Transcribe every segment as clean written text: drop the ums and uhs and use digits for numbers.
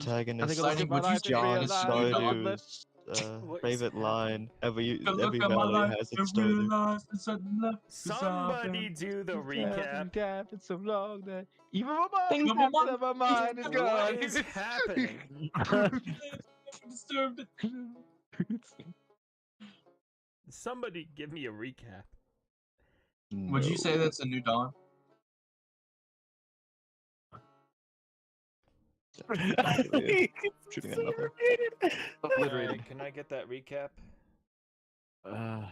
I think Protagonist I'll look at my would you life say and Jon it's a realize new dawn? Snowdew's What is favorite line. Every Look at my valley life has and its Snowdew. realize it's a left. Somebody do the recap. It's so long that even my mind, Things My happen. my mind is gone. What is happening? Disturbed. Somebody give me a recap. Would you say that's a new dawn? Shooting at nothing. Obliterated. Can I get that recap? Let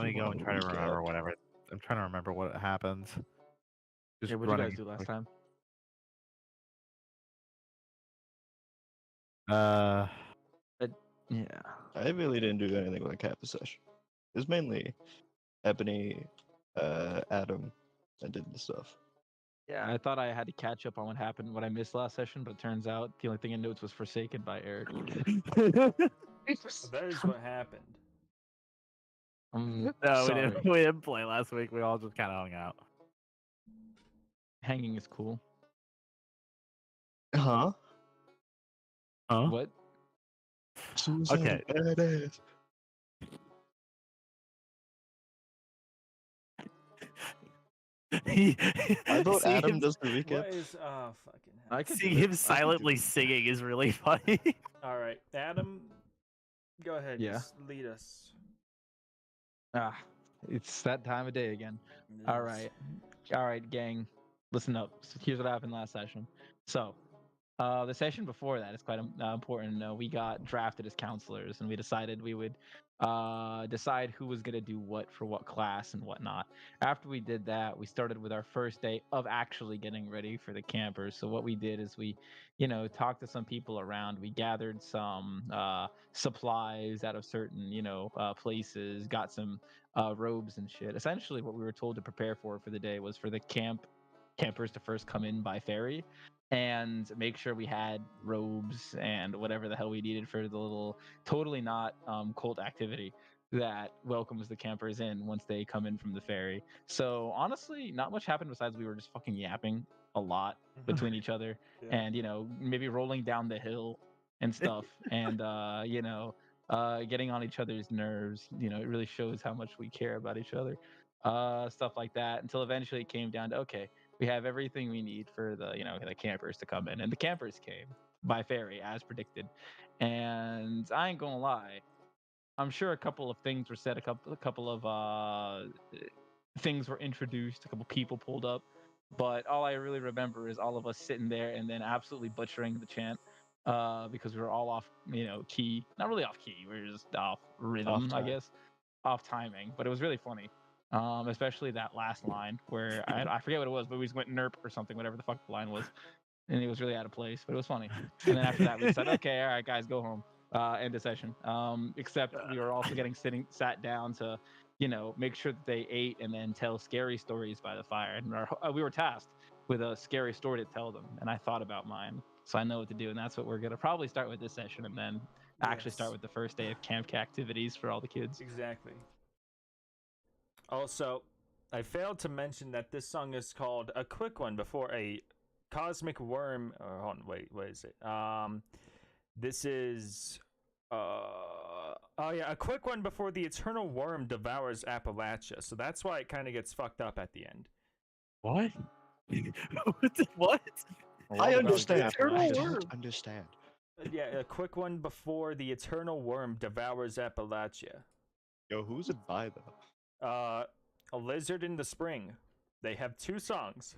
me go and try to remember whatever. I'm trying to remember what happens. Just Hey, what did you running. guys do last time? Yeah. I really didn't do anything like half the session. It was mainly Ebony, Adam, that did the stuff. Yeah, I thought I had to catch up on what happened, what I missed last session, but it turns out the only thing in notes was Forsaken by Eric. That is what happened. I'm No, sorry. we didn't play last week. We all just kind of hung out. Hanging is cool. Huh? Huh? What? Okay. Badass. I thought See Adam him, does the recap. What is fucking I hell. could seeing do it. him silently singing is really funny. All right, Adam, go ahead. Yeah. Just lead us. Ah, it's that time of day again. All right, gang. Listen up. So here's what happened last session. So, the session before that is quite important. We got drafted as counselors, and we decided we would decide who was gonna do what for what class and whatnot. After we did that, we started with our first day of actually getting ready for the campers. So what we did is we, talked to some people around. We gathered some supplies out of certain, places. Got some robes and shit. Essentially, what we were told to prepare for the day was for the campers to first come in by ferry and make sure we had robes and whatever the hell we needed for the little totally not cult activity that welcomes the campers in once they come in from the ferry. So honestly, not much happened besides we were just fucking yapping a lot between each other Yeah. and maybe rolling down the hill and stuff and getting on each other's nerves. It really shows how much we care about each other. Stuff like that until eventually it came down to, okay, we have everything we need for the the campers to come in, and the campers came by ferry as predicted. And I ain't gonna lie, I'm sure a couple of things were said, a couple of things were introduced, a couple people pulled up, but all I really remember is all of us sitting there and then absolutely butchering the chant because we were all off key, not really off key, we were just off rhythm, I time. guess, off timing, but it was really funny. Especially that last line where I forget what it was, but we just went nerp or something, whatever the fuck the line was, and it was really out of place, but it was funny. And then after that, we decided, okay, all right, guys, go home, end the session. Except we were also sat down to, make sure that they ate and then tell scary stories by the fire. And we were tasked with a scary story to tell them, and I thought about mine, so I know what to do, and that's what we're gonna probably start with this session, and then actually start with the first day of camp activities for all the kids. Exactly. Also, I failed to mention that this song is called A Quick One Before a Cosmic Worm. Hold on, wait, what is it? This is. Oh yeah, A Quick One Before the Eternal Worm Devours Appalachia. So that's why it kind of gets fucked up at the end. What? What? I understand. Eternal I Worm. don't understand. Yeah, A Quick One Before the Eternal Worm Devours Appalachia. Yo, who's it by though? A Lizard in the Spring. They have 2 songs.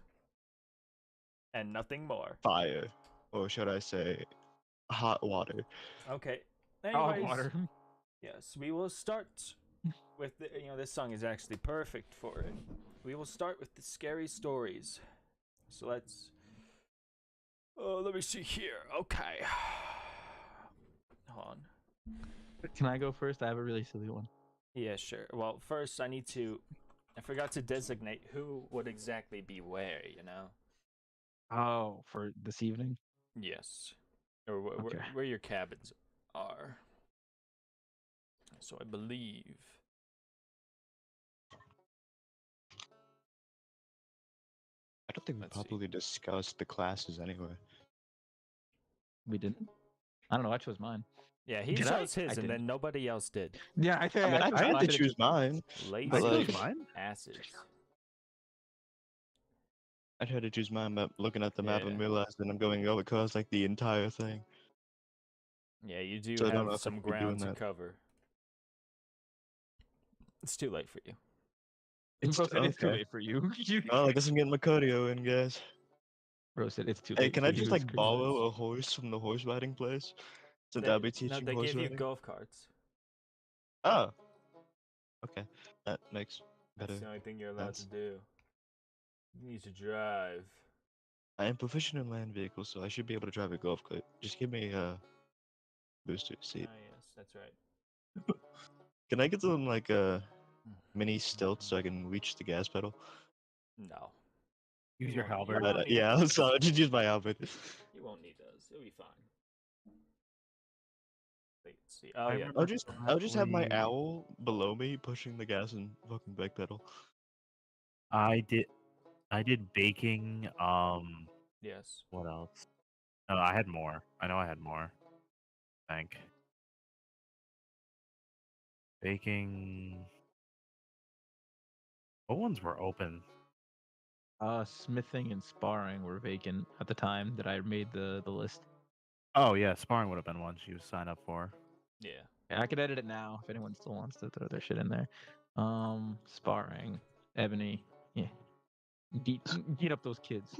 And nothing more. Fire, or should I say, hot water? Okay. Oh, Anyways, water. yes, we will start with the, this song is actually perfect for it. We will start with the scary stories. So let's let me see here. Okay. Hold on. Can I go first? I have a really silly one. Yeah, sure. Well, first I forgot to designate who would exactly be where, Oh, for this evening? Yes. Or Okay. where your cabins are. So I believe. don't think we Let's see. properly discussed the classes anyway. We didn't. I don't know. I chose mine. Yeah, he Did I? chose his, I and didn't. then nobody else did. Yeah, I think I mean, I chose tried mine, to didn't choose mine. Lazy But, like- chose mine. asses. I tried to choose mine, but looking at the map Yeah. and realized that I'm going over across like the entire thing. Yeah, you do So I don't know have if I some should be doing ground to that. cover. It's too late for you. Bro said it's too okay. late for you. Well, I guess I'm getting my cardio in, guys. Bro said it's too Hey, late. can for I just you. like It's crazy. borrow a horse from the horse riding place? Since I'll be No, teaching they horse give you riding. golf carts. Oh. Okay, that makes That's better. the only thing you're allowed to sense. do. You need to drive. I am proficient in land vehicles, so I should be able to drive a golf cart. Just give me a booster seat. Ah, yes, that's right. Can I get some like mini stilts so I can reach the gas pedal? No. Use You your won't- you halberd. won't need Yeah, those. I'm sorry. Just use my outfit. You won't need those. It'll be fine. Let's see. Oh, I yeah. remember I'll just have my correctly, owl below me pushing the gas and fucking brake pedal. I did baking. Yes. What else? No, I had more. I know I had more. I think. Baking. What ones were open? Smithing and sparring were vacant at the time that I made the list. Oh yeah, sparring would have been ones you sign up for. Yeah. Yeah, I could edit it now if anyone still wants to throw their shit in there. Sparring, Ebony, yeah. Get up those kids.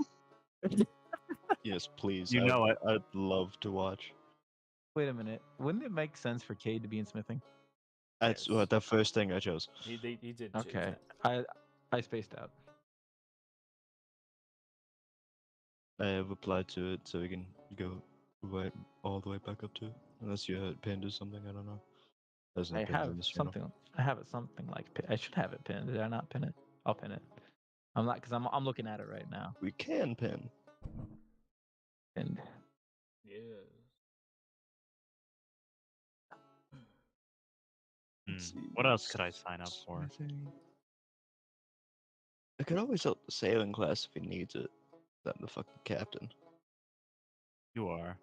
Yes, please. You know it. I'd love to watch. Wait a minute. Wouldn't it make sense for Cade to be in smithing? That's Yes. what the first thing I chose. He did choose Okay. that. I spaced out. I have applied to it so we can go right all the way back up to it. Unless you had pinned or something, I don't know. There's no I pins have on this channel. something. I have it something like. I should have it pinned. Did I not pin it? I'll pin it. I'm not because I'm looking at it right now. We can pin. And Yeah. Let's see, What else could I sign up for? smithing. I could always help the sailing class if he needs it. I'm the fucking captain. You are.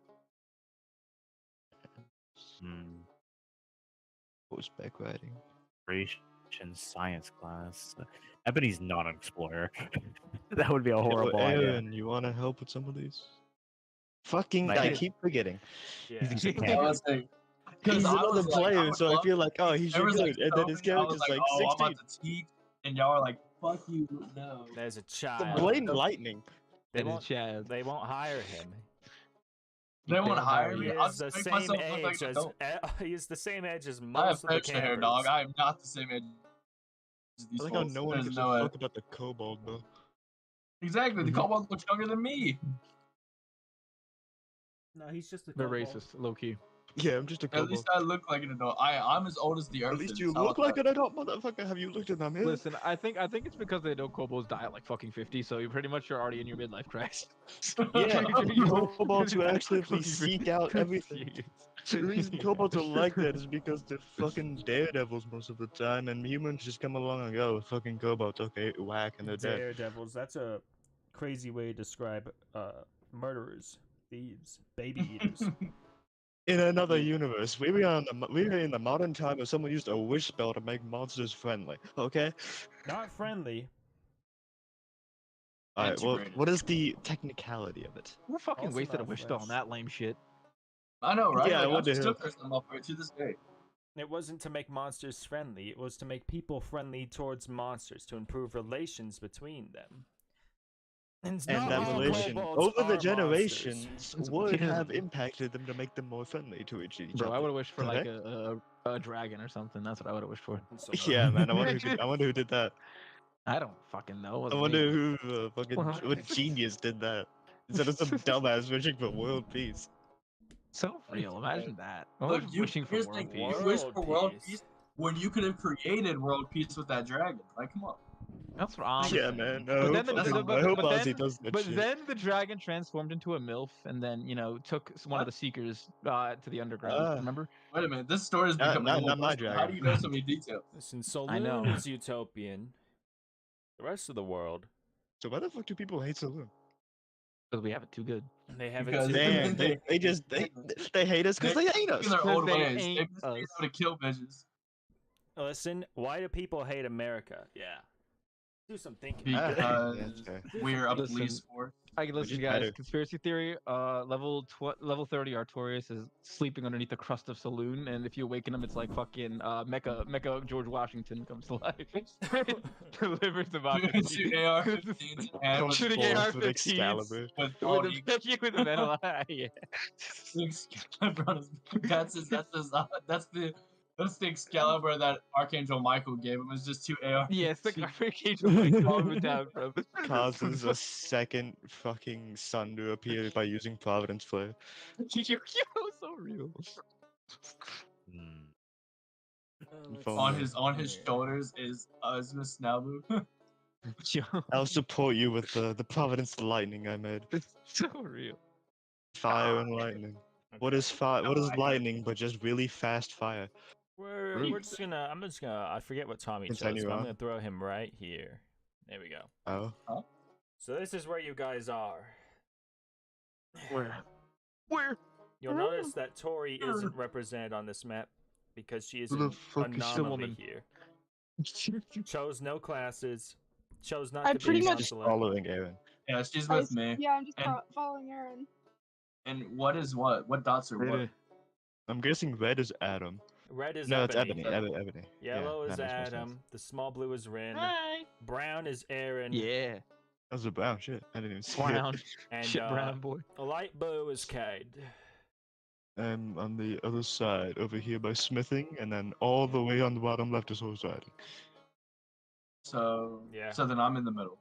Horseback riding. Creation science class. Ebony's not an explorer. That would be a Yo, horrible idea. Aaron, you want to help with some of these? Fucking, Like I it. keep forgetting. Yeah. I was like, He's I another was like, I player, would so I love feel like, oh, he there should was do like it. And then his something, I was character's like oh, 16. I'm about to teach, and y'all are like, fuck you, no. There's a The child. blatant lightning. They it is won't. Chaz. They won't hire him. They won't hire He me. I'll is the just make same myself look like age an as. adult. He is the same age as I have most of the facial hair, campers. dog. I am not the same age as I these like how fools. no one There's gives no a way. fuck about the kobold, though. Exactly, the Mhm. kobold looks younger than me. No, he's just a. They're racist, low key. Yeah, I'm just a At kobold. least I look like an adult. I'm as old as the earth. At least is. you How look about like that? an adult, motherfucker. Have you looked in the mirror? Listen, I think it's because they know kobolds die at like fucking 50, so you're pretty much already in your midlife crisis. Yeah, You- kobolds who you- actively seek out everything. The reason kobolds are like that is because they're fucking daredevils most of the time, and humans just come along and go, fucking kobolds, okay, whack, and they're dead. Daredevils. That's a crazy way to describe murderers, thieves, baby eaters. In another universe, we were in the modern time where someone used a wish spell to make monsters friendly, okay? Not friendly. Alright, well, Integrated. what is the technicality of it? Who fucking Also wasted a not wish spell on flesh. that lame shit? I know, right? Yeah, I Like, I'm wonder still who. cursing them off for it to this day. It wasn't to make monsters friendly. It was to make people friendly towards monsters to improve relations between them. And And that all relation, kobolds over the are generations, monsters. would have impacted them to make them more friendly to each Bro, other. I would have wished for like Correct? a dragon or something. That's what I would have wished for. monsters. Yeah, man. I wonder who did that. I don't fucking know. It I wasn't wonder me. who fucking What? what genius did that. Instead of some dumbass wishing for world peace. So real. Imagine that. Look, Imagine you wishing for here's the world thing, peace. you wish World for world peace. peace when you could have created world peace with that dragon. Like, come on. That's what I'm Yeah, saying. man. But then the- I hope but Ozzy then- does that But shit. then the dragon transformed into a MILF and then, took one of the seekers to the underground. Ah. Remember? Wait a minute, this story is Not- becoming not- a little not my personal. How do dragon. you know so many details? Listen, I know. Saloon is utopian. The rest of the world So why the fuck do people hate Saloon? Because we have it too good. They have Because it. Damn, they- they hate us because they hate us. in their Because old they ways. They ain't just know us. how to kill bitches. Listen, why do people hate America? Yeah. Do some thinking. Yeah, Because that's fair. we're a Listen. police force. I can Which listen, is guys. better. Conspiracy theory. Level 30 Artorias is sleeping underneath the crust of Saloon, and if you awaken him, it's like fucking Mecha George Washington comes to life. Delivers the Shoot AR-15s and with Shooting Balls AR-15s with Excalibur. with with all with the metal eye. Yeah. Excalibur on his back. That's the Excalibur that Archangel Michael gave him. It's just two AR. Yes, the Archangel might calm it down from. Causes a second fucking sun to appear by using Providence Flare. Yo, so real. Hmm. On his shoulders is Miss Snabu. Yo, I'll support you with the Providence lightning I made. it's so real. Fire and lightning. What is fire? What is lightning but just really fast fire? We're just gonna. I'm just gonna. I forget what Tommy chose, Continue but I'm on. gonna throw him right here. There we go. Oh. So this is where you guys are. Where? You'll notice that Tori isn't represented on this map because she is Who the an fuck is she? anomaly Woman. here. Chose no classes. Chose not I to pretty be much- Just consulate. following Aaron. Yeah, she's I with s- me. Yeah, I'm just And- following Aaron. And what is what? What dots are what? I'm guessing red is Adam. Red is No, Ebony. it's Ebony. Yellow Yeah, is that makes more sense. Adam. The small blue is Rin. Hi. Brown is Aaron. Yeah. That was a brown shit. I didn't even see Brown. And Shit, brown boy. light blue is Cade. it. On the other side, over here by smithing, and then all the way on the bottom left is horse riding. So Yeah. So then I'm in the middle.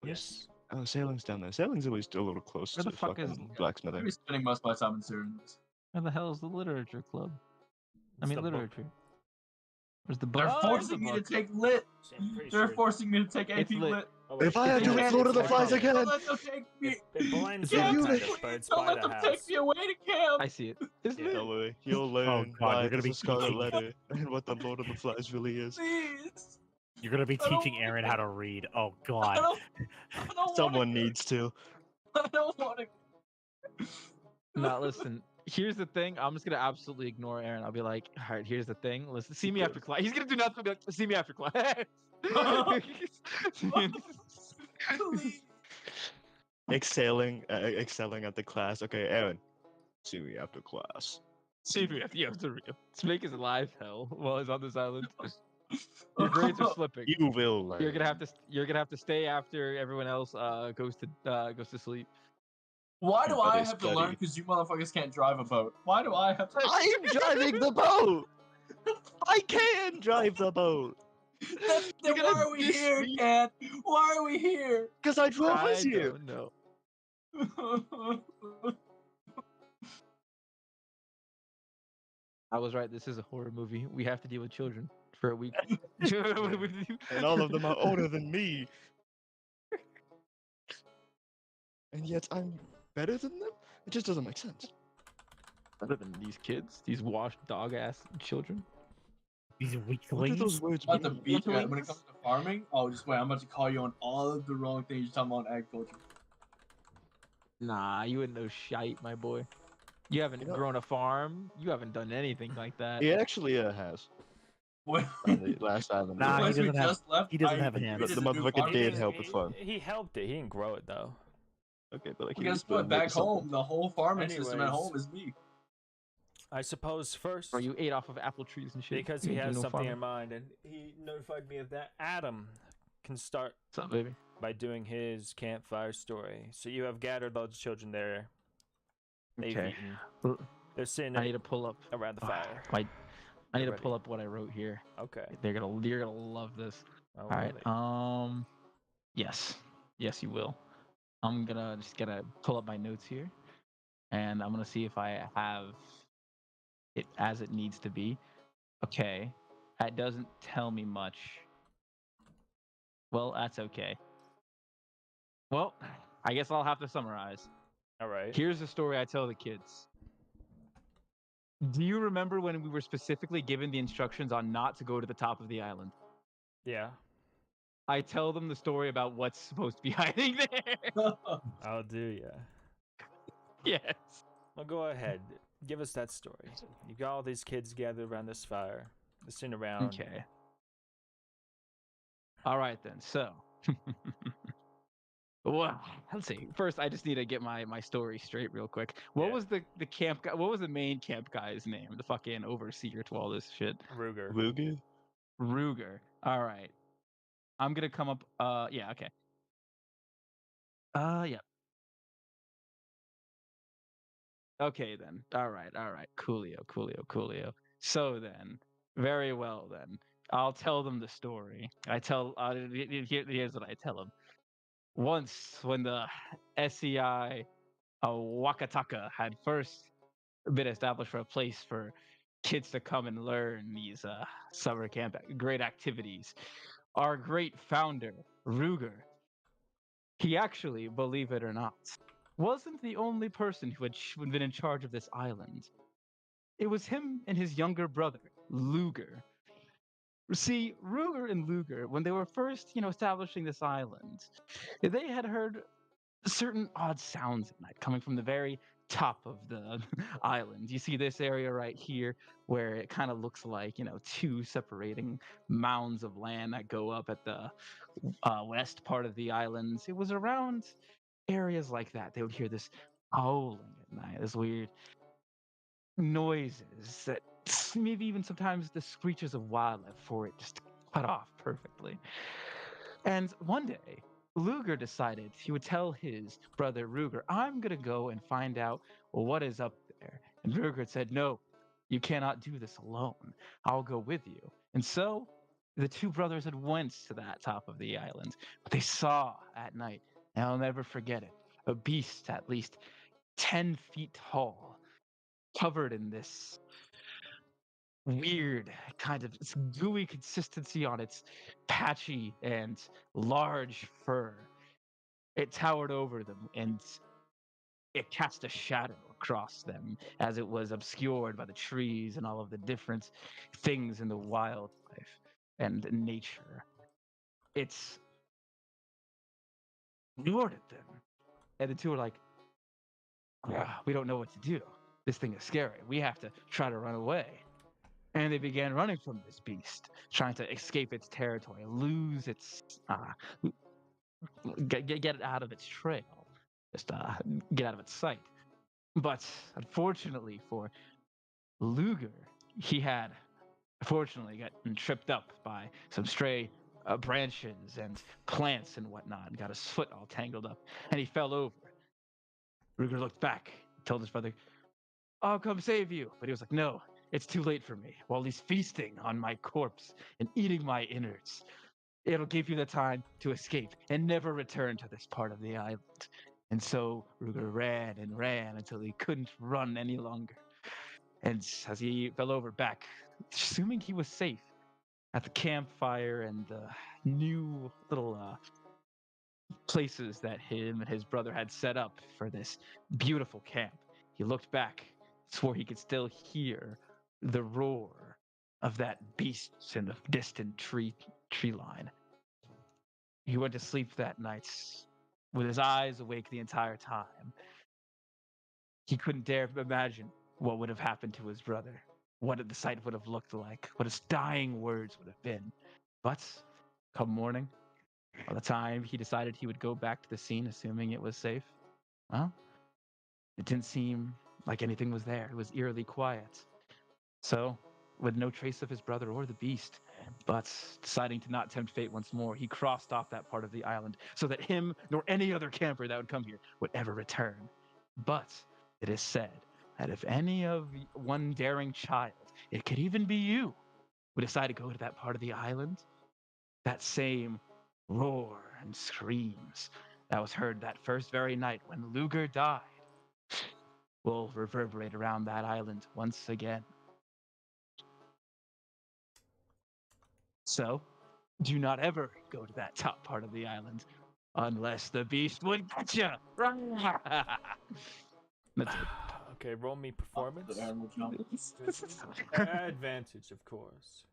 Yes. Oh, sailing's down there. Sailing's at least a little close Where to the fuck is- fucking I'm blacksmithing. be spending most of my time in Syrians. Where the hell is the literature club? I It's mean the book. literature. Where's the They're book? forcing me to take lit. See, I'm pretty They're sure- forcing me to take It's AP lit. lit. Oh, wait, If I had to it's live lit. Lord of the It's Flies lit. again- Don't let them take me. It blends Camp, in, you kind this- of, but it's don't by let the them house. take me away to camp. I see it. Isn't Yeah. it? Don't worry, you'll learn God, why you're gonna there's be a Scarlet teaching- Letter and what the Lord of the Flies really is. Please. You're gonna be I don't teaching Aaron how to read. Oh I God. don't Someone wanna, needs to. I don't want to. Now listen. Here's the thing. I'm just gonna absolutely ignore Aaron. I'll be like, all right. Here's the thing. Listen. See me after class. He's gonna do nothing. Be like, see me after class. Please. Excelling at the class. Okay, Aaron. See me after class. See me after. Yeah, it's real. Let's make his life hell while he's on this island. Your grades are slipping. You will learn. You're gonna have to stay after everyone else goes to sleep. Why do Better I have to learn? study. Because you motherfuckers can't drive a boat. Why do I have to? I am driving the boat. I can drive the boat Then You're why gonna are we diss here, me? Cat? Why are we here? because I drove I with you. don't know. I was right. This is a horror movie. We have to deal with children for a week. And all of them are older than me. And yet I'm better than them? It just doesn't make sense. Better than these kids, these washed dog ass children. These What do weaklings. those words About to mean? beat you when it comes to farming. Oh, just wait. I'm about to call you on all of the wrong things you're talking about in agriculture. Nah, you ain't no shite, my boy. You haven't You know- grown a farm. You haven't done anything like that. He actually has. When On the last island. Nah, he once we doesn't have- just left, he doesn't I have hands. created The a new motherfucker farm did system. help with fun. He helped it. He didn't grow it though. Okay, but like Well, he guess was what? making Back something. home, the whole farming system at Anyways. home is me. I suppose first, Or you ate off of apple trees and shit. because You he ain't do has no something farming. in mind, and he notified me of that. Adam can start What's up, baby? by doing his campfire story. So you have gathered loads of children there. They've Okay. eaten. Well, They're sitting I need to pull up. around the Ah, fire. I need to ready. pull up what I wrote here. Okay. You're gonna love this. Oh, All right. really? Yes, you will. I'm gonna just gotta pull up my notes here, and I'm gonna see if I have it as it needs to be. Okay, that doesn't tell me much. Well, that's okay. Well, I guess I'll have to summarize. All right. Here's the story I tell the kids. Do you remember when we were specifically given the instructions on not to go to the top of the island? Yeah. I tell them the story about what's supposed to be hiding there. I'll do ya. Yes. Well, go ahead. Give us that story. You got all these kids gathered around this fire, sitting around. Okay. All right then. So, well, let's see. First, I just need to get my story straight real quick. What Yeah. was the camp guy? What was the main camp guy's name? The fucking overseer to all this shit. Ruger. Ruger? Ruger. All right. I'm gonna come up. Yeah. Okay. Yeah. Okay then. All right. All right. Coolio. Coolio. Coolio. So then, very well then. I'll tell them the story. Here's what I tell them. Once, when the SEI Wakataka had first been established for a place for kids to come and learn these summer camp great activities, our great founder, Ruger, he actually, believe it or not, wasn't the only person who had been in charge of this island. It was him and his younger brother, Luger. See, Ruger and Luger, when they were first, establishing this island, they had heard certain odd sounds at night coming from the very top of the island. You see this area right here where it kind of looks like, two separating mounds of land that go up at the west part of the island. It was around areas like that. They would hear this howling at night, this weird noises that maybe even sometimes the screeches of wildlife for it just cut off perfectly. And one day, Luger decided he would tell his brother Ruger, I'm going to go and find out what is up there. And Ruger said, no, you cannot do this alone. I'll go with you. And so the two brothers had went to that top of the island. But they saw at night, and I'll never forget it, a beast at least 10 feet tall, covered in this weird kind of gooey consistency on its patchy and large fur. It towered over them and it cast a shadow across them as it was obscured by the trees and all of the different things in the wildlife and nature. It's lured at them. And the two are like, we don't know what to do. This thing is scary. We have to try to run away. And they began running from this beast, trying to escape its territory, lose its, get it out of its trail, just get out of its sight. But unfortunately for Luger, he had, fortunately, gotten tripped up by some stray branches and plants and whatnot, and got his foot all tangled up, and he fell over. Ruger looked back, told his brother, I'll come save you. But he was like, no, it's too late for me. While he's feasting on my corpse and eating my innards, it'll give you the time to escape and never return to this part of the island. And so Ruger ran and ran until he couldn't run any longer. And as he fell over back, assuming he was safe at the campfire and the new little places that him and his brother had set up for this beautiful camp, he looked back, swore he could still hear the roar of that beast in the distant tree line. He went to sleep that night with his eyes awake the entire time. He couldn't dare imagine what would have happened to his brother, what the sight would have looked like, what his dying words would have been. But come morning, by the time he decided he would go back to the scene, assuming it was safe, well, it didn't seem like anything was there. It was eerily quiet. So, with no trace of his brother or the beast, but deciding to not tempt fate once more, he crossed off that part of the island so that him nor any other camper that would come here would ever return. But it is said that if any of one daring child, it could even be you, would decide to go to that part of the island, that same roar and screams that was heard that first very night when Luger died will reverberate around that island once again. So, do not ever go to that top part of the island unless the beast would get you. That's it. Okay, roll me performance. The animal jump. Advantage, of course.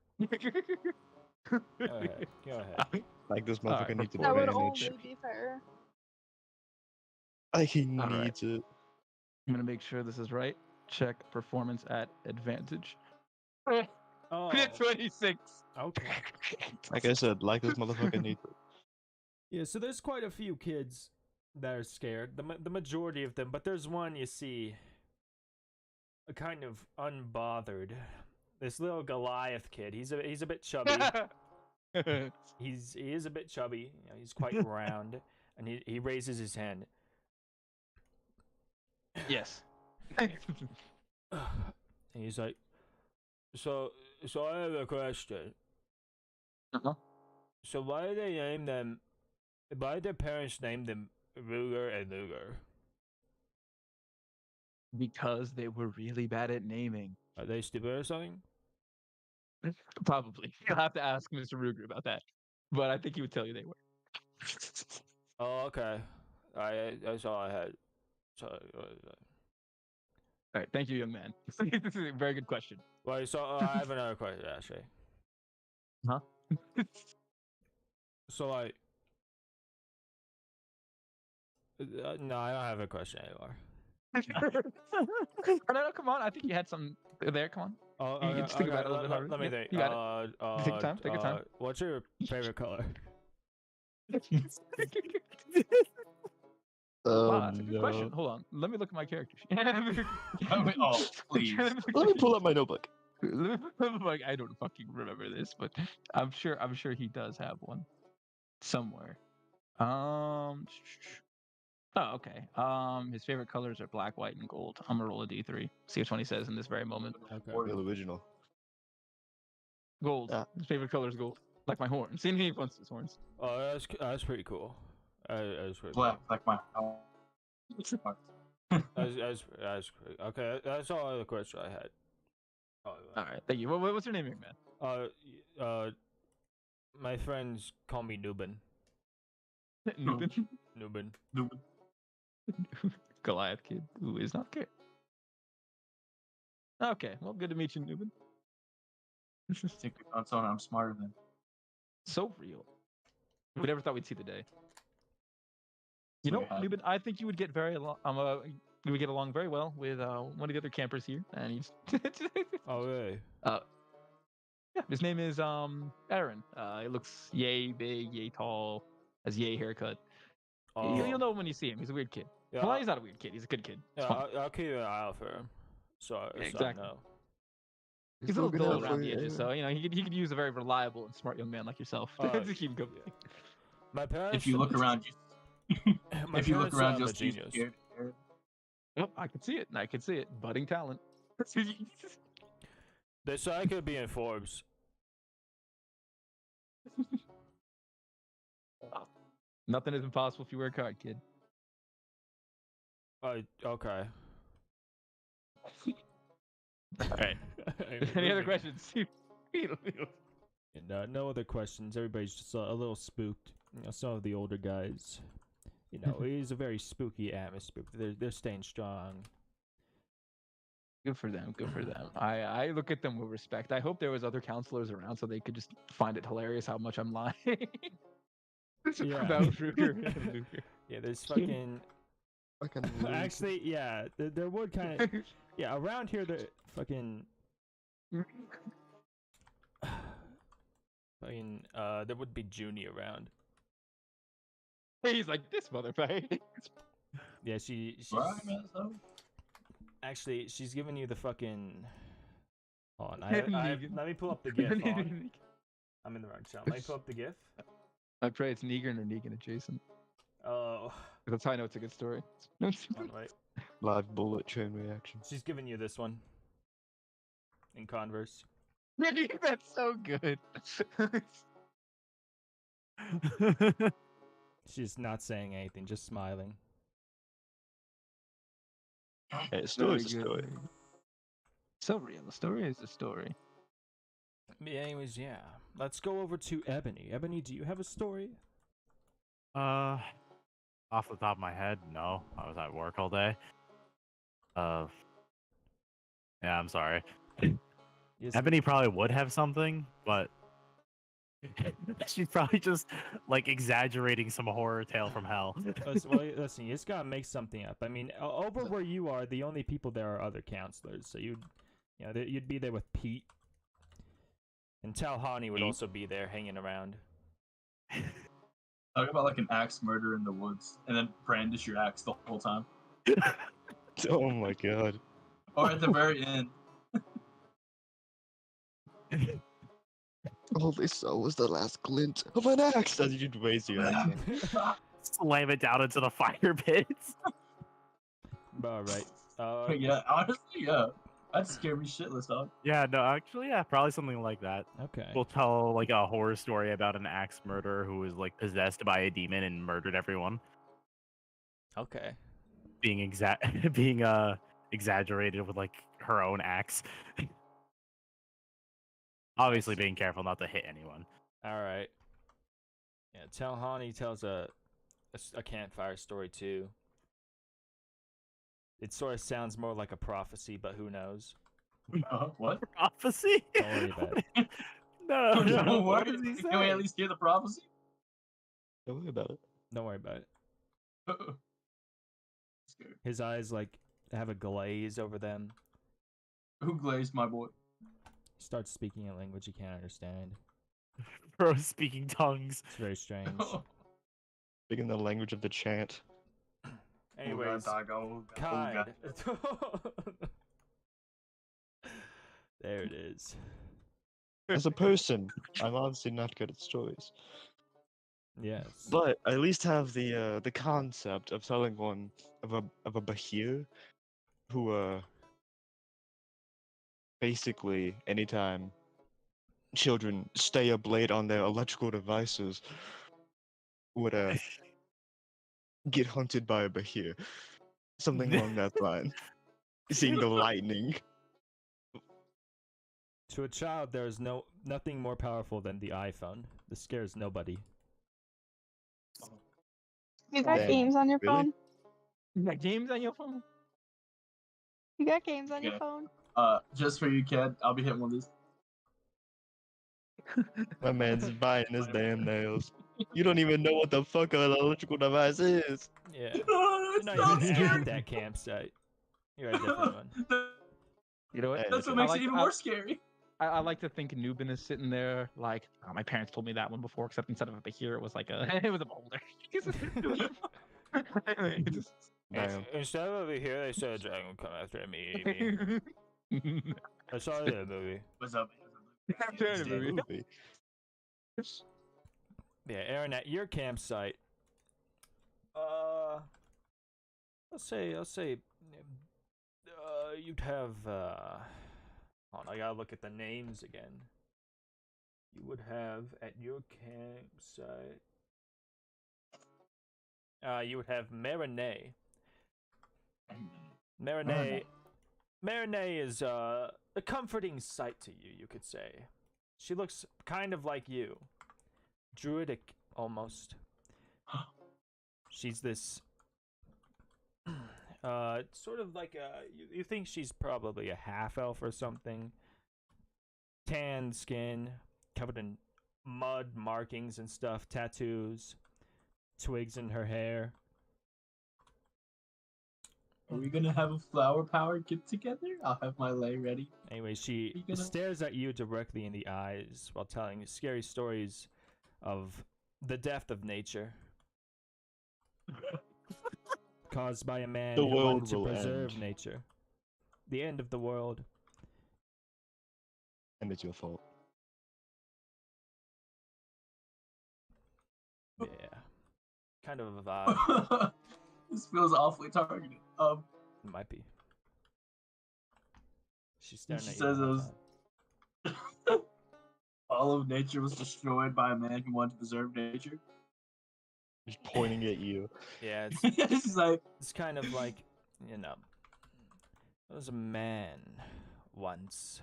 Go ahead. Go ahead. Like this Alright, motherfucker needs to That would performance. only manage. be fair. Like he Alright. needs it. I'm gonna make sure this is right. Check performance at advantage. Oh, 26. okay. Like I said, like this motherfucker needs it. Yeah, so there's quite a few kids that are scared. The majority of them, but there's one you see, a kind of unbothered. This little Goliath kid. He's a bit chubby. He is a bit chubby. You know, he's quite round, and he raises his hand. Yes. And he's like, so I have a question. Uh-huh. So why did they name them? Why did their parents name them Ruger and Luger? Because they were really bad at naming. Are they stupid or something? Probably. You'll have to ask Mr. Ruger about that. But I think he would tell you they were. Oh, okay. That's all I had. So, All right. Thank you, young man. This is a very good question. wait, so I have another question actually. Huh? So like, no, I don't have a question anymore. No, come on. I think you had some there. Come on. Oh, You just think about it a little bit harder. Let me Yeah, think. you got it. Take your time, take your time. What's your favorite color? Wow, that's a good question. Hold on. Let me look at my character sheet. Oh, please. Let me pull up my notebook. Like, I don't fucking remember this, but I'm sure he does have one somewhere. Oh, okay. His favorite colors are black, white, and gold. I'm gonna roll a D3. See which one he says in this very moment. Okay. Real original. Gold. Ah. His favorite color is gold. Like my horn. See, he wants his horns. Oh, that's pretty cool. That's pretty Black, like my. That's great. Okay, that's all the questions I had. All right. Thank you. What's your name, young man? My friends call me Nubin. Nubin. Nubin. Goliath kid who is not scared. Okay. Well, good to meet you, Nubin. Think on someone I'm smarter than. So real. We never thought we'd see the day. You know, Yeah. Nubin, I think you would get very along. You would get along very well with one of the other campers here, and he's. Oh, really? Yeah, his name is Aaron. He looks yay big, yay tall, has yay haircut. Oh. You'll know him when you see him. He's a weird kid. Yeah, Well, he's not a weird kid. He's a good kid. He's yeah, fun. I'll keep an eye out for him. So exactly. I know. He's a little dull around the edges, so you know he could use a very reliable and smart young man like yourself to keep him company. My parents. If you look around, my if you look parents around, are you'll see genius. scared. Yep, I can see it. I can see it. Budding talent. They said I could be in Forbes. Nothing is impossible if you work hard, kid. Okay. All right. Any other questions? And, no other questions. Everybody's just a little spooked. You know, some of the older guys. You know, it is a very spooky atmosphere. They're staying strong. Good for them. Good for them. I look at them with respect. I hope there was other counselors around so they could just find it hilarious how much I'm lying. Yeah. About Ruger and Luger. Yeah, there's fucking. Fucking Actually, yeah, there would kind of. Yeah, around here, the fucking. Fucking, there would be Junie around. He's like, this motherfucker. Yeah, she's. Right, man, so? Actually, she's giving you the fucking. Hold on, Negan. let me pull up the GIF. Hold on. I'm in the wrong channel. Let me pull up the GIF. I pray it's Negan or Negan adjacent. Oh, That's how I know it's a good story. hold on, wait. live bullet chain reaction. She's giving you this one. In Converse. That's so good. She's not saying anything, just smiling. Hey, story's a Very story. good. So real. The story is a story. Anyways, yeah. Let's go over to Ebony. Ebony, do you have a story? Off the top of my head, no. I was at work all day. Yeah, I'm sorry. Yes. Ebony probably would have something, but She's probably just like exaggerating some horror tale from hell. Listen, you just gotta make something up. I mean, over where you are, the only people there are other counselors. So you'd be there with Pete, and Talhani would Pete? also be there hanging around. Talk about like an axe murder in the woods, and then brandish your axe the whole time, Oh my god. or at the very end. All they saw was the last glint of an axe. As you raise your axe. Slam it down into the fire pits. All right. Yeah, honestly, yeah. That'd scare me shitless, dog. Yeah, no, actually, yeah, probably something like that. Okay. We'll tell like a horror story about an axe murderer who was like possessed by a demon and murdered everyone, Okay. being exaggerated with like her own axe. Obviously, being careful not to hit anyone. All right. Yeah, Talhani tells a campfire story too. It sort of sounds more like a prophecy, but who knows? What? Prophecy? Don't worry about it. No, Don't no. worry. What does he Can we say? at least hear the prophecy? Don't worry about it. Don't worry about it. Scared. His eyes like have a glaze over them. Who glazed my boy? He starts speaking a language he can't understand. Bro, speaking tongues. It's very strange. Speaking the language of the chant. Anyways, kind. There it is. As a person, I'm obviously not good at stories, Yes. but I at least have the concept of telling one of a Bahir who basically anytime children stay up late on their electrical devices would get hunted by a Bahir. Something along that line. Seeing the lightning. To a child, there is nothing more powerful than the iPhone. This scares nobody. You got Dang, games on your really? phone? You got games on your phone? You got games on your Okay. phone? Just for you, kid, I'll be hitting one of these. My man's buying his damn nails. You don't even know what the fuck an electrical device is. Yeah. Oh, You're not even at that campsite. You're at a different one. You know what? Hey, That's what I makes like- it even more scary. I like to think Nubin is sitting there like, oh, my parents told me that one before, except instead of a Bahir, it was like it was a boulder. Just- Damn. Instead of over here, they said a dragon would come after me. I saw it in a movie. What's up? After the movie. Movie. Yeah, Aaron, at your campsite, let's say, you'd have, hold on, I gotta look at the names again. You would have at your campsite, you would have Marinette. Marinette is a comforting sight to you, you could say. She looks kind of like you. Druidic, almost. She's this... sort of like a... You think she's probably a half-elf or something. Tan skin, covered in mud markings and stuff, tattoos, twigs in her hair. Are we gonna have a flower power get together? I'll have my lay ready. Anyway, she You gonna- stares at you directly in the eyes while telling scary stories of the death of nature caused by a man The who wanted world to will preserve end. nature. The end of the world. And it's your fault. Yeah. Kind of a vibe. This feels awfully targeted. It might be. She's staring She at you. says the it whole was- time. all of nature was destroyed by a man who wanted to preserve nature. Just pointing at you. Yeah, it's She's like, It's kind of like, you know, there was a man once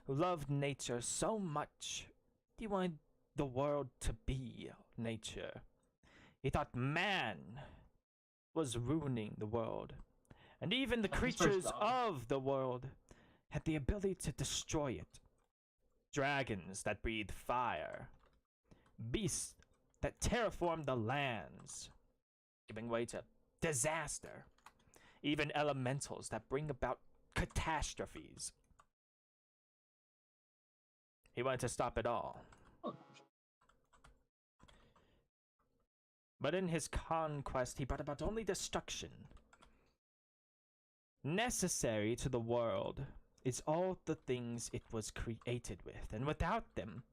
who loved nature so much, he wanted the world to be nature. He thought man was ruining the world, and even the That's his first creatures job. of the world had the ability to destroy it. dragons that breathe fire, beasts that terraform the lands, giving way to disaster, even elementals that bring about catastrophes. He wanted to stop it all. But in his conquest, he brought about only destruction. Necessary to the world is all the things it was created with, and without them,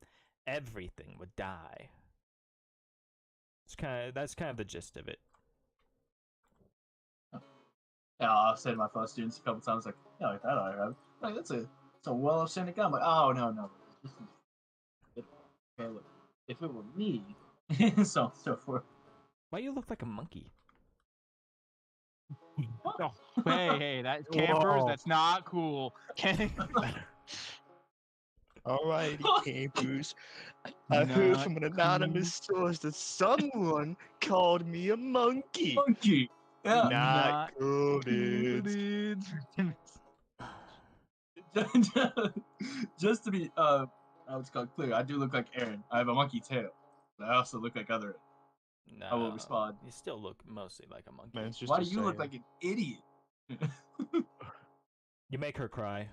everything would die. That's kind of the gist of it. Yeah, I've said to my fellow students a couple times, like, yeah, like that I have. Like, that's a well-understanding gun. I'm like, oh, no. Okay, look, if it were me, so on and so forth. Why you look like a monkey? Oh, hey, that's campers. Whoa. That's not cool. Alrighty, campers. I heard from an anonymous source that someone called me a monkey. Monkey. Yeah. Not cool, dudes. Just to be what's called clear, I do look like Aaron. I have a monkey tail. But I also look like other. No, I will respond. You still look mostly like a monkey. Man, it's just Why a do you look saying. like an idiot? You make her cry.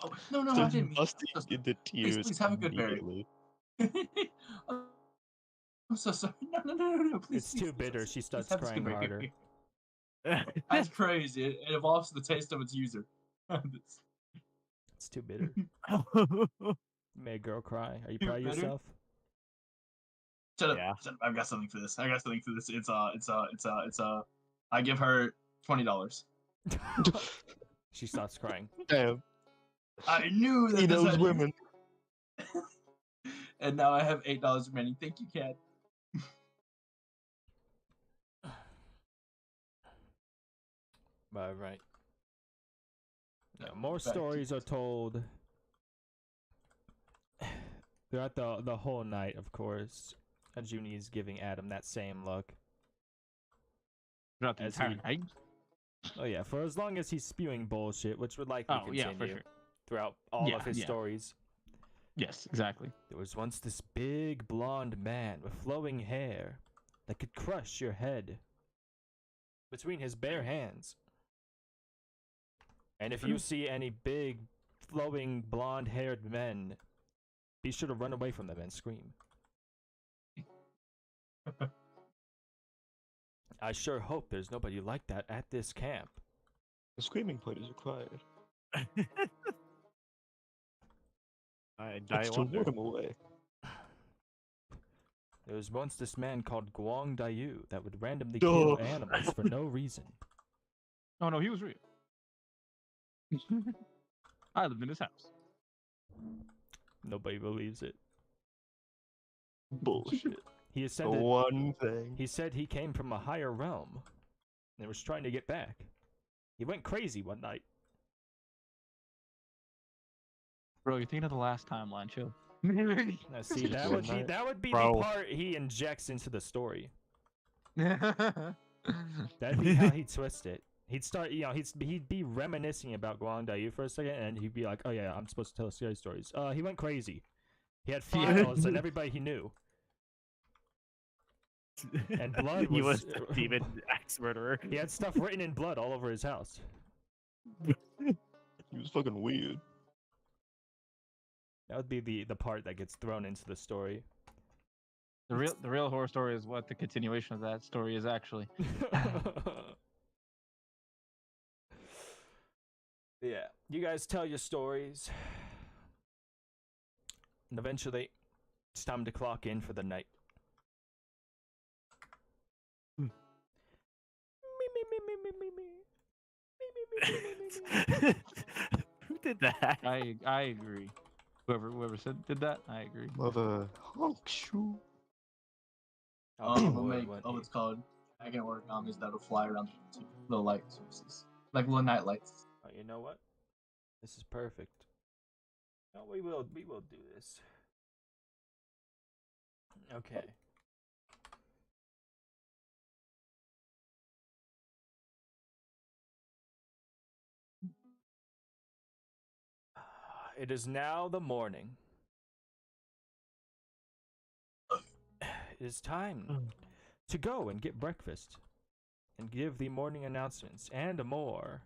Oh no, I Just didn't mean busting that. into tears please have a good berry. immediately. I'm so sorry. No, please. It's too bitter. She starts have this crying good harder. berry. That's crazy. It evolves to the taste of its user. It's too bitter. Made a girl cry. Are you Too proud of bitter? yourself? Shut up. Yeah. Shut up. I've got something for this. It's I give her $20. She starts crying. Damn, I knew that he this knows had- women. And now I have $8 remaining. Thank you, Cat. Right. Yeah, More back to stories you. are told throughout the whole night, of course. Junie is giving Adam that same look. Throughout the As entire he- night. Oh yeah, for as long as he's spewing bullshit, which would likely Oh, yeah, continue for sure. throughout all Yeah, of his yeah. stories. Yes, exactly. There was once this big blonde man with flowing hair that could crush your head between his bare hands. And if you see any big, flowing, blonde-haired men, be sure to run away from them and scream. I sure hope there's nobody like that at this camp. The screaming part is required. I It's to wonder. ward him away. There was once this man called Guang Dayu that would randomly kill Duh. animals for no reason. Oh no, he was real. I lived in his house. Nobody believes it. Bullshit. He The ascended. one thing. He said he came from a higher realm and was trying to get back. He went crazy one night. Bro, you're thinking of the last timeline, chill. Now, see, that would be Night. the Bro. part he injects into the story. That's That'd be how he'd twist it. He'd start, he'd be reminiscing about Guang Dayu for a second, and he'd be like, "Oh yeah, I'm supposed to tell scary stories." He went crazy. He had Yeah. files and everybody he knew. And blood He was- was the demon axe murderer. He had stuff written in blood all over his house. He was fucking weird. That would be the part that gets thrown into the story. the real horror story is what the continuation of that story is actually. Yeah, you guys tell your stories. And eventually, it's time to clock in for the night. Me, me, me, me, me, me, me. Me, me, me, me, me, me. Who did that? I agree. Whoever did that, I agree. Mother honk shoe. We'll would, make wouldn't he? what's called dragon origamis that'll fly around the little light sources, like little night lights. Oh, you know what? This is perfect. No, we will do this. Okay. It is now the morning. It is time to go and get breakfast and give the morning announcements and more.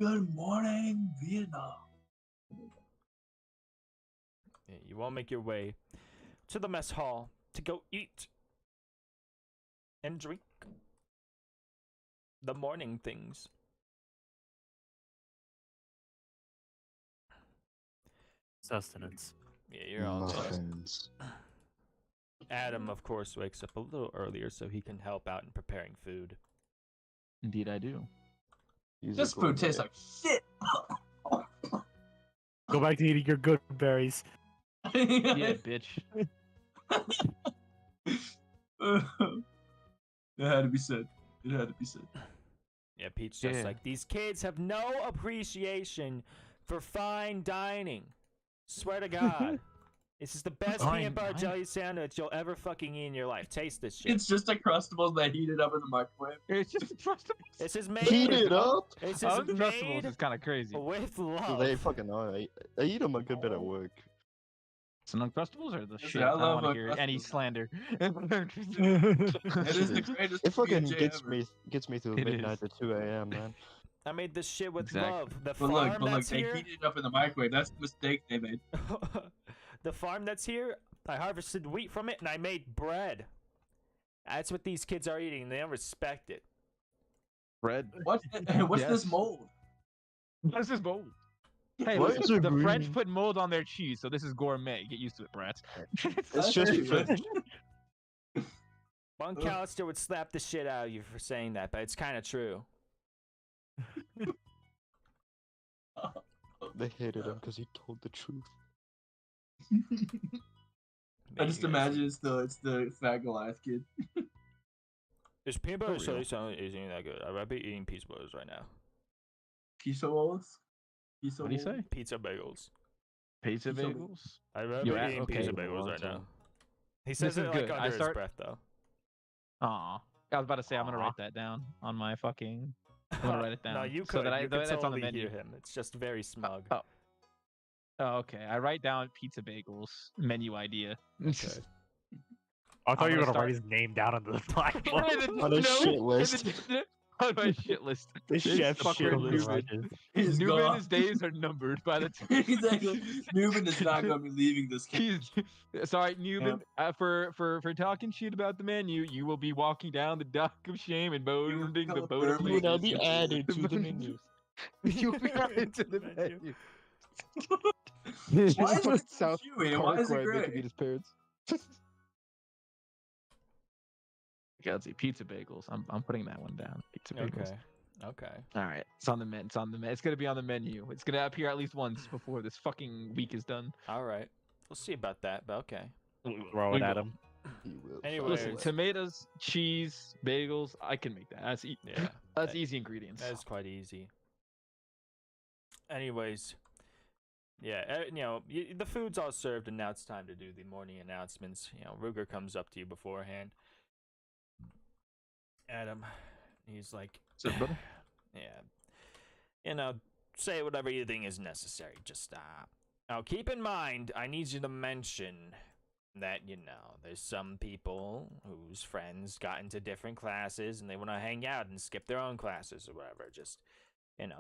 Good morning, Vietnam. Yeah, you all make your way to the mess hall to go eat and drink the morning things. Sustenance. Yeah, you're all good. Muffins. Adam, of course, wakes up a little earlier so he can help out in preparing food. Indeed, I do. He's a This food tastes gourmet. like shit. Go back to eating your good berries. Yeah, bitch. It had to be said. It had to be said. Yeah, Pete's just Yeah. like, these kids have no appreciation for fine dining. Swear to God. This is the best Fine peanut butter dining? jelly sandwich you'll ever fucking eat in your life. Taste this shit. It's just a Crustables that heated up in the microwave. It's just Uncrustables. This is made. Heat it up. This is Uncrustables made is kind of crazy. with love. They fucking are. I eat them a good bit at work. Some Uncrustables or the Listen, shit? I I don't love want to hear any Uncrustables. slander. It is the greatest It fucking PJ ever. gets me through It midnight is. to 2 a.m. man. I made this shit with Exactly. love. The But farm look, that's they here. heated it up in the microwave. That's the mistake they made. The farm that's here, I harvested wheat from it and I made bread. That's what these kids are eating. They don't respect it. Bread. What's Yes. this mold? This is mold. Hey, Why listen, is it the French green? put mold on their cheese, so this is gourmet. Get used to it, brats. It's just French. Bon Callister would slap the shit out of you for saying that, but it's kind of true. They hated him because he told the truth. I just imagine it's the fat Goliath kid. This peanut butter For jelly real. sandwich isn't that good. I'd be eating pizza bagels right now. Pizza rolls? Pizza What do you rolls? say? Pizza bagels. Pizza Pizza- bagels? I'd rather be Yeah, eating okay. pizza bagels right now. He says is it like good. under his breath though. Aw. I was about to say, I'm going to Aw. write that down on my fucking... I'm going to write it down. No, you could. So that You could that's on the totally menu. hear him. It's just very smug. Oh. Oh, okay. I write down pizza bagels menu idea. Okay. I thought I'm you were gonna gonna write start- his name down on the blackboard. On a shit list. On my shit list. The This chef fucker shit list. Newman. He's Newman, gone. his days are numbered by the time. Exactly. Newman is not going to be leaving this kid. Sorry, Newman. For talking shit about the menu, you will be walking down the dock of shame and boating the become a boat of vermin. You will fate. be added to the menu. You'll be added to the Menu. menu. Why is Fucking it South chewy and why is it Park where I make him gray? eat his parents. Okay, let's see. Pizza bagels. I'm putting that one down. Pizza bagels. Okay. Okay. All right. It's on the menu. It's on the menu. It's gonna be on the menu. It's gonna appear at least once before this fucking week is done. All right. We'll see about that, but okay. Throw We it at will. him. He will. Anyways. Listen, tomatoes, cheese, bagels. I can make that. That's Yeah. that's that- easy ingredients. That is quite easy. Anyways, yeah, the food's all served, and now it's time to do the morning announcements. Ruger comes up to you beforehand. Adam, he's like, So, brother? yeah, say whatever you think is necessary. Just now keep in mind, I need you to mention that there's some people whose friends got into different classes and they want to hang out and skip their own classes or whatever. Just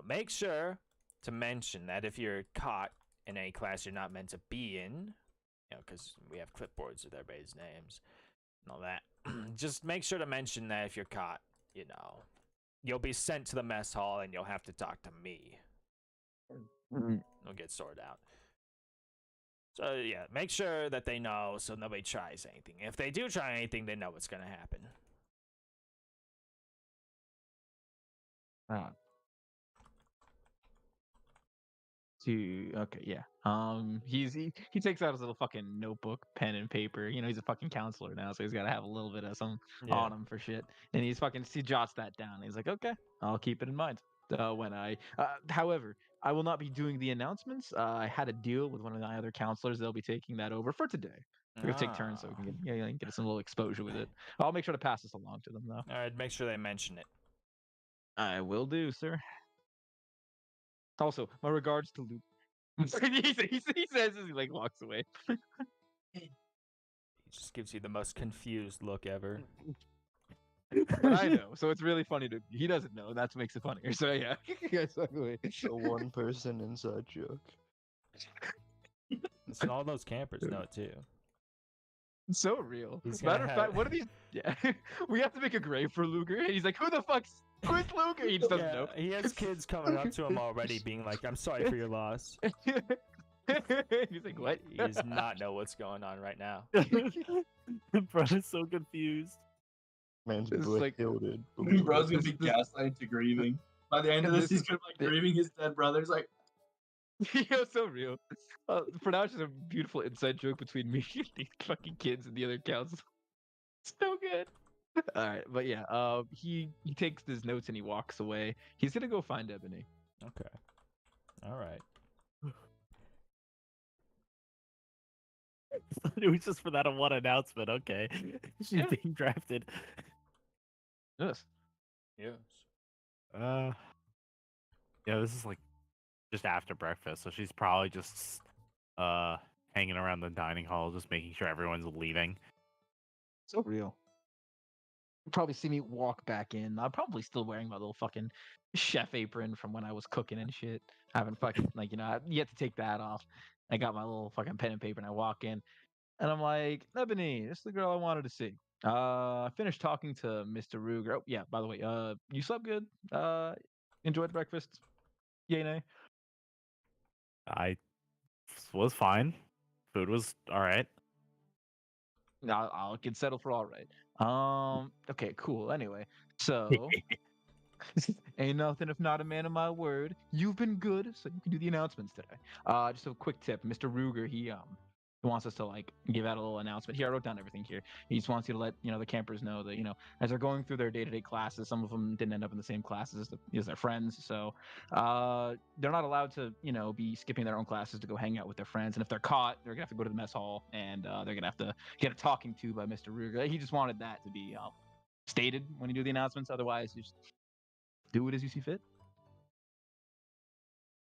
make sure to mention that if you're caught in a class you're not meant to be in, because we have clipboards with everybody's names and all that. Just make sure to mention that if you're caught, you'll be sent to the mess hall and you'll have to talk to me. It'll get sorted out. So yeah, make sure that they know so nobody tries anything. If they do try anything, they know what's gonna happen. Okay, yeah. He takes out his little fucking notebook, pen and paper. He's a fucking counselor now, so he's got to have a little bit of some on him for shit. And he jots that down. He's like, okay, I'll keep it in mind. However, I will not be doing the announcements. I had a deal with one of my other counselors. They'll be taking that over for today. We're gonna take turns so we can get some little exposure with it. I'll make sure to pass this along to them though. All right, make sure they mention it. I will do, sir. Also, my regards to Luke. he says as he like walks away. He just gives you the most confused look ever. But I know, so it's really funny to. He doesn't know. That's what makes it funnier. So yeah, exactly. A one person inside joke. Listen, all those campers know it too. It's so real. He's Matter gonna of fact, have- what are these? Yeah, we have to make a grave for Luger. And he's like, who the fuck's who's Luger? He just doesn't know. He has kids coming up to him already, being like, "I'm sorry for your loss." He's like, what? He does not know what's going on right now. Bro is so confused. Man's It's butt like- tilted. Bro's gonna be gaslighted to grieving. By the end of this, he's gonna be like grieving his dead brother. He's like, Yeah, so real. For now, it's just a beautiful inside joke between me and these fucking kids and the other council. So good. All right, but yeah, he takes his notes and he walks away. He's gonna go find Ebony. Okay. All right. It was just for that one announcement. Okay, she's Yeah. being drafted. Yes. Yes. Yeah, this is like just after breakfast, so she's probably just hanging around the dining hall, just making sure everyone's leaving. So real. You'll probably see me walk back in. I'm probably still wearing my little fucking chef apron from when I was cooking and shit. I haven't fucking like I yet to take that off. I got my little fucking pen and paper and I walk in and I'm like, Ebony, this is the girl I wanted to see. I finished talking to Mr. Ruger. Oh yeah, by the way, you slept good? Enjoyed breakfast? Yay, nay? I was fine. Food was all right. No, I'll get settled for all right. Okay, cool. Anyway, so ain't nothing if not a man of my word. You've been good, so you can do the announcements today. Just a quick tip, Mr. Ruger, he wants us to like give out a little announcement. Here, I wrote down everything here. He just wants you to let the campers know that as they're going through their day-to-day classes, some of them didn't end up in the same classes as their friends, so they're not allowed to be skipping their own classes to go hang out with their friends. And if they're caught, they're gonna have to go to the mess hall and they're gonna have to get a talking to by Mr. Ruger. He just wanted that to be stated when you do the announcements. Otherwise, you just do it as you see fit.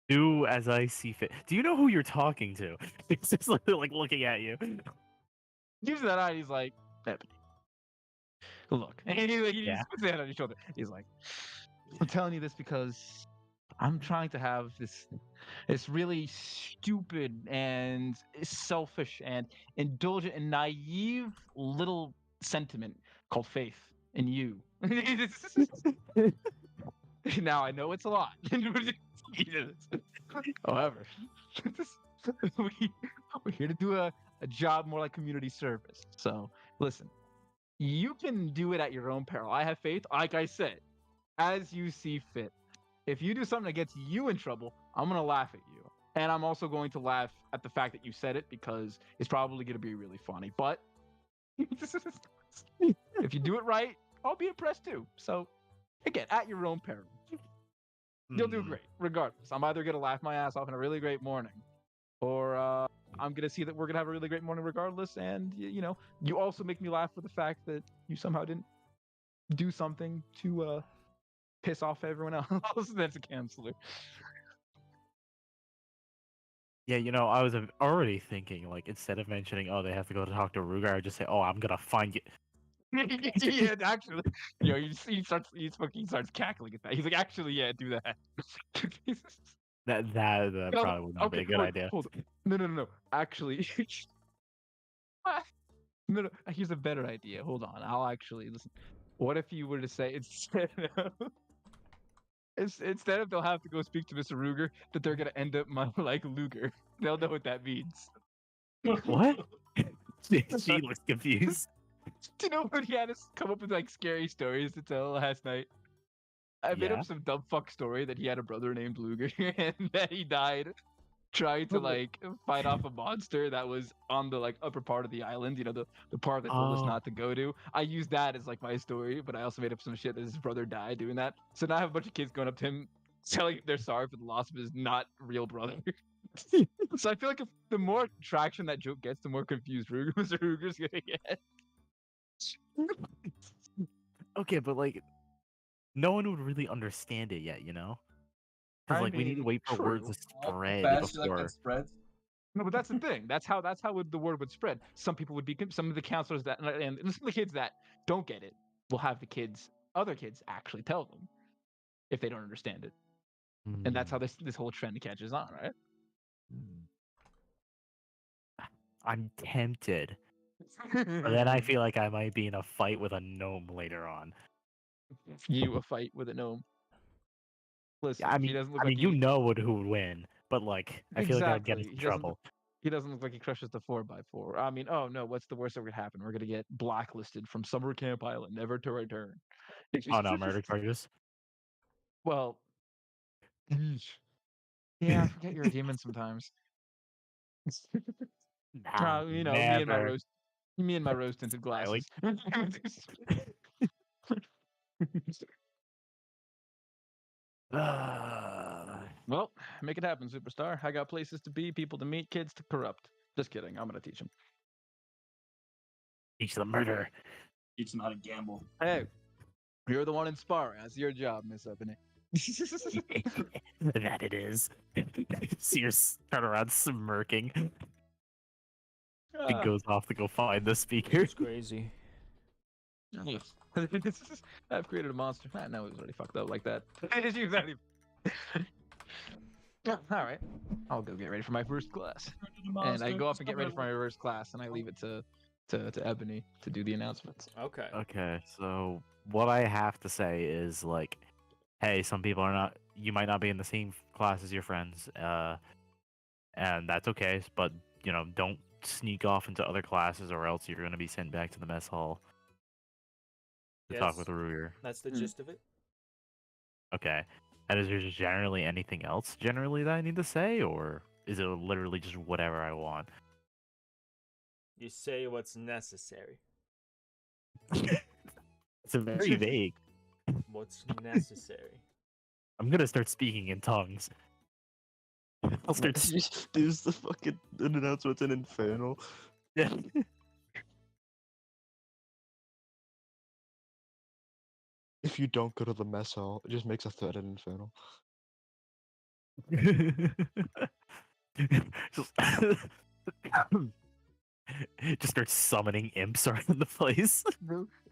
Do as I see fit. Do you know who you're talking to? It's just like looking at you. Gives you that eye. He's like, Ebony, look. And he Yeah. just puts his hand on your shoulder. He's like, I'm telling you this because I'm trying to have this really stupid and selfish and indulgent and naive little sentiment called faith in you. Now I know it's a lot. However, we're here to do a job more like community service. So listen, you can do it at your own peril. I have faith, like I said, as you see fit. If you do something that gets you in trouble, I'm gonna laugh at you. And I'm also going to laugh at the fact that you said it because it's probably gonna be really funny. But if you do it right, I'll be impressed too. So again, at your own peril. You'll do great, regardless. I'm either gonna laugh my ass off in a really great morning, or I'm gonna see that we're gonna have a really great morning regardless. And you also make me laugh for the fact that you somehow didn't do something to piss off everyone else that's a counselor. Yeah, I was already thinking like instead of mentioning, oh, they have to go to talk to Ruger, I just say, oh, I'm gonna find you. Yeah, actually, he starts cackling at that. He's like, actually, yeah, do that. That No, probably would not be a good idea. Hold on. No. Actually, no. Here's a better idea. Hold on. I'll actually listen. What if you were to say instead of they'll have to go speak to Mr. Ruger, that they're gonna end up like Luger. They'll know what that means. What? She looks confused. Do you know when he had us come up with like scary stories to tell last night? I made Yeah. up some dumb fuck story that he had a brother named Luger and that he died trying to like fight off a monster that was on the like upper part of the island, the part that told us Oh. not to go to. I used that as like my story, but I also made up some shit that his brother died doing that. So now I have a bunch of kids going up to him telling him they're sorry for the loss of his not real brother. So I feel like if the more traction that joke gets, the more confused Mr. Ruger's gonna get. Okay, but like no one would really understand it yet, you know? Because I like we need to mean, wait for word true. to How spread fast you like before. that spreads? No, but that's the thing. That's how the word would spread. Some people would be some of the counselors that and some of the kids that don't get it will have the other kids actually tell them if they don't understand it, and that's how this whole trend catches on, right? I'm tempted, but then I feel like I might be in a fight with a gnome later on. you a fight with a gnome. Listen, Yeah, I he mean, doesn't look I like mean, you he know who would win, but like, I feel like I would get exactly. into trouble. He doesn't look like he crushes the 4x4. I mean, oh no, what's the worst that could happen? We're gonna get blacklisted from Summer Camp Island, never to return. Oh no, murder charges. Well, yeah, I forget you're a demon sometimes. Nah, You know, never. me and my rose tinted Smiling. glasses. Well, make it happen, superstar. I got places to be, people to meet, kids to corrupt. Just kidding. I'm gonna teach him. Teach the murder. Teach them how to gamble. Hey, you're the one in sparring. That's your job, Miss Ebony. That it is. See her turn around smirking. He Ah, goes off to go find the speaker. It's crazy. I've created a monster. No, it was already fucked up like that. Exactly. All right, I'll go get ready for my first class, and I go up and get ready for my first class, and I leave it to Ebony to do the announcements. Okay. Okay, so what I have to say is like, hey, some people are not. You might not be in the same class as your friends, and that's okay. But you know, don't sneak off into other classes, or else you're going to be sent back to the mess hall to talk with Ruger. That's the gist of it. Okay. And is there generally anything else generally that I need to say, or is it literally just whatever I want? You say what's necessary. It's a very vague. What's necessary? I'm gonna start speaking in tongues. I'll start. There's the fucking announcement in Infernal. Yeah. If you don't go to the mess hall, it just makes a threat in Infernal. just, just start summoning imps around the place.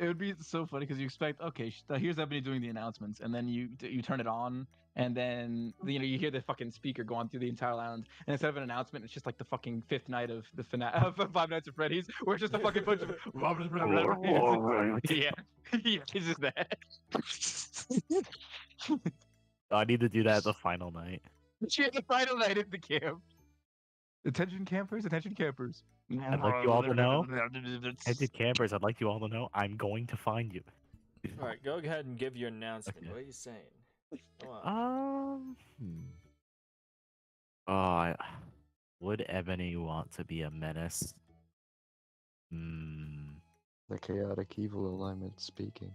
It would be so funny because you expect, okay, here's Ebony doing the announcements, and then you turn it on, and then you hear the fucking speaker going through the entire island, and instead of an announcement, it's just like the fucking fifth night of the Five Nights at Freddy's, where it's just a fucking bunch of yeah, yeah, it's just that. I need to do that the final night. Yeah, the final night at the camp. Attention campers, attention campers. I'd like you all to know. Headed campers, I'd like you all to know I'm going to find you. All right, go ahead and give your announcement. Okay. What are you saying? Come on. Would Ebony want to be a menace? The chaotic evil alignment speaking.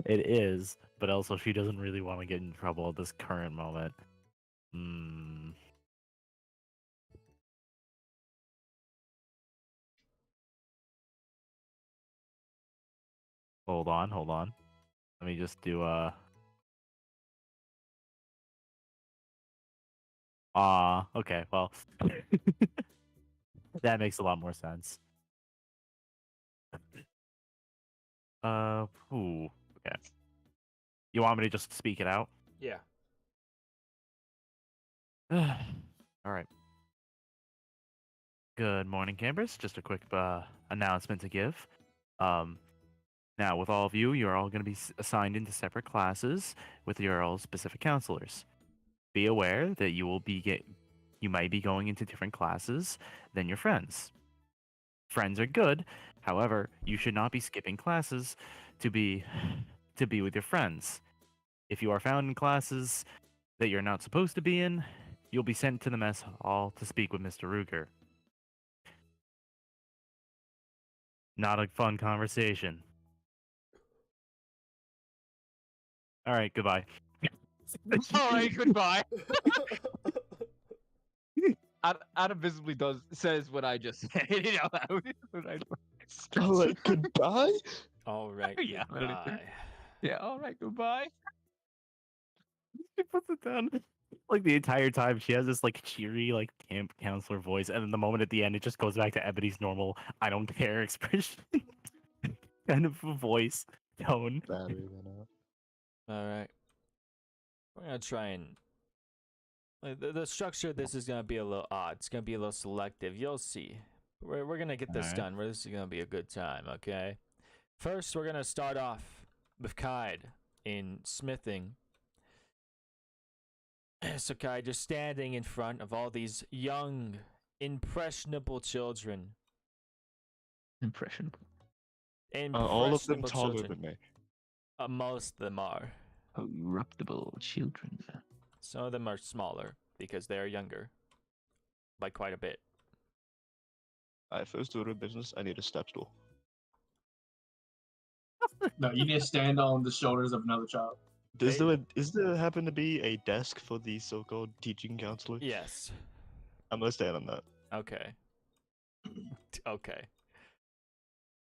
It is, but also she doesn't really want to get in trouble at this current moment. Hold on. Let me just do okay, well that makes a lot more sense. Okay. You want me to just speak it out? Yeah. All right. Good morning, campers. Just a quick announcement to give. Now, with all of you, you're all going to be assigned into separate classes with your all specific counselors. Be aware that you might be going into different classes than your friends. Friends are good, however, you should not be skipping classes to be with your friends. If you are found in classes that you're not supposed to be in, you'll be sent to the mess hall to speak with Mr. Ruger. Not a fun conversation. All right, goodbye. All right, goodbye. Adam visibly says what I just said. You know, Alright, goodbye? All right. Yeah, Goodbye. Yeah. All right. Goodbye. She puts it down. Like the entire time, she has this like cheery, like camp counselor voice, and then the moment at the end, it just goes back to Ebony's normal "I don't care" expression, kind of voice tone. Battery went out. All right. We're gonna try and the structure of this is gonna be a little odd. It's gonna be a little selective. You'll see. We're gonna get this Alright. done. This is gonna be a good time. Okay. First, we're gonna start off with Kaid in smithing. So Kaid, just standing in front of all these young, impressionable children. Impression. All of them Impressionable taller children. than me. Most of them are. Corruptible children. Some of them are smaller because they are younger by quite a bit. Alright, first order of business, I need a step stool. No, you need to stand on the shoulders of another child. Is there happen to be a desk for the so-called teaching counselor? Yes. I'm gonna stand on that. Okay. Okay.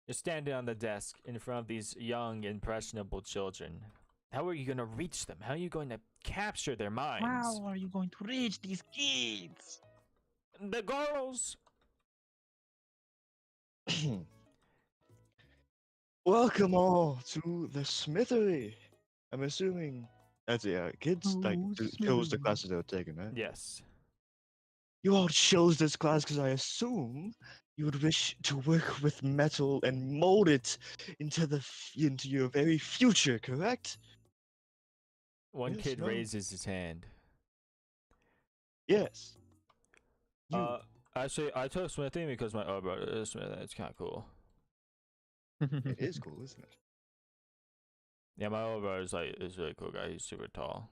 You're standing on the desk in front of these young, impressionable children. How are you going to reach them? How are you going to capture their minds? How are you going to reach these kids? The girls! Welcome all to the smithery. I'm assuming that's kids like Oh, chose the smithery. classes they were taking, right? Yes. You all chose this class because I assume you would wish to work with metal and mold it into into your very future, correct? One Yes, kid no. raises his hand. Yes. You. Actually, I took smithing because my older brother is smithing. It's kind of cool. It is cool, isn't it? Yeah, my older brother is a really cool guy. He's super tall.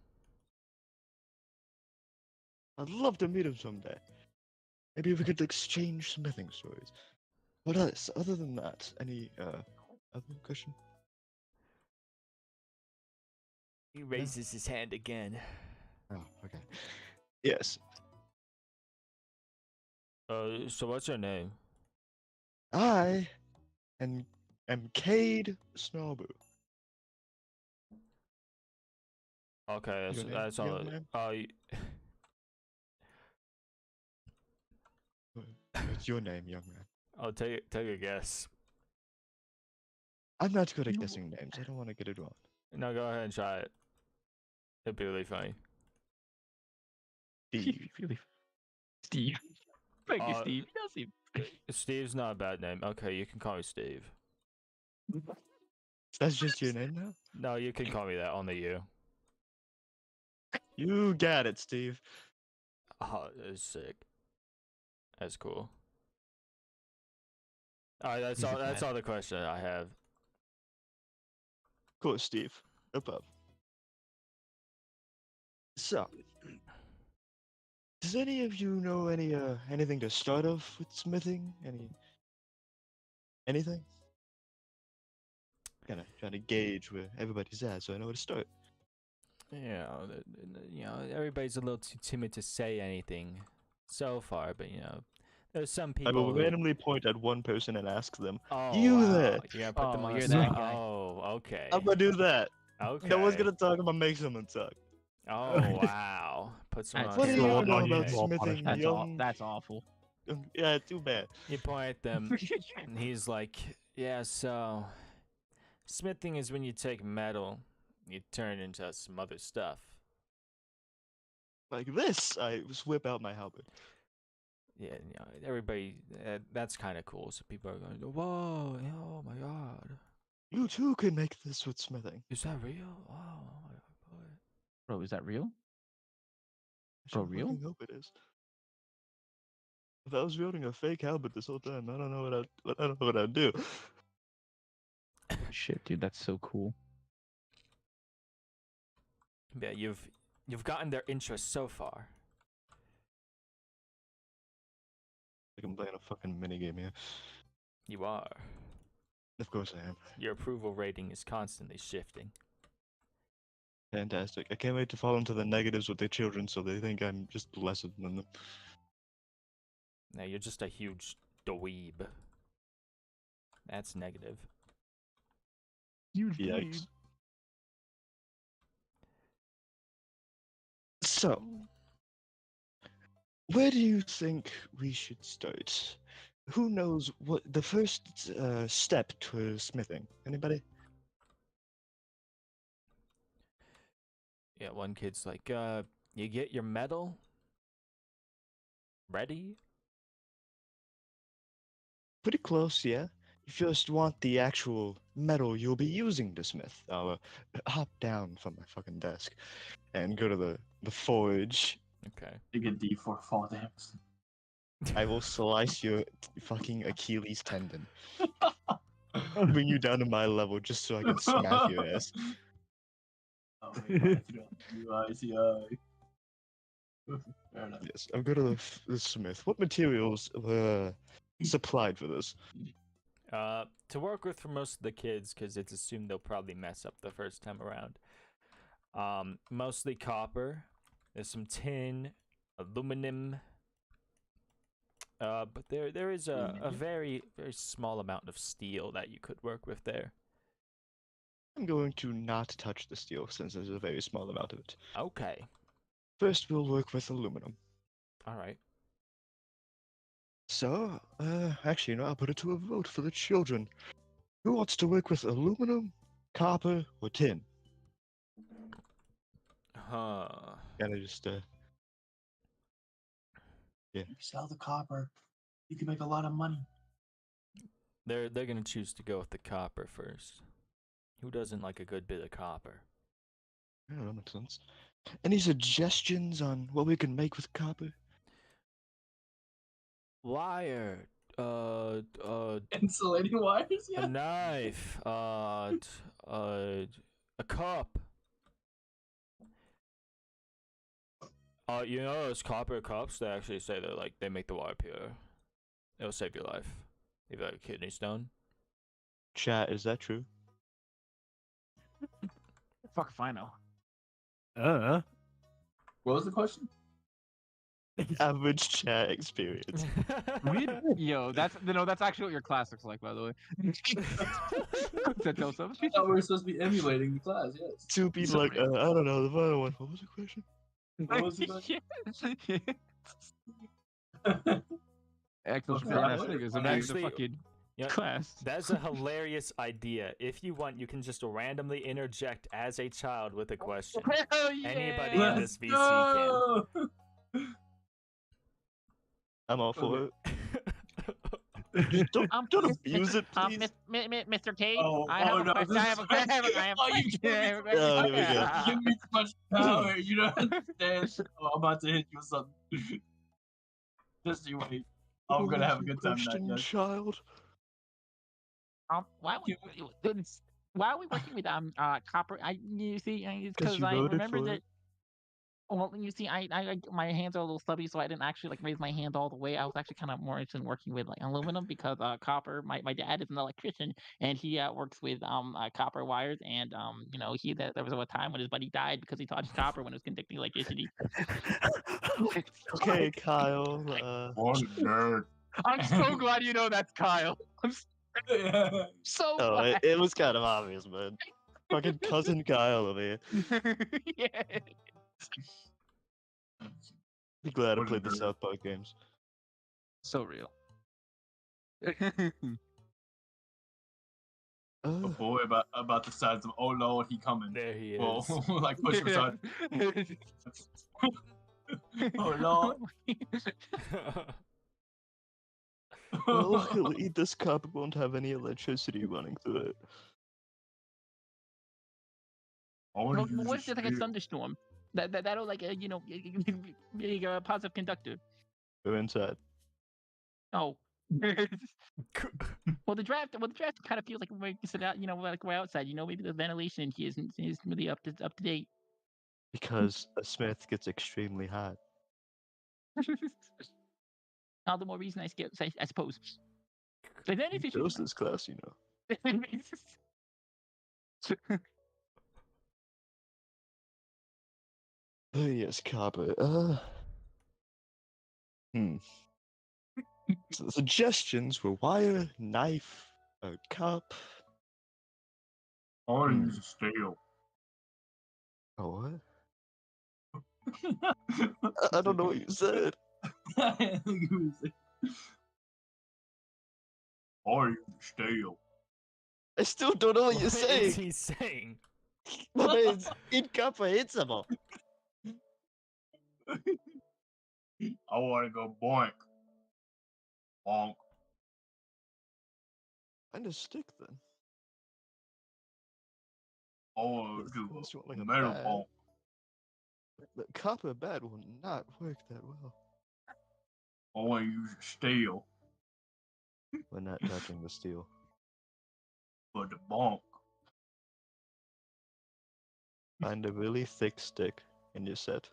I'd love to meet him someday. Maybe we could exchange smithing stories. What else? Other than that, any other question? He raises his hand again. Oh, okay. Yes. So what's your name? I am Cade Snowboo. Okay, Your name, that's all. young man? What's your name, young man? I'll take a guess. I'm not good at guessing names. I don't want to get it wrong. No, go ahead and try it. It'd be really funny. Steve. Steve. Thank you, Uh, Steve. He does seem. Steve's not a bad name. Okay, you can call me Steve. That's just your name now? No, you can call me that. Only you. You got it, Steve. Oh, that's sick. That's cool. Alright, that's He's a all. That's cat. all the question I have. Of course, Steve. No problem. So, does any of you know anything to start off with smithing? Anything? Kind of trying to gauge where everybody's at, so I know where to start. Yeah, everybody's a little too timid to say anything so far, but there's some I people will who. randomly point at one person and ask them, Oh, "You wow. there?" You're gonna put them Oh, on you're the that spot. guy. Oh, okay. I'm gonna do that. Okay. No one's gonna talk. I'm gonna make someone talk. Oh, wow. Put someone That's on What do the you terrible. spot. know on you, about small smithing, punishment. young? That's awful. Yeah, too bad. You point at them, and he's like, "Yeah, so smithing is when you take metal, you turn it into some other stuff." Like this, I just whip out my halberd. Yeah, everybody, that's kind of cool. So people are going, "Whoa, oh my god, You too can make this with smithing. is that real? Oh my god." Bro, is that real? I For sure real? fucking hope it is. If I was wielding a fake halberd this whole time, I don't know what I'd do. Holy shit, dude, that's so cool. Yeah, you've gotten their interest so far. Like I'm playing a fucking minigame here. You are. Of course I am. Your approval rating is constantly shifting. Fantastic. I can't wait to fall into the negatives with their children so they think I'm just lesser than them. Now you're just a huge dweeb. That's negative. Huge Yikes. So, where do you think we should start? Who knows what the first step to smithing? Anybody? Yeah, one kid's like, you get your metal ready? Pretty close, yeah. You first want the actual metal you'll be using to smith. I'll hop down from my fucking desk and go to the forge. Okay. You get D4 fall damage. I will slice your fucking Achilles tendon. Bring you down to my level just so I can smack your ass. Oh, wait, UICI. Fair enough. Yes, I'm going to the smith. What materials were supplied for this? To work with for most of the kids, because it's assumed they'll probably mess up the first time around. Mostly copper. There's some tin, aluminum. But there is a very small amount of steel that you could work with there. I'm going to not touch the steel since there's a very small amount of it. Okay. First, we'll work with aluminum. All right. So, actually, you know, I'll put it to a vote for the children. Who wants to work with aluminum, copper, or tin? Huh. Gotta just, You sell the copper. You can make a lot of money. They're gonna choose to go with the copper first. Who doesn't like a good bit of copper? yeah, that makes sense. Any suggestions on what we can make with copper? Wire. Insulating wires, A yeah. knife. A cup. You know those copper cups? They actually say that like they make the water pure. It'll save your life. If you have a kidney stone. Chat, is that true? Fuck if I know. What was the question? Average chat experience. Yo, that's actually what your class looks like, by the way. That tells something. I thought we were supposed to be emulating the class, yes. Two people like, I don't know, the final one. What was the question? What was the question? Excellent Okay, for I ass would- niggas. I Imagine actually- the fucking Yeah, class. that's a hilarious idea. If you want, you can just randomly interject as a child with a question. Hell yeah! Anybody in Let's this VC can. go! I'm all for Okay. it. Don't abuse it, please. Mr. Tate, Oh, I have oh, a no, question. this I have a is- question. I have a Oh, you question. give I me have a too question. Oh, there we go. You give me too much power. You don't understand. Oh, I'm about to hit you with something. Just you wait. I'm What gonna was have a your good time tonight, question, guys. child. Why are we working with copper? You see, it's 'Cause because you I voted remember for that. it? Well, you see, I my hands are a little stubby, so I didn't actually like raise my hand all the way. I was actually kind of more interested in working with like aluminum because copper. My dad is an electrician and he works with copper wires, and you know there was a time when his buddy died because he touched copper when it was conducting electricity. Okay, Kyle. What a nerd. I'm so glad you know that's Kyle. I'm so Oh, glad. it was kind of obvious, man. Fucking cousin Kyle over here. Yeah. Be glad I What a played the nerd. South Park games. So real. A boy about the size of oh lord, he coming. There he is. Well, like push him aside. Oh lord. Well, luckily, this cup won't have any electricity running through it. I want Well, to use what if a there's like a steel. thunderstorm? That'll like you know be a positive conductor. Go inside. Oh. Well, the draft kind of feels like we're sitting out, you know, like we're outside. You know, maybe the ventilation in here isn't really up to date. Because a smith gets extremely hot. All the more reason I suppose. But then if He you chose this class, you know. Oh, yes, copper. So the suggestions were wire, knife, a cup. I want to use a steel. Oh, what? I don't know what you said. Or you stale. I still don't know what you're What is saying. he saying? My man's incomprehensible. I want to go boink. Bonk. Find a stick then. I want Of to do course you want, like, a a metal bat. bonk. The copper bat will not work that well. I want to use steel We're not touching the steel. for the bonk. Find a really thick stick in your set.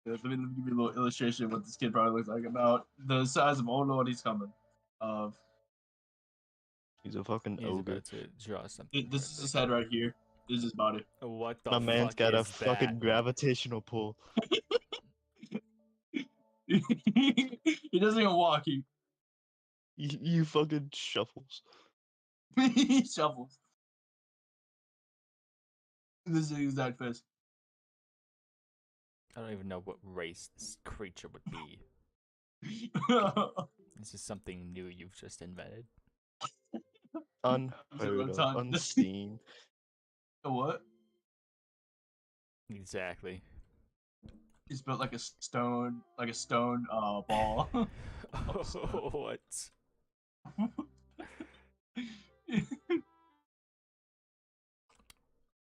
Let me give you a little illustration of what this kid probably looks like. About the size of Old Lord He's Coming. Of He's a fucking He's ogre. about to draw something. this is his head right here. This is his body. What the My fuck man's got a is fucking that? gravitational pull. He doesn't even walk. You fucking shuffles. He shuffles. This is the exact face. I don't even know what race this creature would be. This is something new you've just invented. Unheard of, time. unseen. What? Exactly. He's built like a stone ball. What?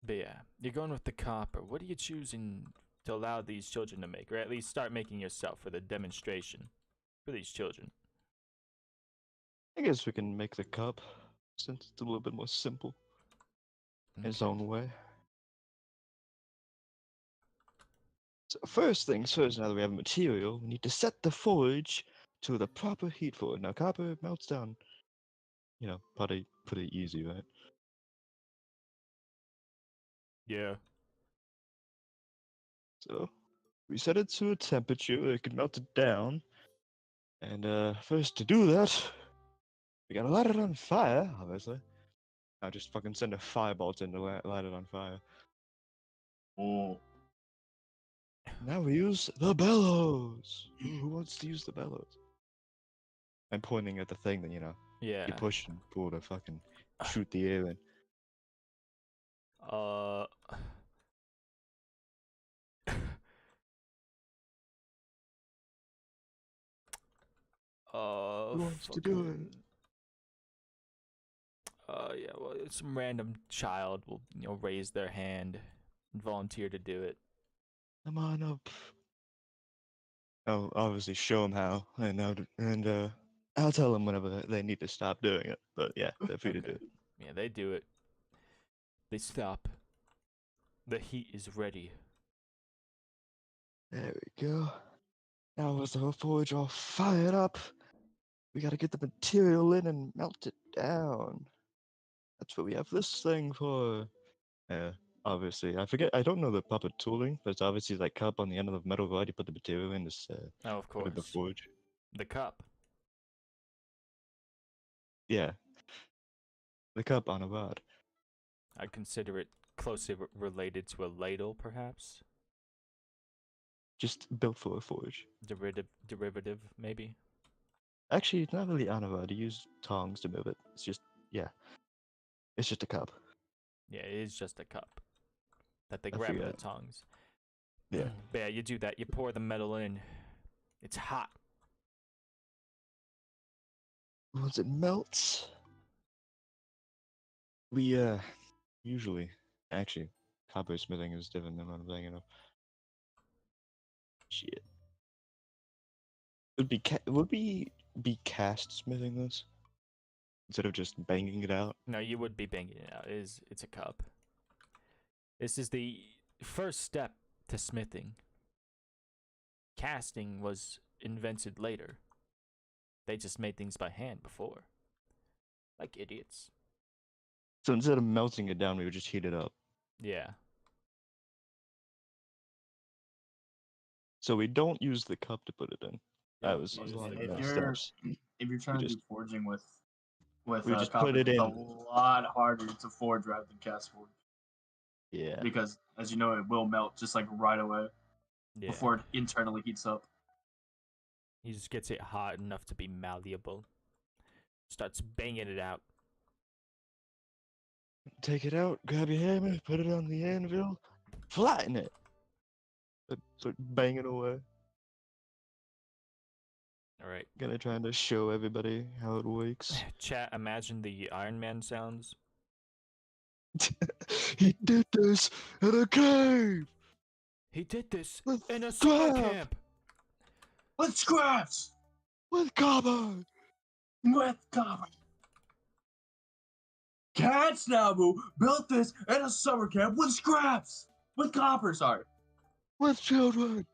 But yeah, you're going with the copper. What are you choosing to allow these children to make, or at least start making yourself for the demonstration for these children? I guess we can make the cup, since it's a little bit more simple in its Okay. own way. So first things first, now that we have material, we need to set the forge to the proper heat for it. Now copper melts down, you know, pretty easy, right? Yeah. So we set it to a temperature where it can melt it down. And first to do that, we gotta light it on fire, obviously. Now just fucking send a firebolt in to light it on fire. Oh. Now we use the bellows. Who wants to use the bellows? I'm pointing at the thing that, you know, Yeah. you push and pull to fucking shoot the air in. Who wants to do it? Yeah, well, some random child will, raise their hand and volunteer to do it. Come on up. I'll obviously show them how, and I'll tell them whenever they need to stop doing it. But yeah, they're free to do Okay. it. Yeah, they do it. They stop. The heat is ready. There we go. Now with the forge all fired up, we gotta get the material in and melt it down. That's what we have this thing for. Obviously, I don't know the proper tooling, but it's obviously like cup on the end of the metal rod. You put the material in, just Oh, of put it in the course. forge. The cup. Yeah, the cup on a rod. I'd consider it closely related to a ladle, perhaps. Just built for a forge. Derivative, maybe. Actually, it's not really on a rod. You use tongs to move it. It's just, yeah, it's just a cup. Yeah, it is just a cup that they I grab with the forgot. tongs. Yeah. But yeah, you do that. You pour the metal in. It's hot. Once it melts, we usually, actually, copper smithing is different than what I'm thinking of. Shit. Would we be cast smithing this instead of just banging it out? No, you would be banging it out. It's a cup. This is the first step to smithing. Casting was invented later. They just made things by hand before. Like idiots. So instead of melting it down, we would just heat it up. Yeah. So we don't use the cup to put it in. That was If a lot of if messed you're ups. if you're trying to just- do forging with we just copper, put it it's a in. lot harder to forge rather than cast forge Yeah. because, as you know, it will melt just like right away. Yeah. before it internally heats up. He just gets it hot enough to be malleable. Starts banging it out. Take it out, grab your hammer, put it on the anvil, flatten it. Start banging away. All right. Gonna try to show everybody how it works. Chat, imagine the Iron Man sounds. He did this in a cave He did this with in a summer scrap, camp. With scraps! with copper. With copper! Cat Snabu built this in a summer camp with scraps! With copper, sorry. With children.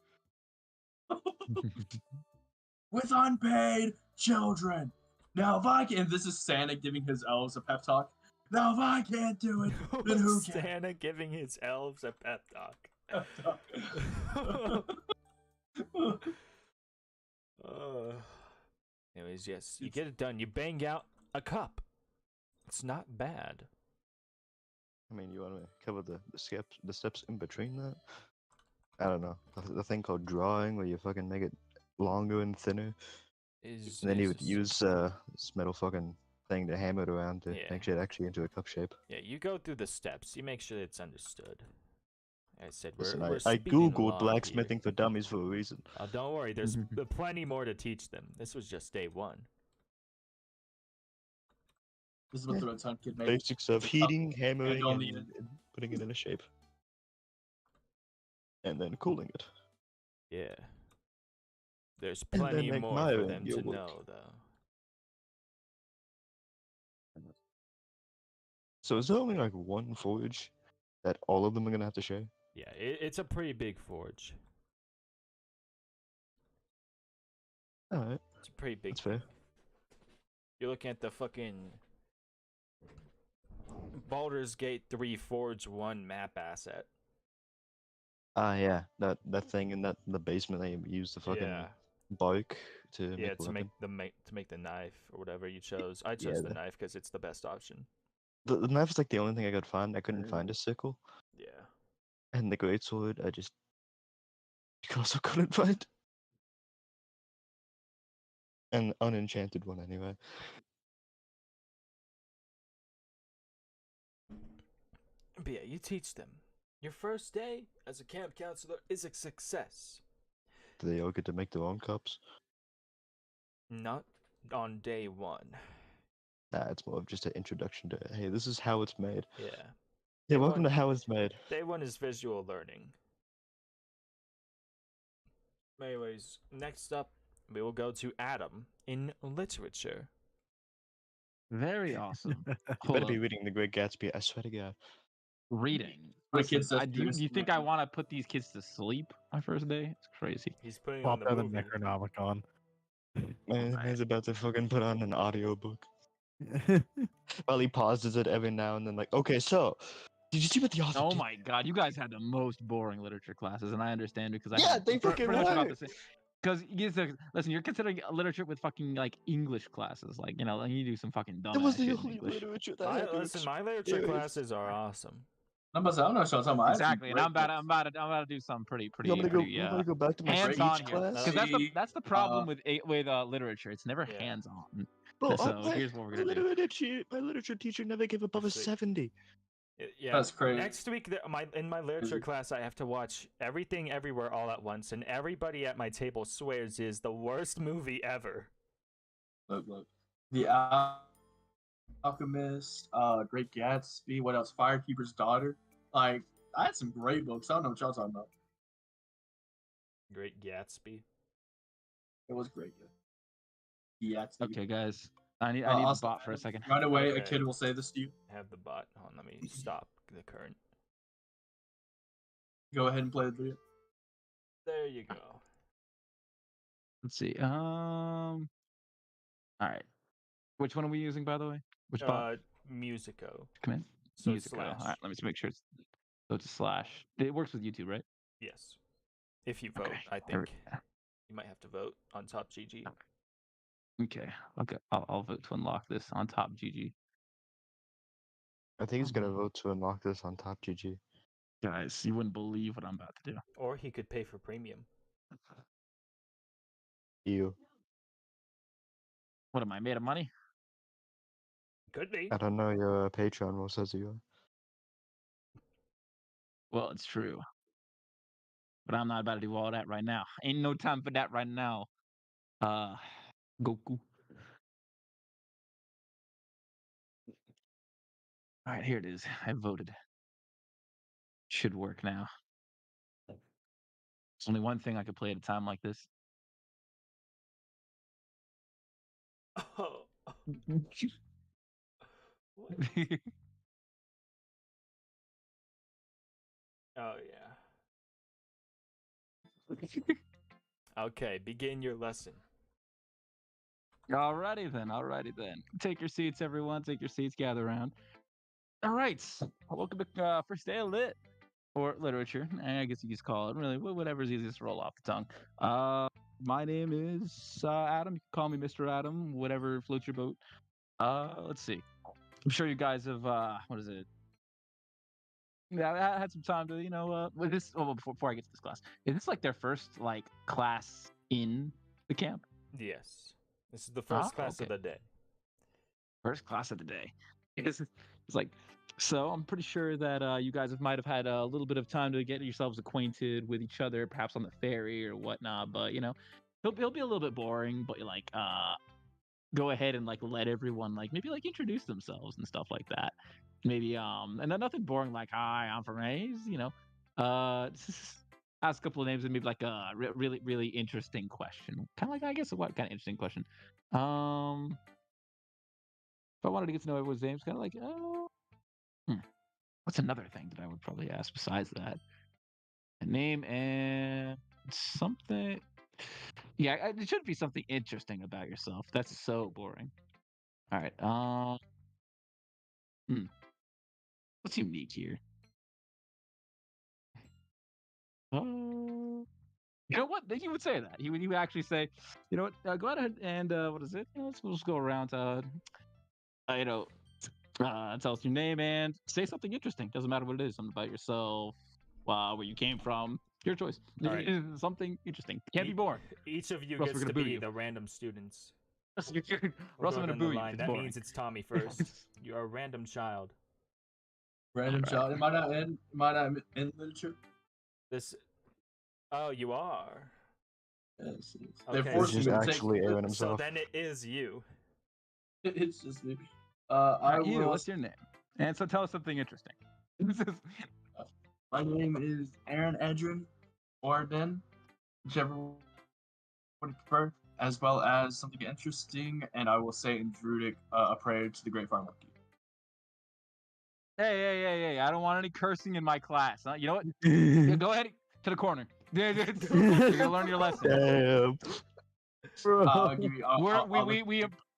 With unpaid children. Now if I can, this is Santa giving his elves a pep talk. Now if I can't do it, then who can? Santa giving his elves a pep talk. Pep talk. Anyways, yes, you get it done. You bang out a cup. It's not bad. I mean, you want to cover the steps in between that? I don't know. The thing called drawing, where you fucking make it longer and thinner, and then you would use this metal fucking thing to hammer it around to make it actually into a cup shape. Yeah, you go through the steps. You make sure it's understood. I said Listen, we're I speeding along googled here. blacksmithing for dummies for a reason. Oh, don't worry. There's plenty more to teach them. This was just day one. This is what the Red Sun Kid made. Basics of heating, hammering, don't and need it. putting it in a shape. And then cooling it. Yeah. There's And then plenty make more my for own them to yogurt. know, though. So is there only like one forge that all of them are gonna have to share? Yeah, it's a pretty big forge. Alright, It's a pretty big. that's fair. You're looking at the fucking Baldur's Gate 3 Forge 1 map asset. Yeah, that thing in the basement they use the fucking Yeah, bark to yeah, make a to weapon. make the knife or whatever you chose. I chose Yeah, the the- knife because it's the best option. The knife is like the only thing I could find. I couldn't find a sickle, Yeah. and the greatsword I just also couldn't find. An unenchanted one anyway. But yeah, you teach them. Your first day as a camp counselor is a success. Do they all get to make their own cups? Not on day one. Nah, it's more of just an introduction to, hey, this is how it's made. Yeah. Yeah, Day welcome one- to how it's made. Day one is visual learning. Anyways, next up, we will go to Adam in literature. Very awesome. You Hold better be up. reading The Great Gatsby, I swear to God. Reading. My Listen, kid says do you think I want to put these kids to sleep my first day? It's crazy. He's putting A on lot the better than movie. Necronomicon. Man's about to fucking put on an audiobook. While he pauses it every now and then, like, okay, so, did you see what the author Oh did? my god, you guys had the most boring literature classes, and I understand because I Yeah, had they fucking pretty much about were. the same. Because listen, you're considering literature with fucking like English classes, like like you do some fucking dumb That was ass the shit in only English. literature that I had to Listen, my literature experience. classes are awesome. I'm not sure what I'm talking about. I had some Exactly, and great I'm about books. to do some pretty You want me to go? pretty You want me to go back to my hands speech on here. class? Because See, that's the problem with literature. It's never Yeah. hands on. Bro, So my, here's what we're my gonna do. literature teacher never gave above a Sick. 70. Yeah. That's crazy. Next week, in my literature class, I have to watch Everything Everywhere All at Once, and everybody at my table swears is the worst movie ever. Look. The Alchemist, Great Gatsby, what else? Firekeeper's Daughter. Like, I had some great books. I don't know what y'all talking about. Great Gatsby. It was great. Yeah. Gatsby. Okay, guys, I need a Also, bot for a second. Right away, a Okay. kid will say this to you. Have the bot. Hold on, let me stop the current. Go ahead and play the video. There you go. Let's see. All right. Which one are we using, by the way? Which bot? Musico. Come in. So Music. All slash. right. Let me just make sure it's. So it's a slash. It works with YouTube, right? Yes. If you vote, Okay, I there we- think you might have to vote on top GG. Okay. Okay. I'll vote to unlock this on top GG. I think he's gonna vote to unlock this on top GG. Guys, you wouldn't believe what I'm about to do. Or he could pay for premium. You. What am I made of money? Could be. I don't know your Patreon. What says you are? Well, it's true. But I'm not about to do all that right now. Ain't no time for that right now. Goku. All right, here it is. I voted. Should work now. There's only one thing I could play at a time like this. Oh. What? Oh yeah. Okay, begin your lesson. Alrighty then. Take your seats, everyone. Take your seats. Gather around. All right. Welcome to first day of lit or literature. I guess you just call it really whatever's easiest to roll off the tongue. My name is Adam. You can call me Mr. Adam. Whatever floats your boat. Let's see. I'm sure you guys have what is it? Yeah, I had some time to with this. Oh, before I get to this class, is this like their first like class in the camp? Yes. This is the first class of okay. the day. First class of the day. It's like, so I'm pretty sure that you guys might have had a little bit of time to get yourselves acquainted with each other, perhaps on the ferry or whatnot. But he'll be a little bit boring. But go ahead and like let everyone like maybe like introduce themselves and stuff like that. Maybe and then nothing boring like hi, I'm from Hayes. Just ask a couple of names and maybe like a really really interesting question. Kind of like I guess what kind of interesting question. If I wanted to get to know everyone's names, kind of like, what's another thing that I would probably ask besides that? A name and something. Yeah, it should be something interesting about yourself. That's so boring. All right. What's unique here? You know what? He would say that. He would actually say, you know what? Go ahead and what is it? We'll just go around. Tell us your name and say something interesting. Doesn't matter what it is. Something about yourself, where you came from. Your choice. All right. Something interesting. Can't be boring. Each of you Or else we're gets gonna to boo be you. the random students. Or We'll else I'm go gonna down the boo you. line. It's That boring. means it's Tommy first. You're a random child. Random Alright. child. Am I not in literature? This. Oh, you are. Yes. Okay, They so forced He's me just to take. actually airing So himself. then it is you. It's just me. What's your name? And so tell us something interesting. My name is Aaron Edrin, or Ben, whichever one you prefer, as well as something interesting, and I will say in Druidic, a prayer to the Great Fire Monkey. Hey! I don't want any cursing in my class. Huh? You know what? Yeah, go ahead to the corner. You're gonna learn your lesson. Damn. I'll give you.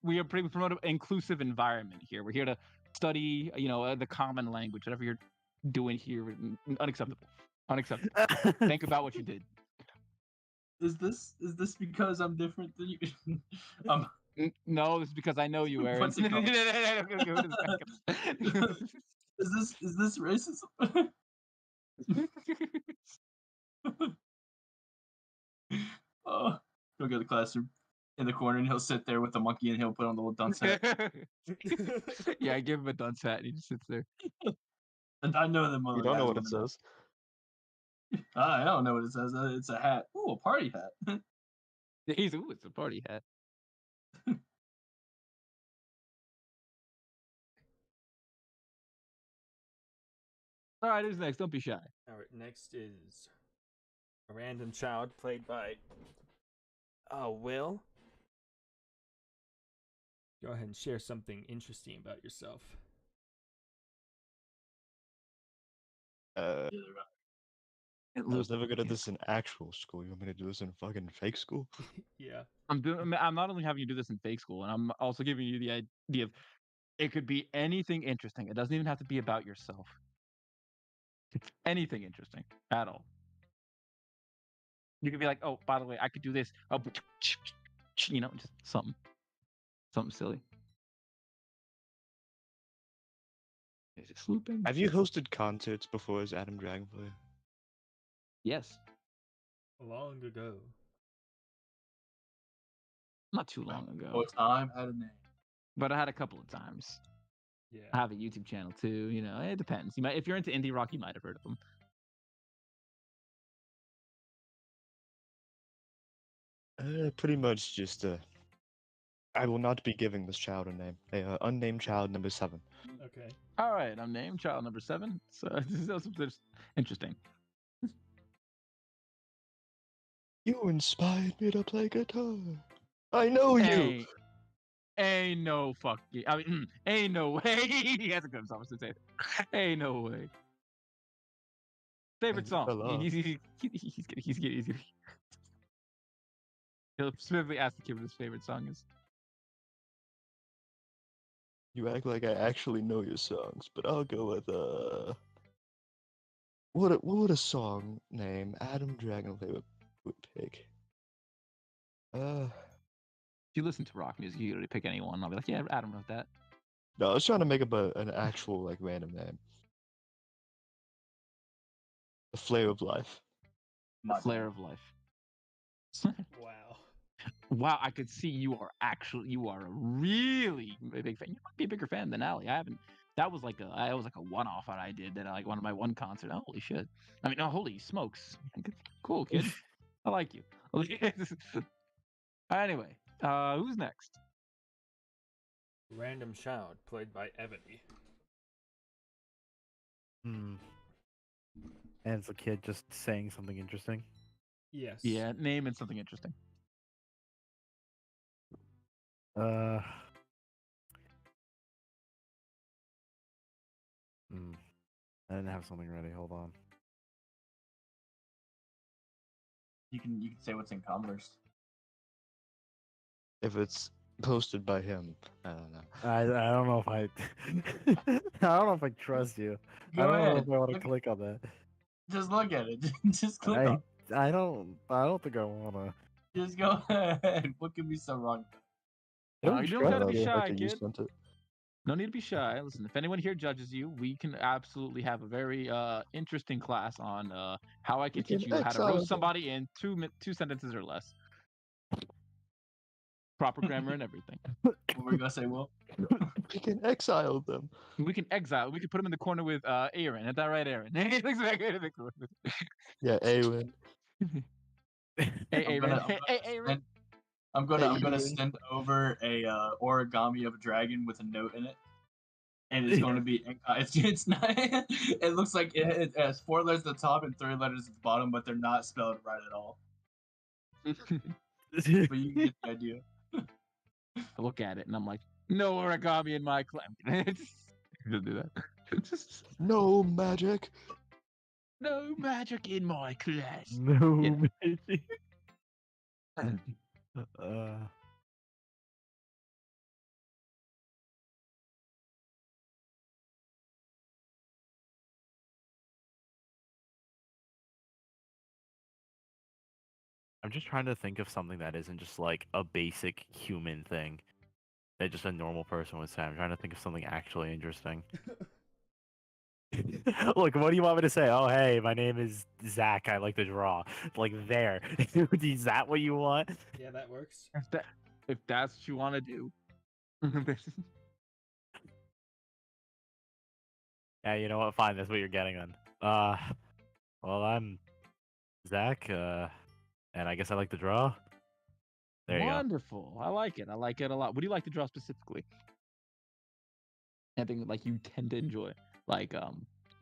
We are pretty promote inclusive environment here. We're here to study, the common language. Whatever you're doing here, unacceptable. Think about what you did. Is this because I'm different than you? No, this is because I know you, Aaron. What's it called? Is this racism? Oh, he'll go to the classroom in the corner and he'll sit there with the monkey and he'll put on the little dunce hat. Yeah, I give him a dunce hat and he just sits there. And I know that You don't know what it says. I don't know what it says. It's a hat. Ooh, a party hat. It's a party hat. All right, who's next? Don't be shy. All right, next is a random child played by Will. Go ahead and share something interesting about yourself. I was never good at this in actual school. You want me to do this in fucking fake school? Yeah. I'm not only having you do this in fake school, and I'm also giving you the idea of it could be anything interesting. It doesn't even have to be about yourself. Anything interesting at all. You could be like, oh, by the way, I could do this. Oh, just something silly. is it sleeping? Have you hosted concerts before as Adam Dragonfly? Yes. Long ago. Not too long ago. Oh, time had a name. But I had a couple of times. Yeah. I have a YouTube channel too. You know, it depends. You might, if you're into indie rock, you might have heard of them. Pretty much just I will not be giving this child a name. Unnamed child number 7. Okay. All right, I'm named child number 7. So this is interesting. You inspired me to play guitar. I know you. Ain't no fucking. I mean, ain't no way. He has a good song to say. Ain't no way. Favorite And song? fell off. He's getting. He'll specifically ask the kid what his favorite song is. You act like I actually know your songs, but I'll go with what would a song name Adam Dragonfly would pick? If you listen to rock music, you usually pick anyone. I'll be like, yeah, Adam wrote that. No, I was trying to make up an actual like random name. The Flair of Life. My Flare bad. of Life. Wow. Wow, I could see you are a really big fan. You might be a bigger fan than Ali. I haven't. That was like a one-off that I did that like one of my one concert. Oh, holy shit! I mean, oh, holy smokes! Cool kid. I like you. Anyway, who's next? Random child played by Ebony. And it's a kid just saying something interesting. Yes. Yeah, name and something interesting. I didn't have something ready. Hold on. You can say what's in Commerce. If it's posted by him, I don't know. I don't know if I I don't know if I trust you. I Go don't know ahead. if I want to Look- click on that. Just look at it. Just click on. I don't think I wanna. Just go ahead. What could be so wrong? You don't trust gotta be you. shy, You kid. sent it. No need to be shy. Listen, if anyone here judges you, we can absolutely have a very interesting class on how I can can teach you how to exile roast them. somebody in two sentences or less. Proper grammar and everything. What were you gonna say, Will? We can exile them. We can exile. We can put him in the corner with Aaron. Is that right, Aaron? He looks back in the corner. Yeah, Awen. Hey, Aaron. Hey, Aaron. I'm gonna Aaron. send over a origami of a dragon with a note in it, and it's going to be it's not. It looks like it has 4 letters at the top and 3 letters at the bottom, but they're not spelled right at all. But you get the idea. I look at it and I'm like, no origami in my class. Just do that. Just No magic. no magic in my class. No. Yeah. Maybe. I'm just trying to think of something that isn't just like a basic human thing that just a normal person would say. I'm trying to think of something actually interesting. Look, what do you want me to say? Oh, hey, my name is Zach. I like to draw. Like there. Is that what you want? Yeah, that works. If that's what you want to do. Yeah, you know what? Fine, that's what you're getting then. Well, I'm Zach, and I guess I like to draw. There you go. Wonderful. I like it. I like it a lot. What do you like to draw specifically? Anything like you tend to enjoy, like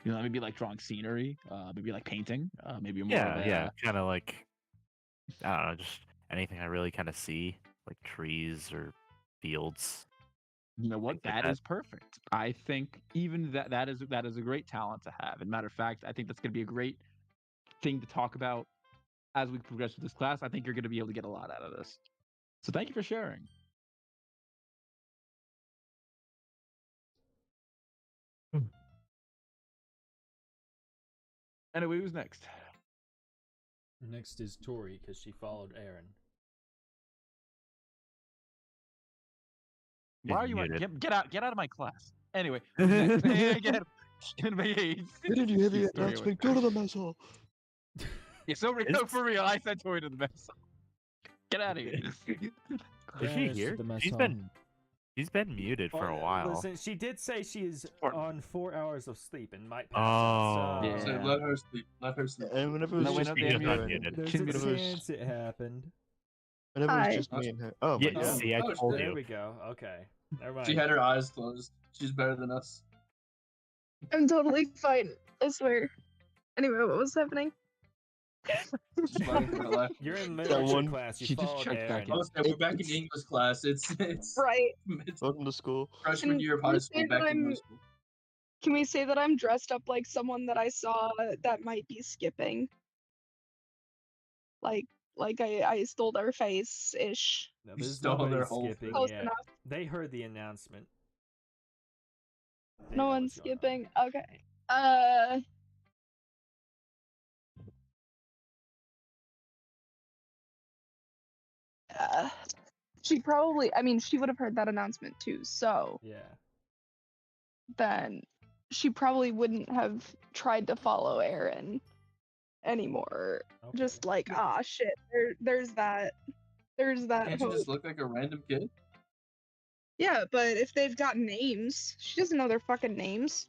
maybe like drawing scenery, maybe like painting, maybe more of a, Yeah, kind of like I don't know, just anything I really kind of see, like trees or fields. You know what? Things like That that. is perfect. I think even that is a great talent to have. And matter of fact, I think that's going to be a great thing to talk about as we progress with this class. I think you're going to be able to get a lot out of this. So thank you for sharing. Anyway, who's next? Next is Tori because she followed Aaron. Why are He's you muted. get out of my class? Anyway, who's next? Didn't make it. Didn't you hear the Your story announcement? Go to the mess hall. Yeah, so real, It's- for real. I sent Tori to the mess. Get out of here. Is she Yes, here? the mess She's hall. been muted for a while. Listen, she did say she's Or- on 4 hours of sleep and might pass Oh. out. So Yeah. So let her sleep. Let her sleep. And whenever it No, was wait, just no, me they and muted. her, Muted. there's She's a muted. chance it happened. whenever it was Hi. just me and her. Oh my Yeah, god. see, I Oh, told There you. we go. Okay. Never mind. She had her eyes closed. She's better than us. I'm totally fine. I swear. Anyway, what was happening? She's laughing for her life. You're in That literature one- class. You she just followed checked back Aaron. in. Oh, so we're back in English class. It's Right. it's Welcome to school. freshman Can year of you high say school. that Back in I'm- middle school. Can we say that I'm dressed up like someone that I saw that might be skipping? Like I stole their face ish. No, You there's stole their nobody whole skipping thing. Close yet. enough. They heard the announcement. They No know one's what's going on. skipping. Okay. She probably. I mean, she would have heard that announcement too. So Yeah. then she probably wouldn't have tried to follow Aaron anymore. Okay. Just like, ah, shit. There's that. There's that Can't you hope. just look like a random kid? Yeah, but if they've got names, she doesn't know their fucking names.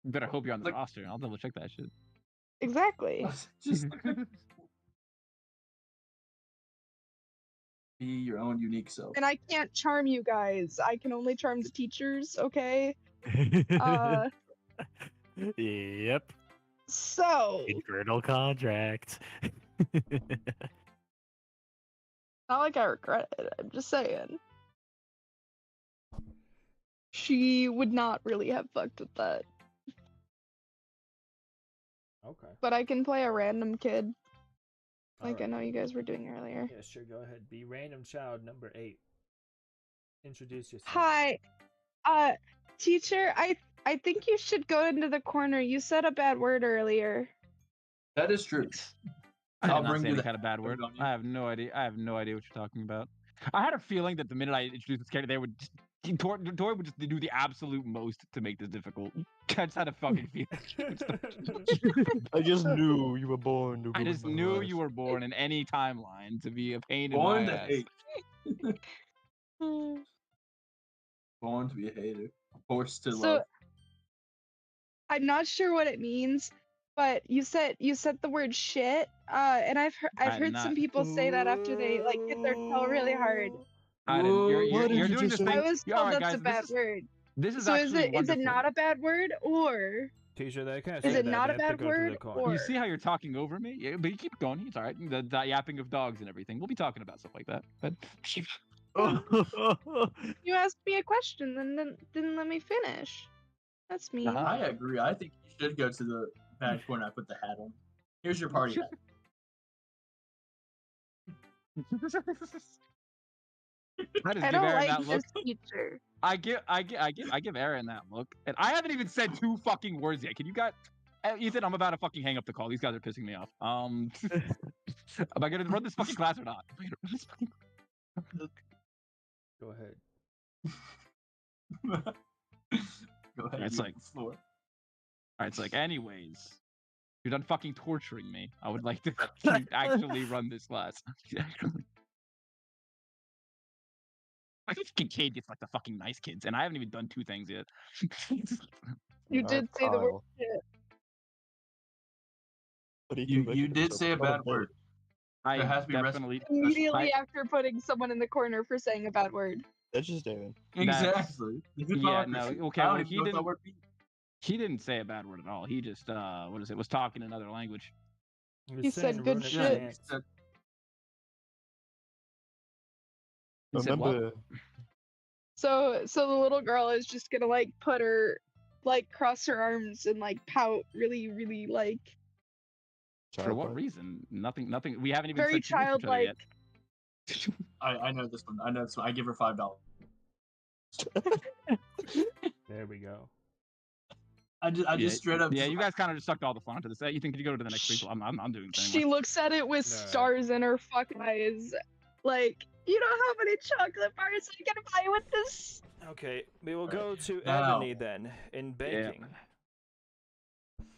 You better hope you're on the Like- roster. I'll double check that shit. Exactly. Just look like... Be your own unique self. And I can't charm you guys. I can only charm the teachers, okay? Uh, Yep. so Internal contract. not like I regret it. I'm just saying. She would not really have fucked with that. Okay. But I can play a random kid, like I Alright. know you guys were doing earlier. Yeah, sure. Go ahead. Be random child number 8. Introduce yourself. Hi. Teacher, I think you should go into the corner. You said a bad word earlier. That is true. I I'll did not bring say you any the kind of bad word. on you. I have no idea. I have no idea what you're talking about. I had a feeling that the minute I introduced this character, they would just, Tori would just do the absolute most to make this difficult. I just had a fucking feeling. I just knew you were born to I ruin just my knew life. you were born in any timeline to be a pain Born in to my ass. hate. Born to be a hater. Forced to So love. I'm not sure what it means, but you said the word shit. And I've I'm heard some not- people say that after they like hit their toe really hard. I didn't. You're, Whoa, you're, why did you're you doing just this say- thing. I was Yeah, told alright, that's guys, a bad word. This is So is actually it wonderful. not a bad word or Teacher, they can't is say it that. not They a have to bad go to the word corner. or You see how you're talking over me? Yeah, but you keep going. It's all right. The yapping of dogs and everything. We'll be talking about stuff like that. But you asked me a question and then didn't let me finish? That's mean. Uh-huh. I agree. I think you should go to the bad corner. I put the hat on. Here's your party hat. I just I give don't Aaron like that look. this teacher. I give Aaron that look, and I haven't even said 2 fucking words yet. Can you guys, Ethan? I'm about to fucking hang up the call. These guys are pissing me off. Am I gonna run this fucking class or not? Am I gonna run this fucking... Go ahead. Go ahead. It's you like- on the floor. Alright, it's like, anyways, you're done fucking torturing me. I would like to actually run this class. Like, this fucking kid gets like the fucking nice kids, and I haven't even done 2 things yet. You Our did say the word Kyle. shit. But he You convicted did himself. say a What bad word. I There has to be definitely. Immediately after putting someone in the corner for saying a bad word. That's just Aaron. Exactly. Yeah, no, okay, I well, don't he even know what that didn't- word means. He didn't say a bad word at all. He just was talking another language. was He said saying good run it shit. chance. Said- He said what? Remember, So the little girl is just gonna like put her like cross her arms and like pout really, really like For what childlike. reason? Nothing. We haven't even very said too much to each other childlike. yet. I know this one. I know this one. I give her $5. There we go. I just straight up. Yeah, you guys kind of just sucked all the fun into this. You think you go to the next prequel? I'm doing the same. She looks at it with No. stars in her fucking eyes. Like, you know how many chocolate bars I can buy with this? Okay, we will go to Now. Ebony then in banking.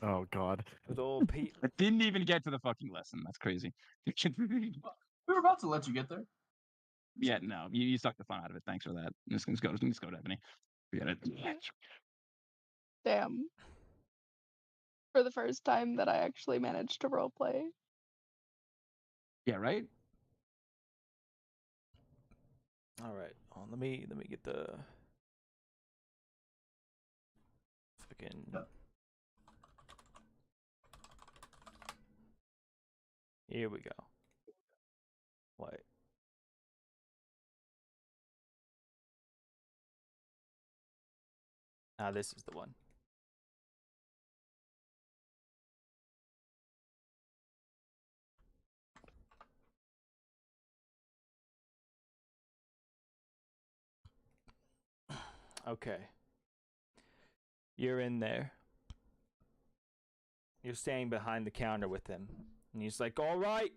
Oh God. With old Pete. I didn't even get to the fucking lesson. That's crazy. We were about to let you get there. Yeah, no, you sucked the fun out of it. Thanks for that. Let's go to Ebony. Forget it. Damn. For the first time that I actually managed to roleplay. Yeah, right? All right. Let me get the fucking. Yeah. Here we go. Wait. Ah, this is the one. Okay. You're in there. You're standing behind the counter with him. And he's like, all right.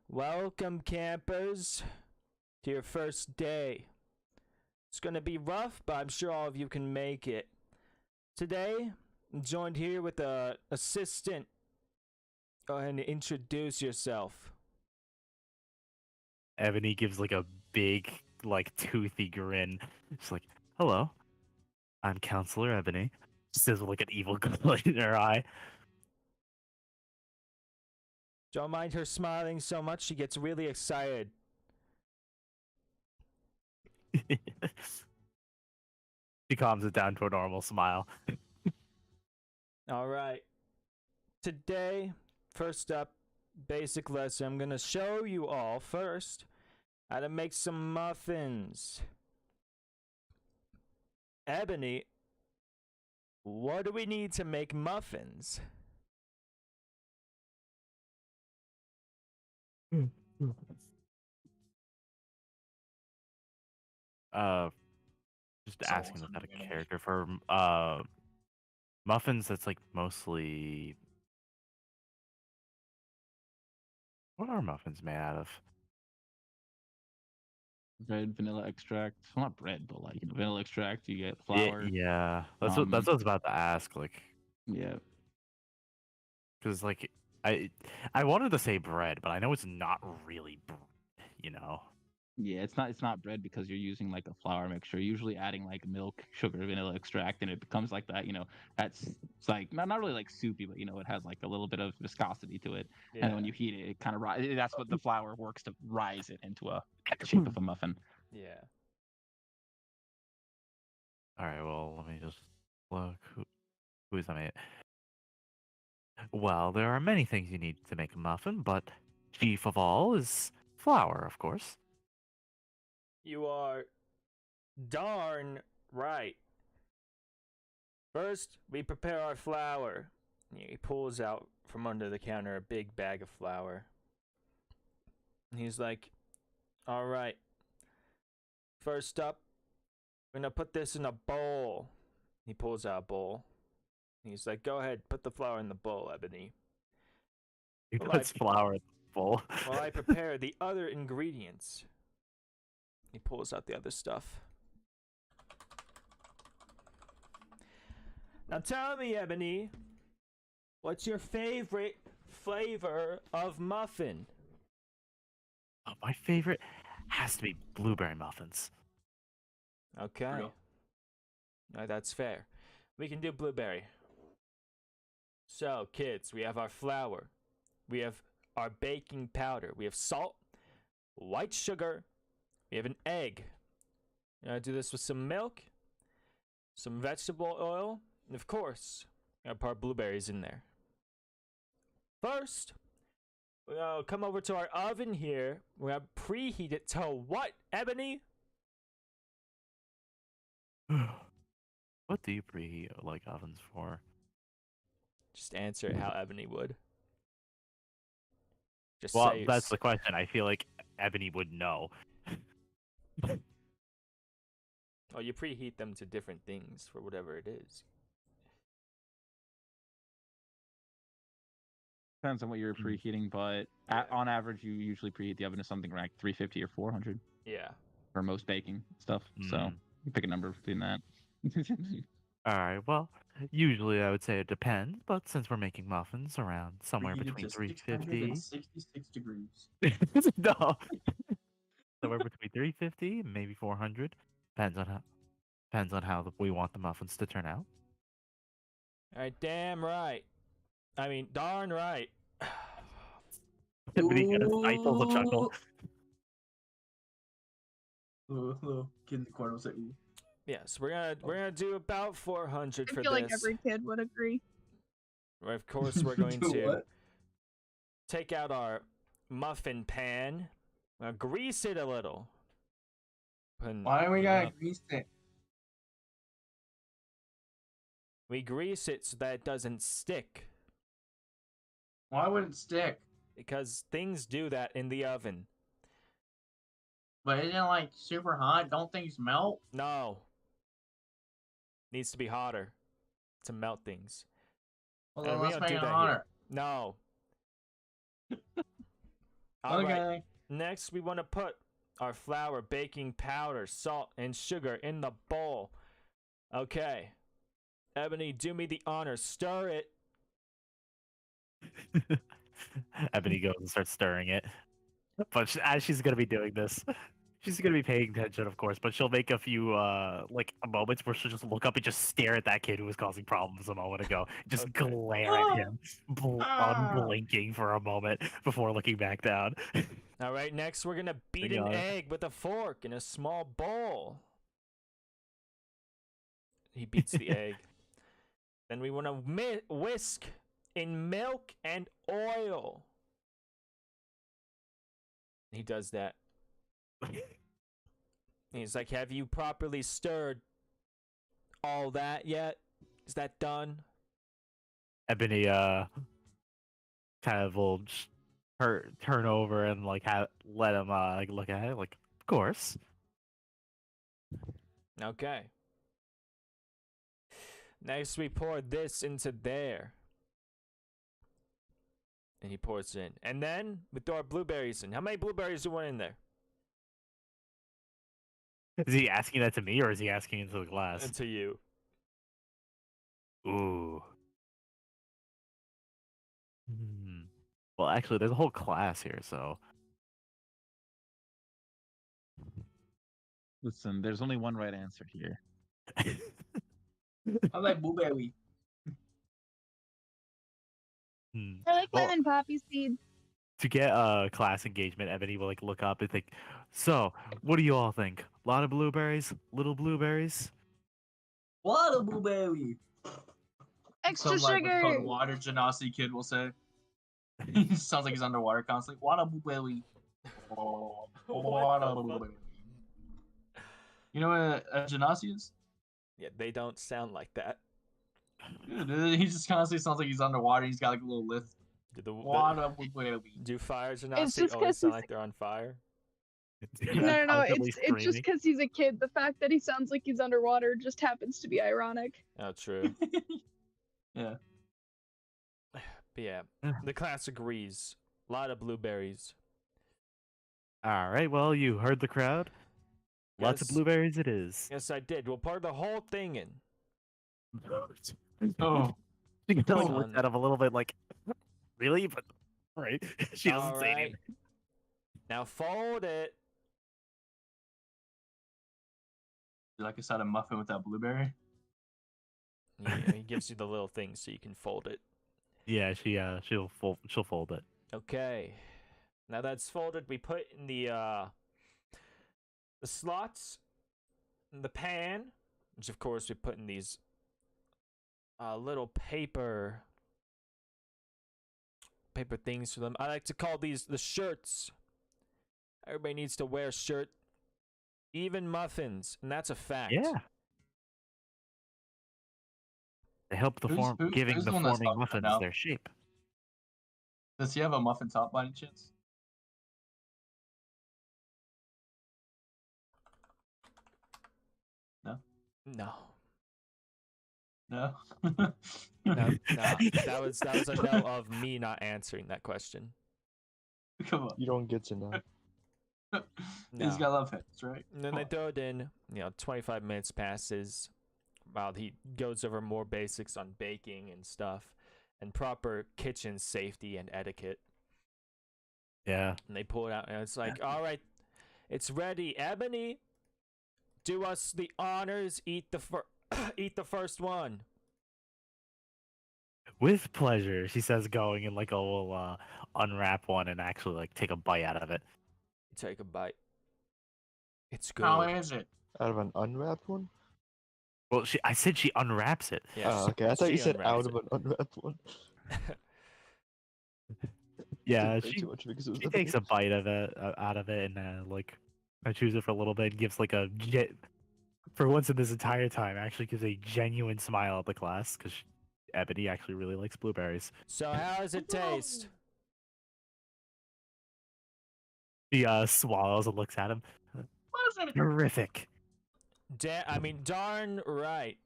Welcome, campers, to your first day. It's going to be rough, but I'm sure all of you can make it. Today, I'm joined here with a assistant. Go ahead and introduce yourself. Ebony gives like a big, like toothy grin. She's like, "Hello, I'm Counselor Ebony." She says with like an evil glow in her eye. Don't mind her smiling so much, she gets really excited. She calms it down to a normal smile. All right. Today, first up, basic lesson. I'm going to show you all first how to make some muffins. Ebony, what do we need to make muffins? Just So asking awesome without a advantage. character for muffins. That's like mostly. What are muffins made out of? Bread, vanilla extract. Well, not bread, but like vanilla extract. You get Yeah, flour. yeah. That's what I was about to ask. Like, Yeah. because like I wanted to say bread, but I know it's not really bread. You know. Yeah, it's not bread because you're using like a flour mixture. You're usually adding like milk, sugar, vanilla extract, and it becomes like that. That's it's like not really like soupy, but it has like a little bit of viscosity to it. And then when you heat it, it kind of that's what the flour works to rise it into a shape of a muffin. Yeah. All right. Well, let me just look. Who is I made? Well, there are many things you need to make a muffin, but chief of all is flour, of course. You are darn right. First, we prepare our flour. He pulls out from under the counter a big bag of flour. He's like, all right. First up, we're going to put this in a bowl. He pulls out a bowl. He's like, go ahead, put the flour in the bowl, Ebony. He Well, puts flour in the bowl. While I prepare the other ingredients. He pulls out the other stuff. Now tell me, Ebony, what's your favorite flavor of muffin? My favorite has to be blueberry muffins. Okay. Real. No, that's fair. We can do blueberry. So, kids, we have our flour. We have our baking powder. We have salt, white sugar. We have an egg. Do this with some milk, some vegetable oil, and of course, I put our blueberries in there. First, we're gonna come over to our oven here. We're gonna preheat it to what, Ebony? What do you preheat like ovens for? Just answer it how Ebony would. Just Well, say that's the question. I feel like Ebony would know. Oh, you preheat them to different things for whatever it is. Depends on what you're preheating, but on average, you usually preheat the oven to something like 350 or 400 Yeah. for most baking stuff. So you pick a number between that. All right. Well, Usually, I would say it depends, but since we're making muffins around somewhere Preheated between to 350, 666 degrees. no, somewhere between 350 and maybe 400, depends on how we want the muffins to turn out. All right, damn right. I mean, darn right. But he got a stifle a chuckle. Little kid in the corner was like, ooh. Yes, we're gonna do about 400 I for feel like this. every kid would agree. Of course, we're going Do to what? take out our muffin pan, grease it a little. Why do we gotta grease it? We grease it so that it doesn't stick, Why would it stick? because things do that in the oven. But isn't it like super hot? Don't things melt? No. Needs to be hotter to melt things. Well, And then we let's don't make do it that here. hotter. No. All right. Okay. Next, we want to put our flour, baking powder, salt, and sugar in the bowl. Okay. Ebony, do me the honor. Stir it. Ebony goes and starts stirring it. But as she's gonna be doing this, she's gonna be paying attention, of course. But she'll make a few like moments where she'll just look up and just stare at that kid who was causing problems a moment ago. Just Okay. glare at him, unblinking for a moment before looking back down. All right. Next, we're going to beat an egg with a fork in a small bowl. He beats the egg. Then we want to whisk in milk and oil. He does that. He's like, have you properly stirred all that yet? Is that done? Ebony kind of will turn over and like let him like look at it, like of course. Okay. Next, we pour this into there. And he pours it in. And then we throw our blueberries in. How many blueberries do we want in there? Is he asking that to me or is he asking into the glass? To you. Ooh. Hmm. Well, actually, there's a whole class here, so. Listen, there's only one right answer here. I like blueberry. I like Well, lemon poppy seed. to get class engagement, Ebony will like look up and think, so what do you all think? A lot of blueberries? Little blueberries? What a blueberry! Extra Some like what's sugar. called water genasi kid will say. He sounds like he's underwater constantly. What a blueberry! What a blueberry! You know what a genasi is? Yeah, they don't sound like that. Dude, he just constantly sounds like he's underwater. He's got like a little lift. What a blueberry! Do fire It's genasi just always 'cause sound he's- like they're on fire? No. Constantly It's just screaming. because he's a kid. The fact that he sounds like he's underwater just happens to be ironic. Oh, true. Yeah. But yeah, the class agrees. A lot of blueberries. All right, well, you heard the crowd. Lots of Yes. blueberries it is. Yes, I did. We'll pour the whole thing in. Oh. She kind of like Son. looked at him a little bit like, really? But, right? She doesn't All say right. anything. Now fold it. Like a side of muffin with that blueberry. He gives you the little thing so you can fold it. Yeah, she'll fold it. Okay. Now that's folded, we put in the slots in the pan, which of course we put in these little paper things for them. I like to call these the shirts. Everybody needs to wear a shirt. Even muffins, and that's a fact. Yeah. They help the giving who's the the one that's forming talking muffins now? their shape. Does he have a muffin top by any chance? No. No. No. No, that was a no of me not answering that question. Come on. You don't get to know. He's No. got love hits, right? And then Come they on. throw it in, 25 minutes passes. while he goes over more basics on baking and stuff and proper kitchen safety and etiquette. Yeah. And they pull it out, and it's like, all right, it's ready. Ebony, do us the honors. Eat the first one. With pleasure, she says, going and like will unwrap one and actually like take a bite out of it. Take a bite. It's good. How is it? Out of an unwrapped one? Well, I said she unwraps it. Yeah, Oh, okay. I thought she you said unwraps out it. of an unwrapped one. Yeah, Way she too much because it was she the takes a base. bite of it out of it and like I chews it for a little bit and gives like a for once in this entire time actually gives a genuine smile at the class because Ebony actually really likes blueberries. So how does it taste? She swallows and looks at him. Wasn't it? Terrific. Darn right.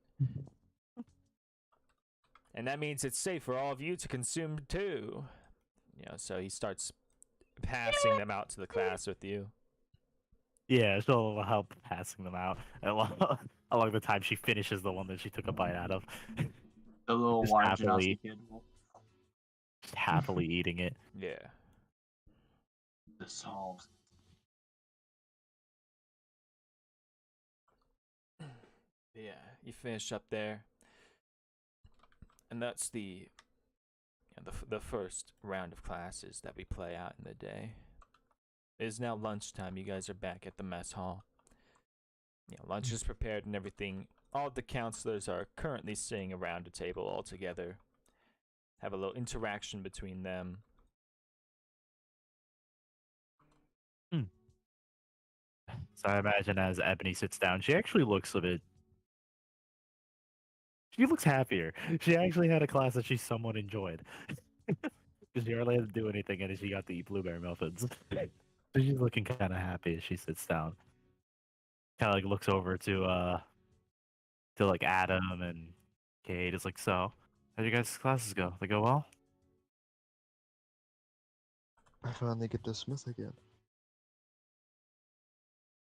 And that means it's safe for all of you to consume too. You know, so he starts passing them out to the class with you. Yeah, she'll help passing them out along the time she finishes the one that she took a bite out of. The little Just wide happily. Janowski kid. Just happily eating it. Yeah. The solves. Yeah, you finish up there. And that's the first round of classes that we play out in the day. It is now lunchtime. You guys are back at the mess hall. Yeah, lunch is prepared and everything. All the counselors are currently sitting around a table all together. Have a little interaction between them. So I imagine as Ebony sits down, she actually looks a bit. She looks happier. She actually had a class that she somewhat enjoyed. Because she hardly had to do anything, and she got to eat blueberry muffins. So she's looking kind of happy as she sits down. Kind of like looks over to like Adam and Kate. Is like, so how do you guys' classes go? They go well? I finally get to Smith again.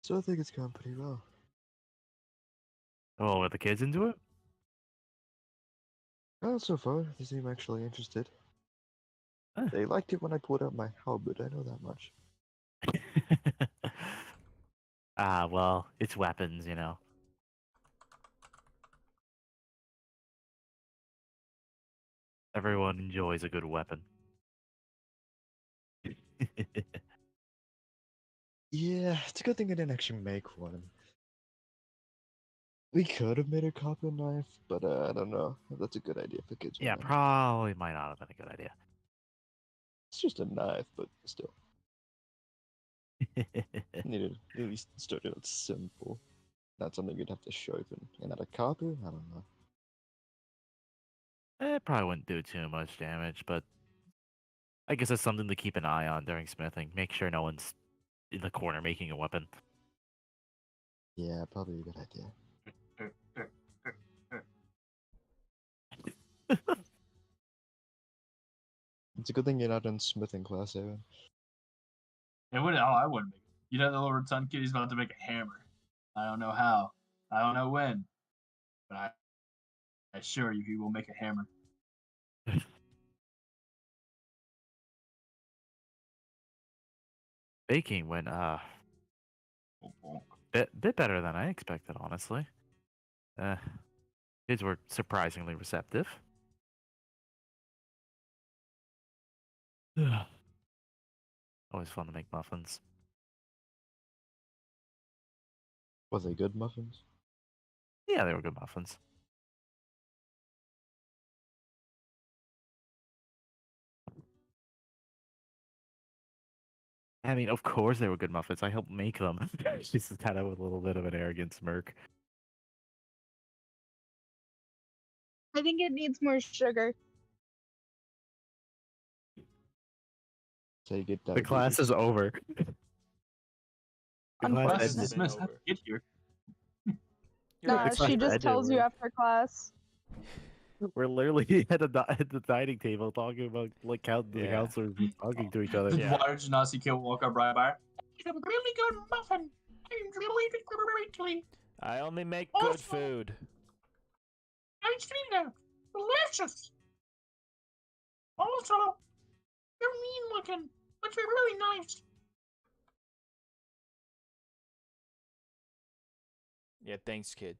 So I think it's gone pretty well. Oh, are the kids into it? Oh, so far, they seem actually interested. Huh. They liked it when I pulled out my halberd, I know that much. Ah, well, it's weapons, you know. Everyone enjoys a good weapon. Yeah, it's a good thing I didn't actually make one. We could have made a copper knife, but I don't know if that's a good idea for kids. or Yeah, not. probably might not have been a good idea. It's just a knife, but still. Need to at least start out simple. Not something you'd have to sharpen. And out of copper? I don't know. It probably wouldn't do too much damage, but I guess that's something to keep an eye on during smithing. Make sure no one's in the corner making a weapon. Yeah, probably a good idea. It's a good thing you're not in smithing class, Aaron. It wouldn't. Oh, I wouldn't make it. You know, the little rotund kid, he's about to make a hammer. I don't know how. I don't know when. But I assure you, he will make a hammer. Baking went bit better than I expected, honestly. Kids were surprisingly receptive. Always fun to make muffins. Was they good muffins? Yeah, they were good muffins. I mean, of course they were good muffins. I helped make them. She's kind of with a little bit of an arrogant smirk. I think it needs more sugar. So you get The class is over. The class Class is ended. dismissed. How did you get here? You're Nah, right. she just Ended, tells you we're- after class. We're literally at the dining table talking about like the Yeah. counselors and talking to each other. The Yeah. water Janowski kid will walk up right by. It's a really good muffin. I enjoyed it greatly. I only make Also- good food. I've seen them. Delicious. Also, they're mean looking, but they're really nice. Yeah, thanks, kid.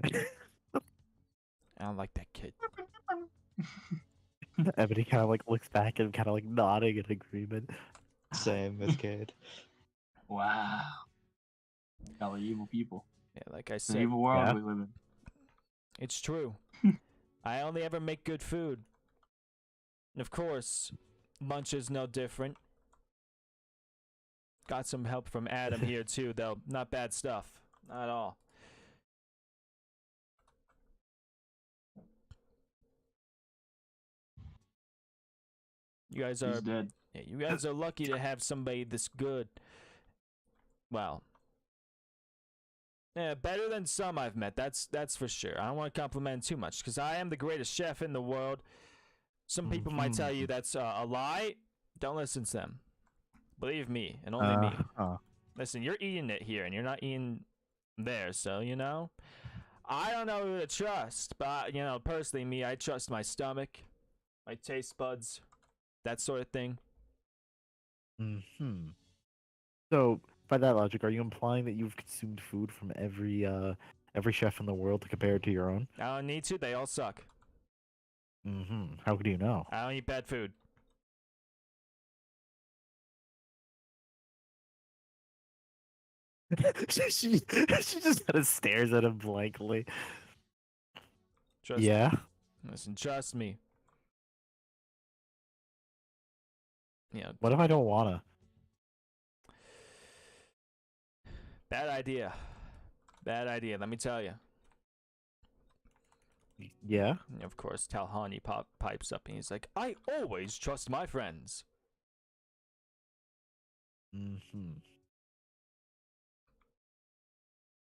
I don't like that kid. Ebony kind of like looks back and kind of like nodding in agreement. Same with Cade. Wow. Y'all are evil people. Yeah, like I It's an said, evil world Yeah. we live in. it's true. I only ever make good food. And of course, lunch is no different. Got some help from Adam here too, though. Not bad stuff. Not at all. You guys He's are dead. yeah, you guys are lucky to have somebody this good. Well, yeah, better than some I've met. That's for sure. I don't want to compliment too much because I am the greatest chef in the world. Some people might tell you that's a lie. Don't listen to them. Believe me, and only me. Listen, you're eating it here, and you're not eating there. So you know, I don't know who to trust, but you know, personally, me, I trust my stomach, my taste buds, that sort of thing. Hmm. So, by that logic, are you implying that you've consumed food from every chef in the world to compare it to your own? I don't need to. They all suck. How do you know? I don't eat bad food. she just kind of stares at him blankly. Trust Yeah. Listen, trust me. You know, What if I don't wanna? bad idea. Bad idea. Let me tell you. Yeah. And of course, Talhani pipes up and he's like, "I always trust my friends."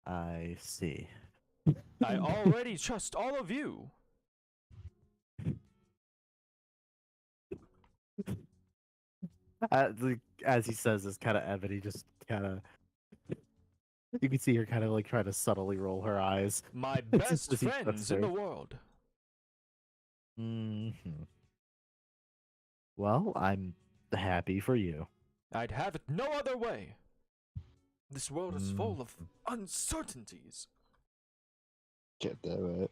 I see. I already trust all of you. As he says this, kind of Ebony just kind of. You can see her kind of like trying to subtly roll her eyes. My Just best as he friends trusts in her. the world. Well, I'm happy for you. I'd have it no other way. This world is full of uncertainties. Get that right.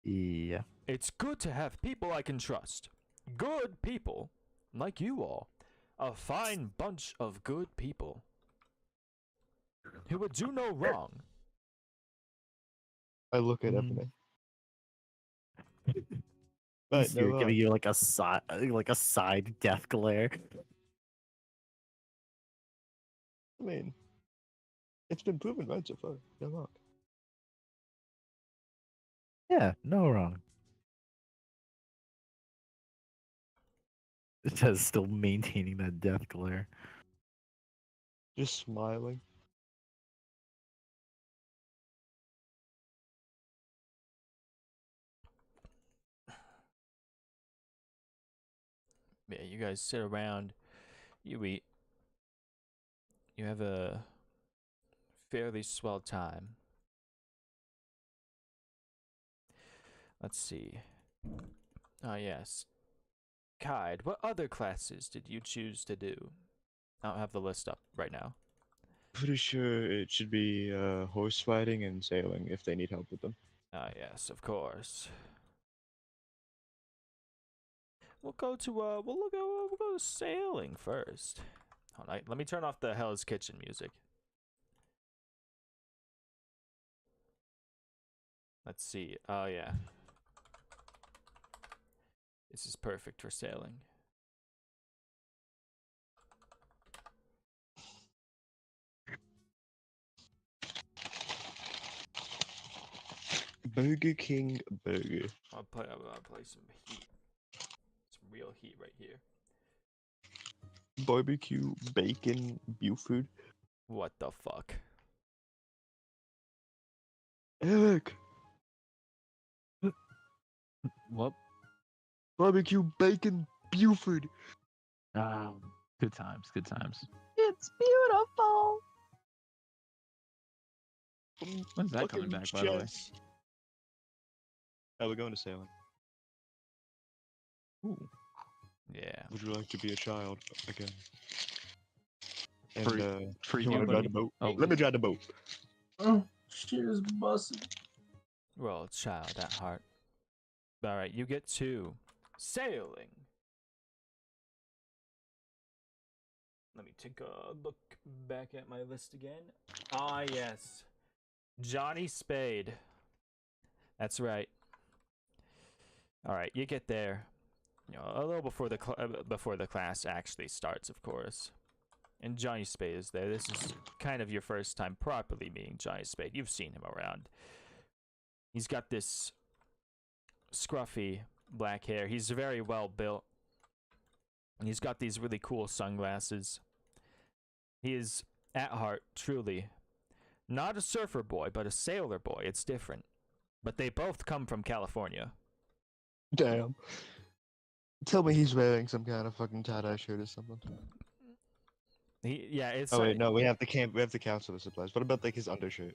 Yeah. It's good to have people I can trust. Good people, like you all. A fine bunch of good people. Who would do no wrong. I look at Mm. Ebony. You Right, see her no, giving you like a side death glare. I mean, it's been proven right so far. No wrong. Yeah, no wrong. It says still maintaining that death glare. Just smiling. Yeah, you guys sit around, you eat, you have a fairly swell time. Let's see. Oh, yes. Kide, what other classes did you choose to do? I don't have the list up right now. Pretty sure it should be horse riding and sailing if they need help with them. Ah, yes, of course. We'll go to we'll go to sailing first. Hold on, let me turn off the Hell's Kitchen music. Let's see. Oh yeah. This is perfect for sailing. Burger King burger. I'll play some heat. Some real heat right here. Barbecue bacon Buford. What the fuck? Eric. What? Barbecue bacon Buford. Good times. Good times. It's beautiful. When's that coming Fucking back, by the way? chess. we're going to sailing. Ooh. Yeah. Would you like to be a child again? And Free you want to drive buddy. the boat? Oh, Let me drive the boat. Oh, she is busted. Well, a child at heart. All right, you get to sailing. Let me take a look back at my list again. Ah, yes. Johnny Spade. That's right. All right, you get there. You know, a little before the class actually starts, of course. And Johnny Spade is there. This is kind of your first time properly meeting Johnny Spade. You've seen him around. He's got this scruffy black hair. He's very well built. And he's got these really cool sunglasses. He is, at heart, truly, not a surfer boy, but a sailor boy. It's different. But they both come from California. Damn. Tell me he's wearing some kind of fucking tie-dye shirt or something. Yeah, it's... Oh wait, no, we have the counselor supplies. What about like his undershirt?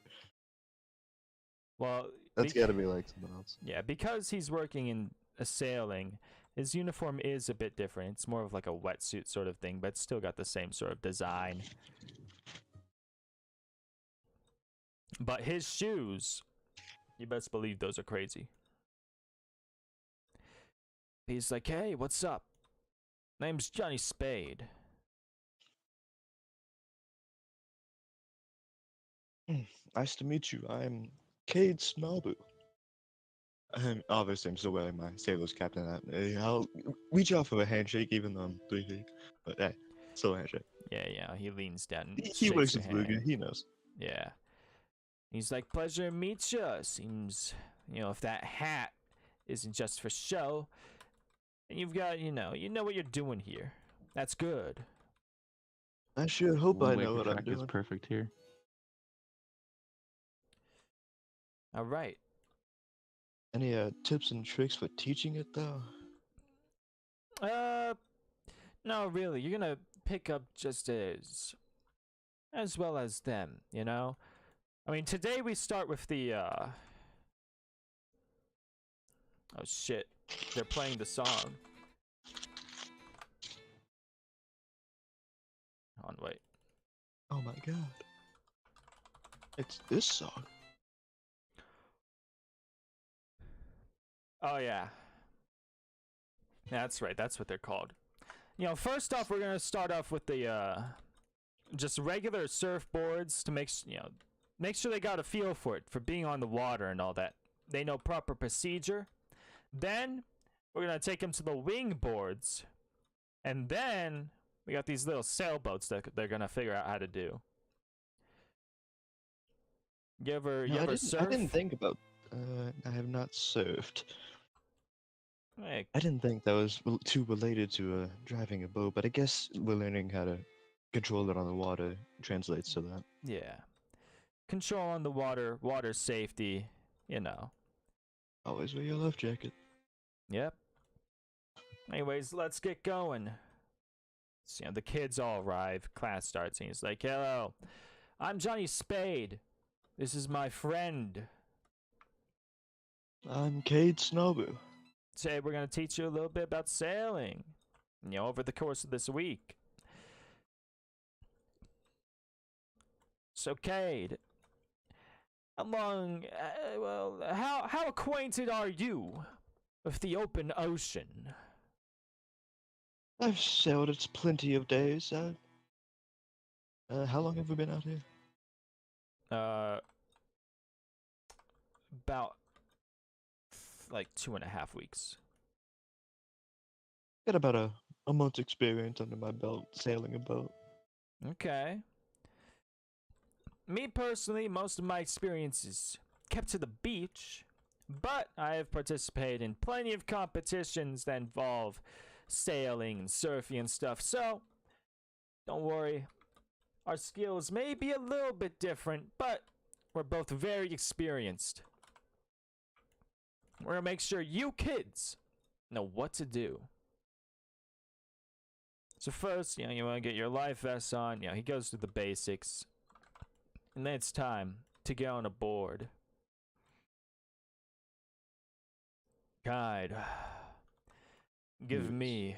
Well... That's gotta be like someone else. Yeah, because he's working in a sailing, his uniform is a bit different. It's more of like a wetsuit sort of thing, but it's still got the same sort of design. But his shoes, you best believe those are crazy. He's like, hey, what's up? Name's Johnny Spade. Nice to meet you. I'm Cade Snobbu. Obviously, I'm still wearing my sailor's captain hat. I'll reach out for a handshake, even though I'm 3 feet. But hey, still a handshake. Yeah, he leans down and He shakes works your with Luger. hand. He knows. Yeah. He's like, pleasure to meet you. Seems, if that hat isn't just for show, and you've got, you know what you're doing here. That's good. I sure hope I Wake know what I'm track is doing. perfect here. All right. Any tips and tricks for teaching it though? No, really. You're gonna pick up just as well as them, you know? I mean, today we start with the, oh shit. They're playing the song. Hold on, wait. Oh my god. It's this song. Oh, yeah. That's right. That's what they're called. First off, we're gonna start off with the, just regular surfboards to make sure they got a feel for being on the water and all that. They know proper procedure. Then we're gonna take them to the wing boards, and then we got these little sailboats that they're gonna figure out how to do. You ever surf? I didn't think about. I have not surfed. Hey, I didn't think that was too related to driving a boat, but I guess we're learning how to control it on the water translates to that. yeah. Control on the water safety, Always wear your life jacket. Yep. Anyways, let's get going. So, the kids all arrive. Class starts, and he's like, hello, I'm Johnny Spade. This is my friend. I'm Cade Snobbu. Today we're going to teach you a little bit about sailing, over the course of this week. So, Cade, how acquainted are you with the open ocean? I've sailed it plenty of days. How long have we been out here? About like 2.5 weeks. Got about a month's experience under my belt sailing a boat. Okay. Me personally, most of my experience is kept to the beach, but I have participated in plenty of competitions that involve sailing and surfing and stuff, so don't worry. Our skills may be a little bit different, but we're both very experienced. We're gonna make sure you kids know what to do. So first, you want to get your life vest on. He goes through the basics. And then it's time to get on a board. Guide. Give Yes. me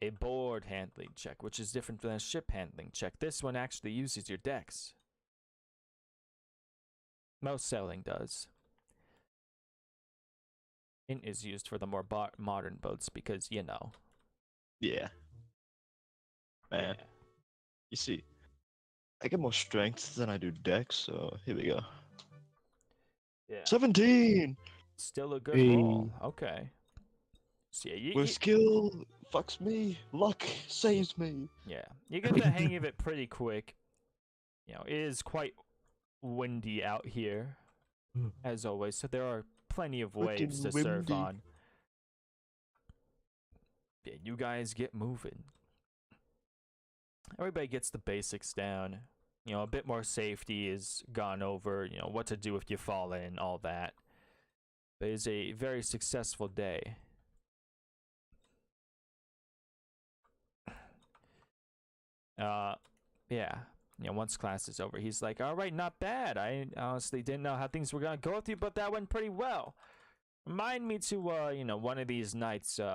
a board handling check, which is different than a ship handling check. This one actually uses your dex. Most sailing does. Int is used for the more modern boats because, you know. Yeah. Man, you see, I get more strength than I do dex, so here we go. Yeah. 17! Still a good Hey. roll. Okay. So yeah, Where skill fucks me, luck saves me. yeah, you get the hang of it pretty quick. You know, it is quite windy out here, as always, so there are plenty of waves to Frickin' surf windy. on. Yeah, you guys get moving. Everybody gets the basics down. You know, a bit more safety is gone over, you know, what to do if you fall in, all that. But it's a very successful day. Yeah. You know, once class is over, he's like, all right, not bad. I honestly didn't know how things were going to go with you, but that went pretty well. Remind me to, you know, one of these nights, you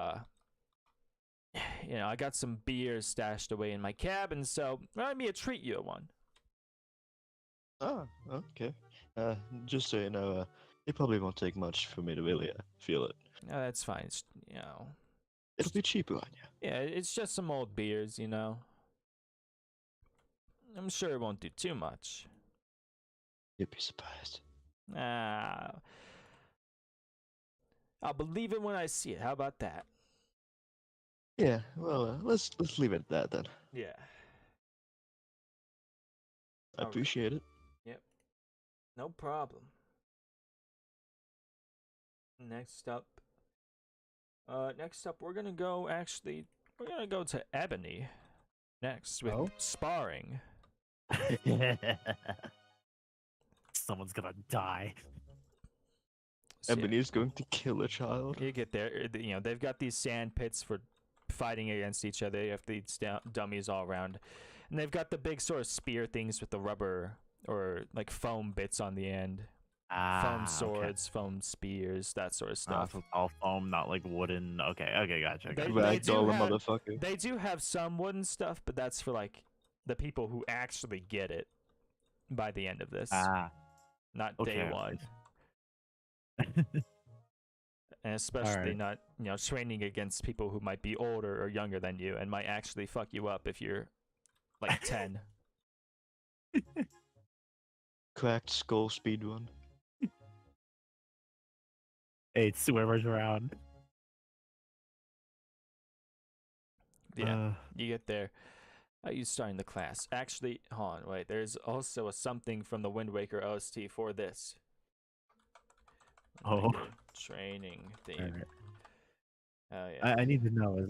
know, I got some beers stashed away in my cabin, so remind me to treat you at one. Ah, okay. Just so you know, it probably won't take much for me to really feel it. No, that's fine. It's, you know, It'll be cheaper on you. yeah, it's just some old beers, you know. I'm sure it won't do too much. You'd be surprised. Ah, I'll believe it when I see it. How about that? Yeah, well, let's leave it at that then. Yeah. I Alright. appreciate it. Yep. No problem. Next up, we're gonna go. Actually, we're gonna go to Ebony next with sparring. Someone's gonna die. So, yeah, Ebony's going to kill a child. you get there. You know, they've got these sand pits for fighting against each other. You have these dummies all around, and they've got the big sort of spear things with the rubber or like foam bits on the end. Foam swords, foam spears, that sort of stuff. So all foam, not like wooden. Okay, gotcha. They Ragdoll a have- motherfucker. They do have some wooden stuff, but that's for like the people who actually get it by the end of this, not day okay. one. And especially Alright. not, you know, training against people who might be older or younger than you and might actually fuck you up if you're like 10. Cracked skull speedrun. Hey, it's whoever's around. Yeah, you get there. How are you starting the class? Actually, hold on, wait. There's also a something from the Wind Waker OST for this. Oh. Like a training theme. Alright. Oh yeah. I need to know, is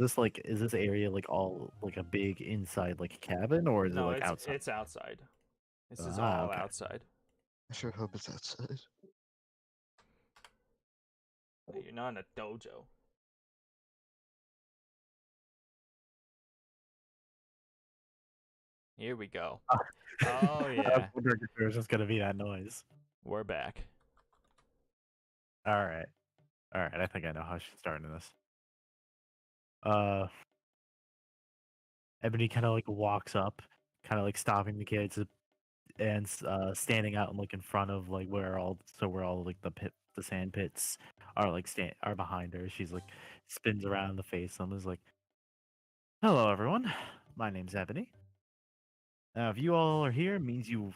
this area like all like a big inside like cabin, or is it like outside? It's outside. This is Ah, all okay. outside. I sure hope it's outside. You're not in a dojo. Here we go. Oh I yeah, was wondering if there was just gonna be that noise. we're back. Alright. I think I know how she's starting this. Ebony kind of like walks up, kind of like stopping the kids and standing out and like in front of like where all like the sand pits are like are behind her. She's like spins around the face and is like, "Hello everyone, my name's Ebony. Now if you all are here, it means you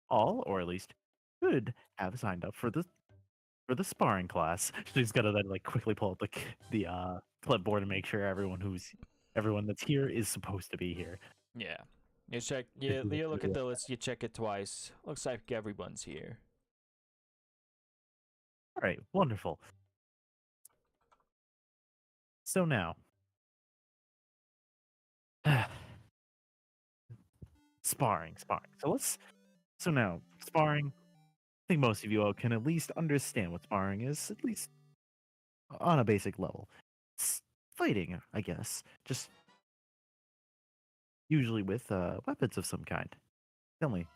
all, or at least could, have signed up for the sparring class." She's gonna then like quickly pull up the clipboard and make sure everyone that's here is supposed to be here. Yeah. You check. You look at the list. You check it twice. Looks like everyone's here. All right, wonderful. So now, sparring. So now, sparring. I think most of you all can at least understand what sparring is, at least on a basic level. It's fighting, I guess, just usually with weapons of some kind. Tell me,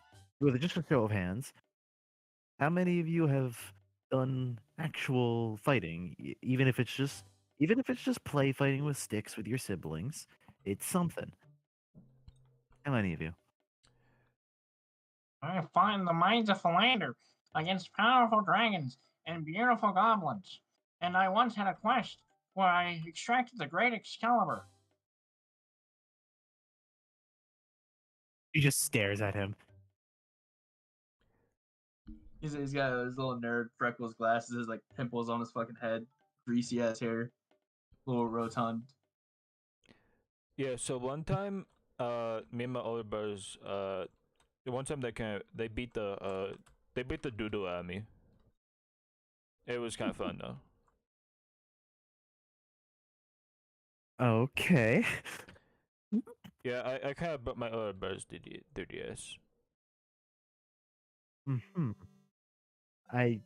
with just a show of hands, how many of you have done actual fighting, even if it's just play fighting with sticks with your siblings. It's something. How many of you? I find the minds of Philander against powerful dragons and beautiful goblins. And I once had a quest where I extracted the Great Excalibur. He just stares at him. He's got his little nerd freckles, glasses, his like pimples on his fucking head, greasy ass hair, little rotund. Yeah, so one time, me and my older brothers, the one time they beat the doodle out of me. It was kind of fun though. Okay. Yeah, I kind of brought my older brothers to the DS. Hmm. I.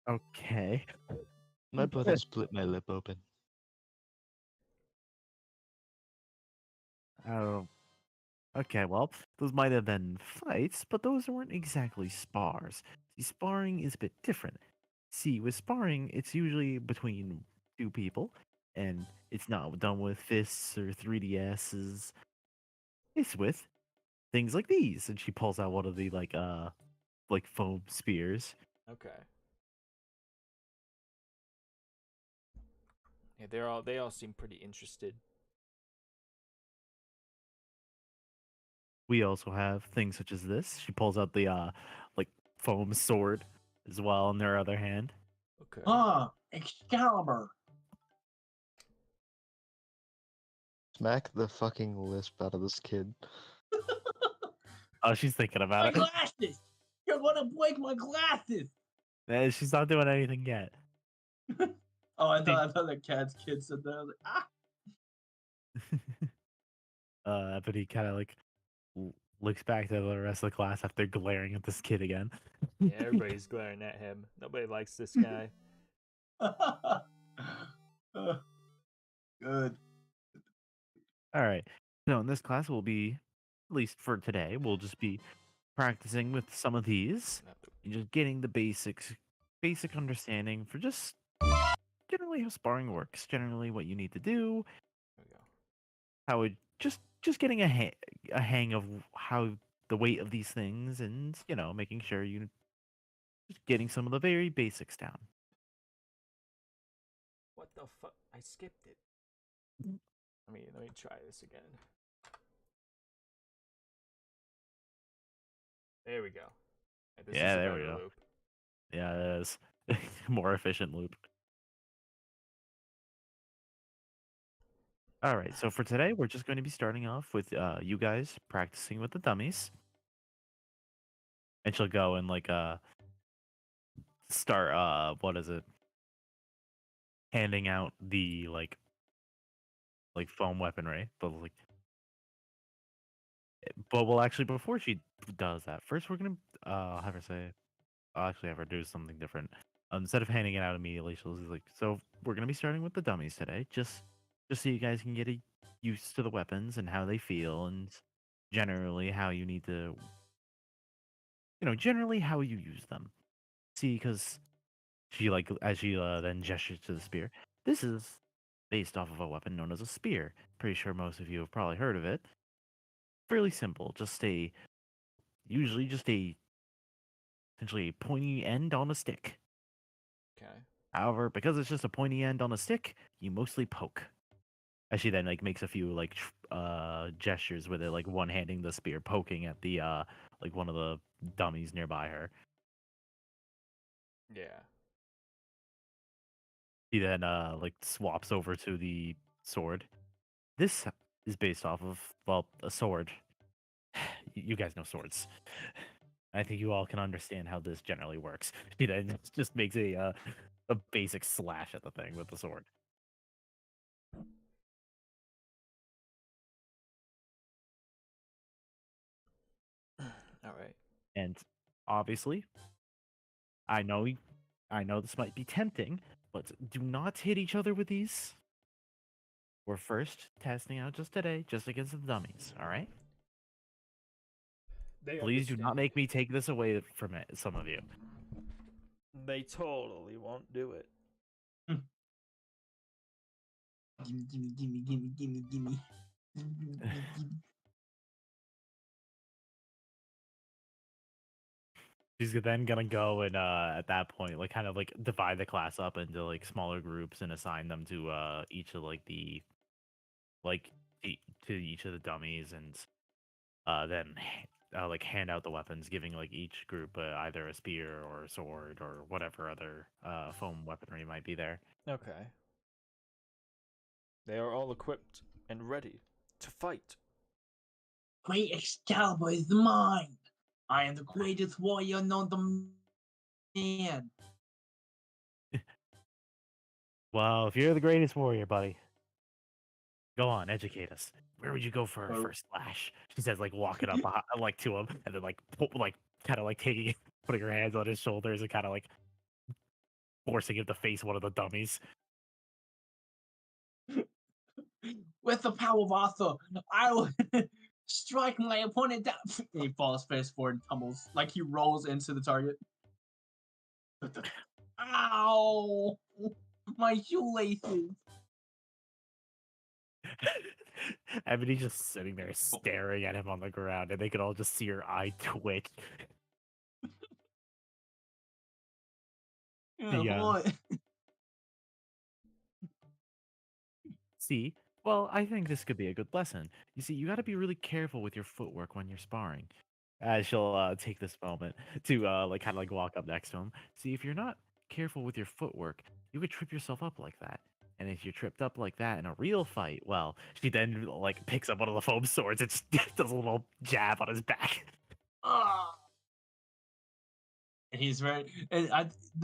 Okay. My brother split my lip open. Oh. Okay, well, those might have been fights, but those weren't exactly spars. See, sparring is a bit different. See, with sparring, it's usually between two people, and it's not done with fists or 3DSs. It's with things like these. And she pulls out one of the like foam spears. Okay. Yeah, they all seem pretty interested. We also have things such as this. She pulls out the like foam sword as well in their other hand. Okay. Ah, Excalibur. Smack the fucking lisp out of this kid. Oh, she's thinking My about it. glasses! You're gonna break my glasses! She's not doing anything yet. Oh, I thought the cat's kid said that. I was like, ah! But he kind of like looks back to the rest of the class after glaring at this kid again. Yeah, everybody's glaring at him. Nobody likes this guy. Good. All right. So in this class, we'll be, at least for today, we'll just be practicing with some of these and just getting the basic understanding for just generally how sparring works, generally what you need to do, There we go. how it just getting a hang of how the weight of these things, and making sure you just getting some of the very basics down. What the fuck? I skipped it. Let me try this again. There we go. This Yeah, is a there we better go. loop. Yeah, it is more efficient loop. All right, so for today, we're just going to be starting off with you guys practicing with the dummies, and she'll go and start what is it? Handing out the like foam weaponry, but well, actually, before she does that, first we're gonna have her say, I'll actually have her do something different. Instead of handing it out immediately, she'll just like, so we're gonna be starting with the dummies today, just so you guys can get used to the weapons and how they feel, and generally how you need to, generally how you use them. See, because she as she then gestures to the spear. This is based off of a weapon known as a spear. Pretty sure most of you have probably heard of it. Fairly simple, usually just a essentially a pointy end on a stick. Okay. However, because it's just a pointy end on a stick, you mostly poke. As she then makes a few gestures with it, like one handing the spear, poking at the one of the dummies nearby her. Yeah. He then swaps over to the sword. This is based off of a sword. You guys know swords. I think you all can understand how this generally works. He then just makes a basic slash at the thing with the sword. All right. And obviously, I know this might be tempting, but do not hit each other with these. We're first testing out just today, just against the dummies, all right? They Please do not understand. make me take this away from it, some of you. They totally won't do it. Gimme. She's then gonna go and at that point, like kind of like divide the class up into like smaller groups and assign them to each of like the like to each of the dummies and then like hand out the weapons, giving like each group either a spear or a sword or whatever other foam weaponry might be there. Okay. They are all equipped and ready to fight. Great Excalibur is mine. I am the greatest warrior known to man. Well, if you're the greatest warrior, buddy, go on, educate us. Where would you go for a first slash? She says, like walking up like to him, and then like kind of like taking putting her hands on his shoulders and kind of like forcing him to face one of the dummies. With the power of Arthur, I will strike my opponent down. He falls face forward and tumbles like he rolls into the target. Ow! My shoelaces. Ebony's just sitting there staring at him on the ground, and they could all just see her eye twitch. Yeah. Boy. See? Well, I think this could be a good lesson. You see, you got to be really careful with your footwork when you're sparring. She'll take this moment to like kind of like walk up next to him. See, if you're not careful with your footwork, you could trip yourself up like that. And if you're tripped up like that in a real fight, well, she then like picks up one of the foam swords and does a little jab on his back. And he's very. And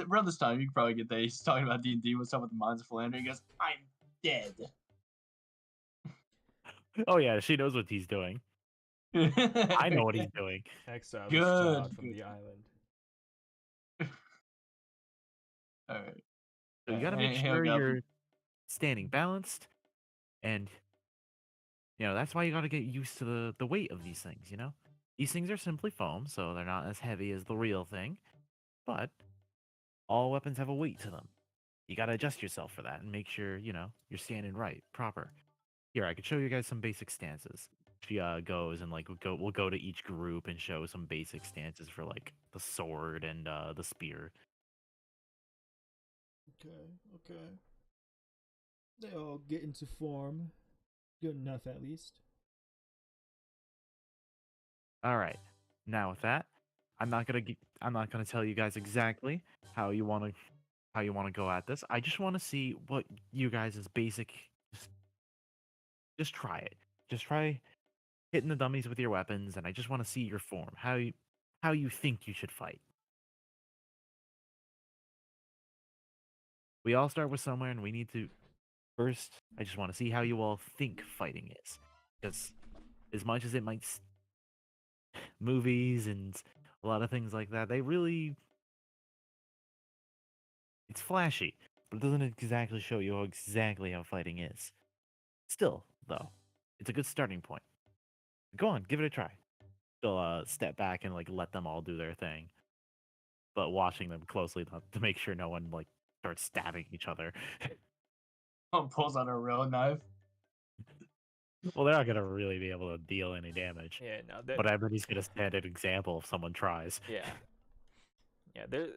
around this time, you can probably get that he's talking about D&D. What's up with the Mines of Philander? He goes, "I'm dead." Oh yeah, she knows what he's doing. I know what he's doing. Exiled Good, child from good. the island. All right. So you got to make sure you're standing balanced, and that's why you got to get used to the weight of these things. These things are simply foam, so they're not as heavy as the real thing, but all weapons have a weight to them. You got to adjust yourself for that and make sure you're standing right, proper. Here, I could show you guys some basic stances. She goes and like we'll go to each group and show some basic stances for like the sword and the spear. Okay. They all get into form. Good enough, at least. All right. Now with that, I'm not gonna tell you guys exactly how you want to go at this. I just want to see what you guys' basic. Just try it. Just try hitting the dummies with your weapons, and I just want to see your form. How you think you should fight. We all start with somewhere, and we need to first. I just want to see how you all think fighting is, because as much as it might, movies and a lot of things like that, it's flashy, but it doesn't exactly show you exactly how fighting is. Still, though, it's a good starting point. Go on, give it a try. She'll step back and like let them all do their thing, but watching them closely to make sure no one like starts stabbing each other. Pulls out a real knife. Well, they're not gonna really be able to deal any damage. Yeah, no. But everybody's gonna stand an example if someone tries. Yeah.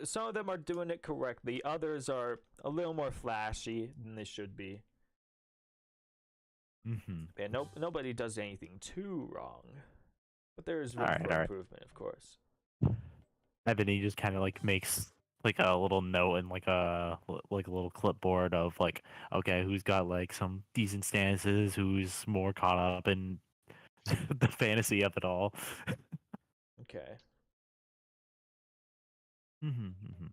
Some of them are doing it correctly. Others are a little more flashy than they should be. Mm-hmm. Yeah, nobody does anything too wrong, but there is room Alright, for alright. improvement, of course. Ebony just kind of like makes like a little note and like a little clipboard of like, okay, who's got like some decent stances, who's more caught up in the fantasy of it all. Okay. Mm-hmm.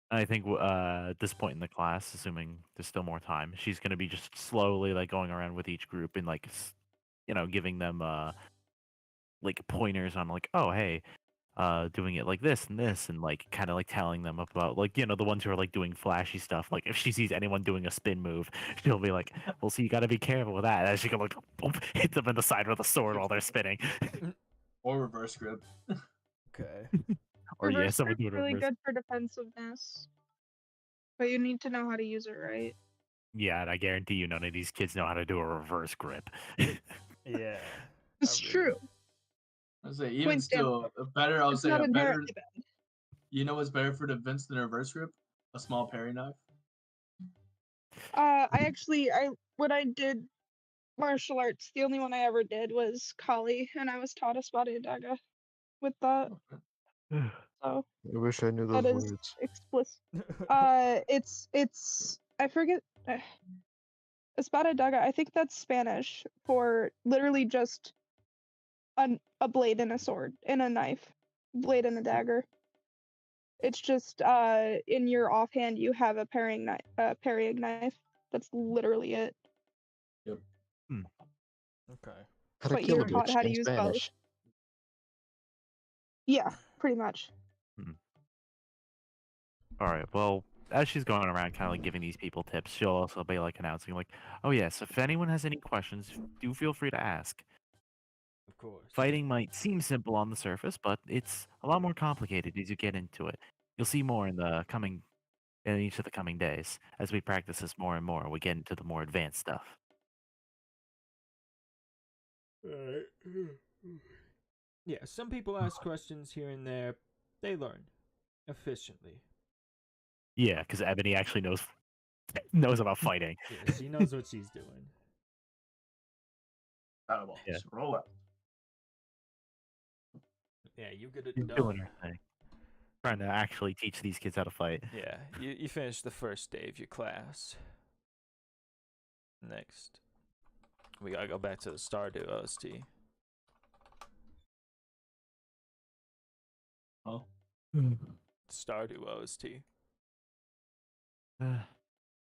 I think at this point in the class, assuming there's still more time, she's gonna be just slowly like going around with each group and like giving them like pointers on like, oh hey, doing it like this and like kind of like telling them about like the ones who are like doing flashy stuff. Like if she sees anyone doing a spin move, she'll be like, well, so you got to be careful with that. And she can like boom, hit them in the side with a sword while they're spinning. Or reverse grip. Okay. Or yeah, Reverse someone grip's do it really reverse. good for defensiveness, but you need to know how to use it right. Yeah, and I guarantee you none of these kids know how to do a reverse grip. Yeah. It's really- true. I was say even Point still better. I would It's say not a better. inherently bad. You know what's better for defense than a reverse grip? A small parry knife. I when I did martial arts, the only one I ever did was Kali, and I was taught a Espada Daga with that. So I wish I knew that those is words. explicit. It's I forget. Espada Daga. I think that's Spanish for literally just a blade and a sword and a knife, blade and a dagger. It's just in your offhand you have a parrying knife. That's literally it. Okay. How to But kill a you're taught bitch how to in use both. Spanish. Yeah, pretty much. All right. Well, as she's going around, kind of like giving these people tips, she'll also be like announcing, like, "Oh yes, if anyone has any questions, do feel free to ask." Of course. Fighting might seem simple on the surface, but it's a lot more complicated as you get into it. You'll see more in each of the coming days as we practice this more and more. We get into the more advanced stuff. Yeah, some people ask questions here and there. They learn efficiently. Yeah, because Ebony actually knows about fighting. Yeah, she knows what she's doing. Incredible. Yeah. Just roll it. Yeah, you get it She's done. doing her thing, trying to actually teach these kids how to fight. Yeah, you finished the first day of your class. Next, we gotta go back to the Stardew OST. Oh. Stardew OST.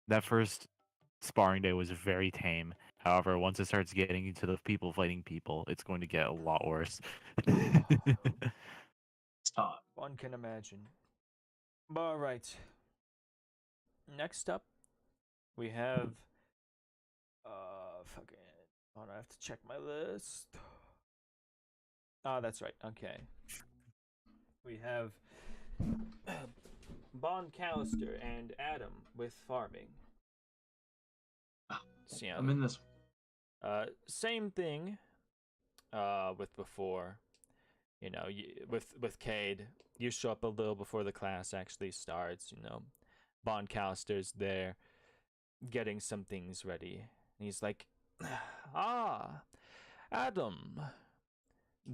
That first sparring day was very tame. However, once it starts getting into the people fighting people, it's going to get a lot worse. It's time. One can imagine. All right. Next up, we have. Fucking. Oh, I have to check my list. Oh, that's right. Okay. We have Bon Callister and Adam with farming. So, yeah, I'm in this. same thing. With before. You know, with Cade, you show up a little before the class actually starts. You know, Bon Callister's there, getting some things ready. And he's like, "Ah, Adam,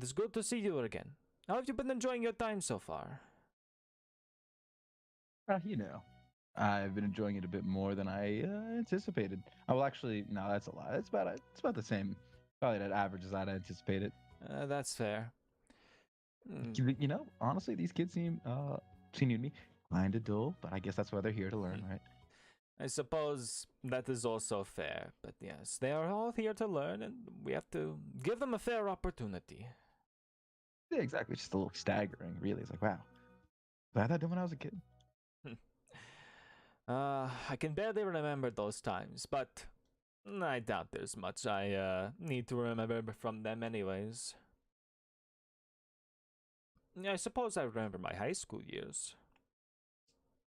it's good to see you again. How have you been enjoying your time so far?" I've been enjoying it a bit more than I anticipated. Oh, well, actually, no, that's a lie. It's about the same, probably that average as I'd anticipated. That's fair. Honestly, these kids seem new to me, kind of dull, but I guess that's why they're here to learn, right? I suppose that is also fair, but yes, they are all here to learn, and we have to give them a fair opportunity. Yeah, exactly. It's just a little staggering, really. It's like, wow, I had that done when I was a kid. I can barely remember those times, but I doubt there's much I need to remember from them anyways. Yeah, I suppose I remember my high school years.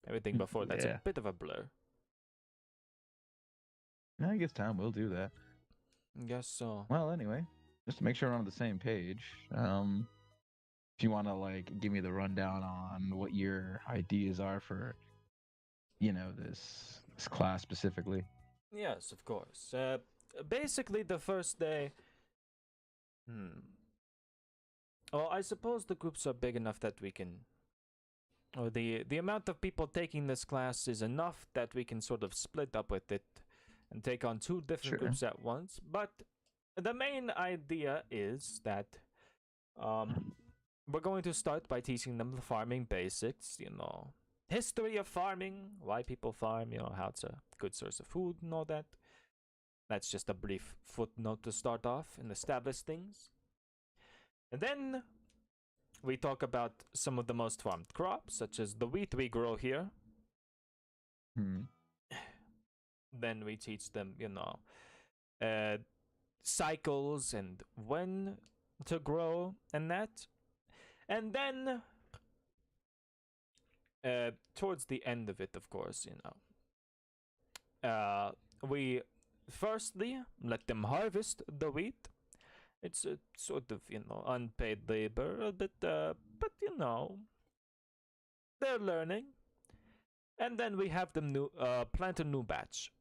Everything before that's Yeah. a bit of a blur. I guess time will do that. Guess so. Well, anyway, just to make sure we're on the same page, if you want to give me the rundown on what your ideas are for, this class specifically. Yes, of course. Basically, the first day. Well, I suppose the groups are big enough that we can. Or the amount of people taking this class is enough that we can sort of split up with it and take on two different Sure. groups at once. But the main idea is that we're going to start by teaching them the farming basics, history of farming, why people farm, how it's a good source of food and all that. That's just a brief footnote to start off and establish things. And then we talk about some of the most farmed crops, such as the wheat we grow here. Then we teach them, cycles and when to grow and that. And then, towards the end of it, of course, we firstly let them harvest the wheat. It's a sort of, unpaid labor a bit, but they're learning. And then we have them plant a new batch.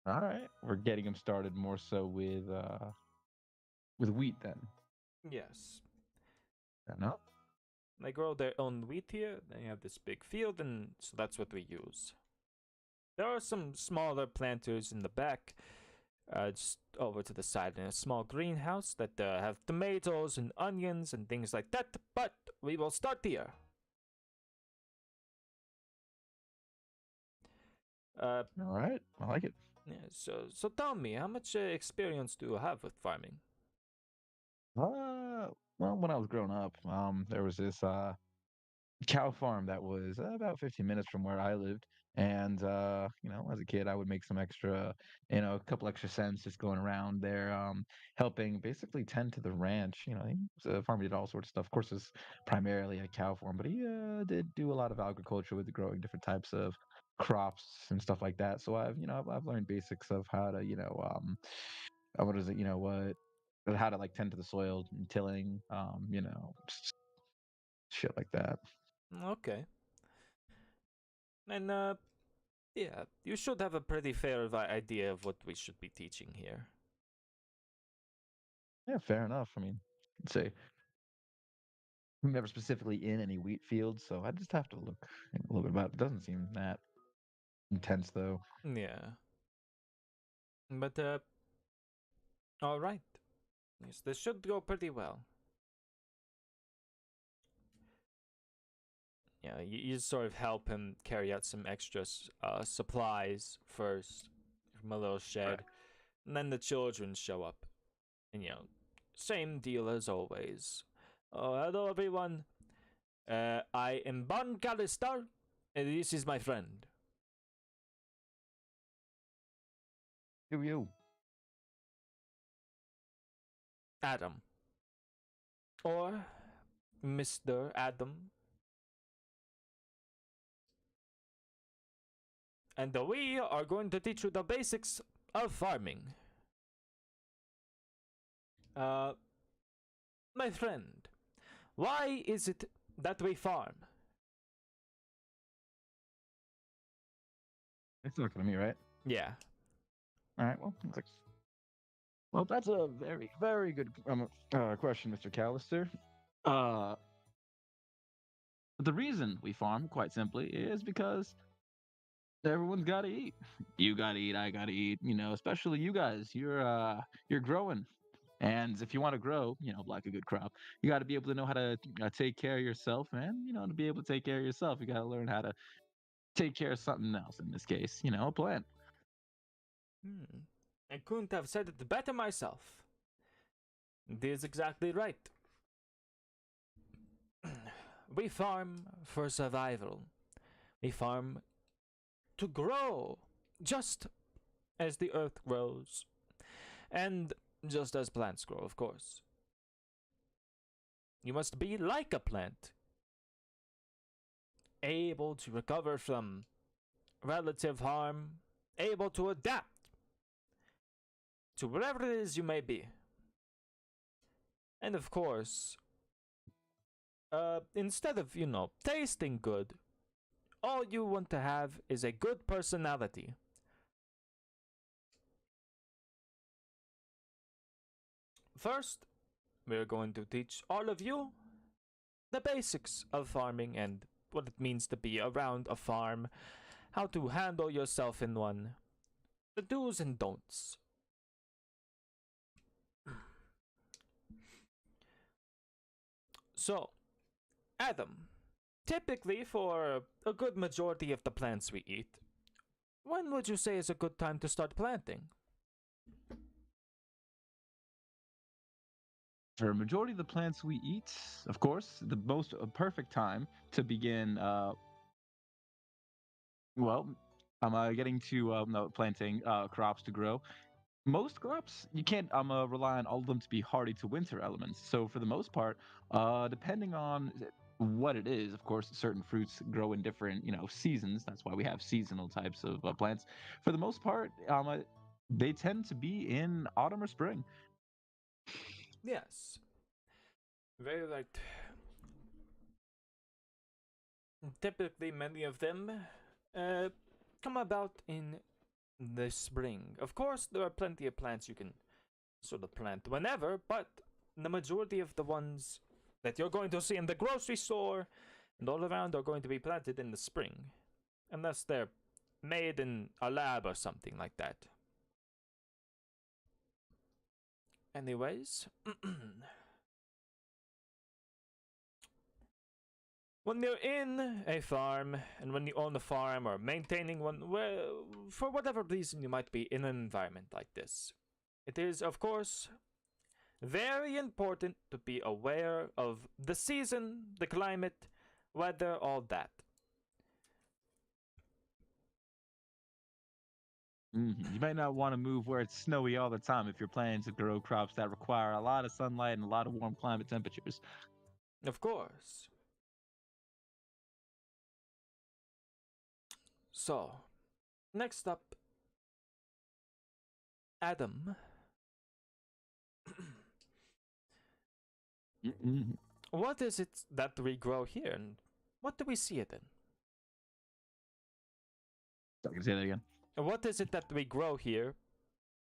All right, we're getting them started more so with wheat then. Yes. No. They grow their own wheat here. They have this big field, and so that's what we use. There are some smaller planters in the back, just over to the side in a small greenhouse that have tomatoes and onions and things like that. But we will start here. All right, I like it. Yeah, so tell me, how much experience do you have with farming? Well, when I was growing up, there was this cow farm that was about 15 minutes from where I lived. And, as a kid, I would make some extra, a couple extra cents just going around there, helping basically tend to the ranch. He was a farmer, did all sorts of stuff. Of course, it's primarily a cow farm, but he did do a lot of agriculture with growing different types of crops and stuff like that. So I've learned basics of how to, what is it, how to like tend to the soil and tilling, just shit like that. Okay. And yeah, you should have a pretty fair idea of what we should be teaching here. Yeah, fair enough. I mean, let's say I'm never specifically in any wheat fields, so I just have to look a little bit about it. Doesn't seem that intense though. Yeah. But all right. Yes, this should go pretty well. Yeah, you sort of help him carry out some extra supplies first from a little shed, and then the children show up, and same deal as always. Oh, hello everyone. I am Bon Callister, and this is my friend. Who are you? Adam. Or Mr. Adam. And we are going to teach you the basics of farming. My friend, why is it that we farm? It's looking at me, right? Yeah. All right. Well, that's a very, very good question, Mr. Callister. The reason we farm, quite simply, is because everyone's got to eat. You got to eat. I got to eat. Especially you guys. You're growing, and if you want to grow, like a good crop, you got to be able to know how to take care of yourself, and to be able to take care of yourself, you got to learn how to take care of something else. In this case, a plant. I couldn't have said it better myself. It is exactly right. We farm for survival. We farm to grow, just as the earth grows, and just as plants grow, of course. You must be like a plant, able to recover from relative harm, able to adapt to whatever it is you may be. And of course, instead of, tasting good, all you want to have is a good personality. First, we're going to teach all of you the basics of farming and what it means to be around a farm, how to handle yourself in one, the do's and don'ts. So, Adam, typically for a good majority of the plants we eat, when would you say is a good time to start planting? For a majority of the plants we eat, of course, the most perfect time to begin. Well, I'm getting to planting crops to grow most crops you can't rely on all of them to be hardy to winter elements. So for the most part, depending on what it is, of course, certain fruits grow in different seasons. That's why we have seasonal types of plants. For the most part, they tend to be in autumn or spring. Yes. Very right. Typically, many of them come about in the spring. Of course, there are plenty of plants you can sort of plant whenever, but the majority of the ones that you're going to see in the grocery store and all around are going to be planted in the spring, unless they're made in a lab or something like that. Anyways, when you're in a farm and when you own a farm or maintaining one, well, for whatever reason you might be in an environment like this, it is, of course, very important to be aware of the season, the climate, weather, all that. You might not want to move where it's snowy all the time if you're planning to grow crops that require a lot of sunlight and a lot of warm climate temperatures. Of course. So, next up, Adam. What is it that we grow here, and what do we see it in? I can say that again. What is it that we grow here,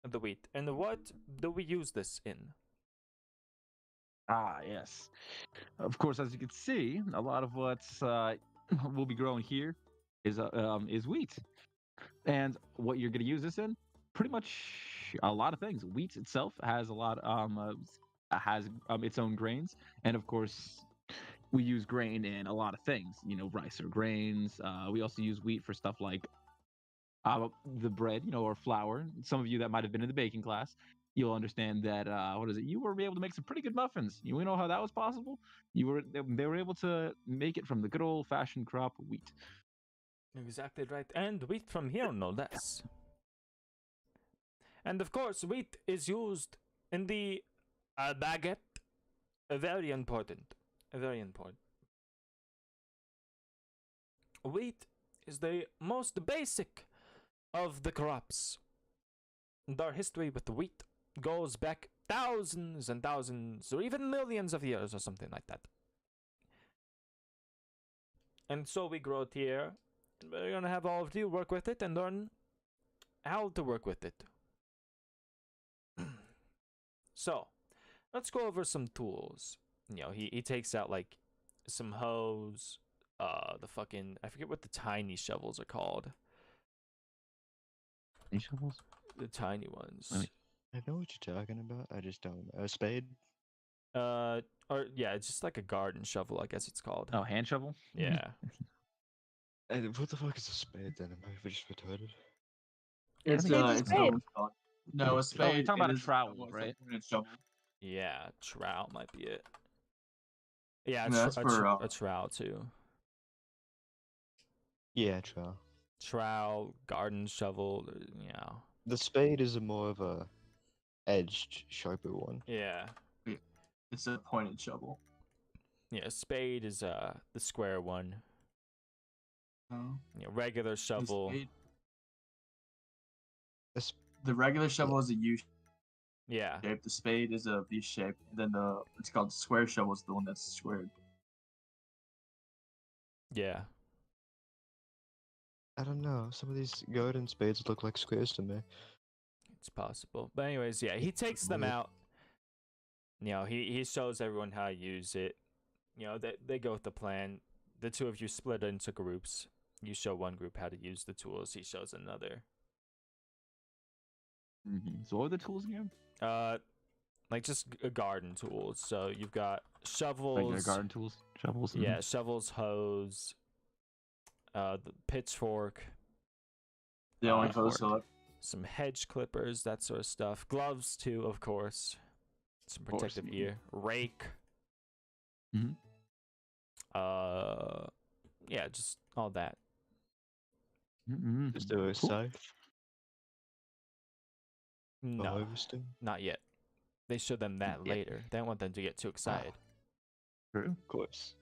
the wheat, and what do we use this in? Ah, yes. Of course, as you can see, a lot of what's we'll be growing here is wheat. And what you're going to use this in, pretty much a lot of things. Wheat itself has a lot has its own grains, and of course, we use grain in a lot of things. Rice or grains. We also use wheat for stuff like the bread, or flour. Some of you that might have been in the baking class, you'll understand that what is it? You were able to make some pretty good muffins. You know how that was possible? They were able to make it from the good old-fashioned crop of wheat. Exactly right, and wheat from here, no less. And of course, wheat is used in the baguette. Very important. Very important. Wheat is the most basic of the crops. And our history with wheat goes back thousands and thousands, or even millions of years, or something like that. And so we grow it here. We're gonna have all of you work with it and learn how to work with it. So, let's go over some tools. He takes out like some hoes, the fucking, I forget what the tiny shovels are called. Any shovels? The tiny ones. I know what you're talking about. I just don't. A spade? Or yeah, it's just like a garden shovel, I guess it's called. Oh, hand shovel? Yeah. What the fuck is a spade then? Am I just retarded? It's think it's a it's spade. no, a spade. you're talking about a is trowel, it's right? A shovel. Yeah, trowel might be it. Yeah, No, that's for, a trowel too. Yeah, true. Trowel, garden shovel, yeah. The spade is more of a edged, sharper one. Yeah. It's a pointed shovel. Yeah, spade is the square one. No. Regular shovel. The regular shovel is a U Yeah. shape. The spade is a V shape. And then it's called square shovel is the one that's squared. Yeah. I don't know. Some of these garden spades look like squares to me. It's possible. But anyways, yeah, he takes them Weird. out. He shows everyone how to use it. They go with the plan. The two of you split into groups. You show one group how to use the tools. He shows another. So what are the tools again? Like just garden tools. So you've got shovels. Regular garden tools, shovels. Yeah, shovels, hoes, the pitchfork. The only hose fork. Some hedge clippers, that sort of stuff. Gloves too, of course. Some protective gear. Rake. Mhm. Yeah, just all that. Just do a Cool. scythe. No, harvesting. not yet. They show them that Yeah. later. They don't want them to get too excited. True. Of course.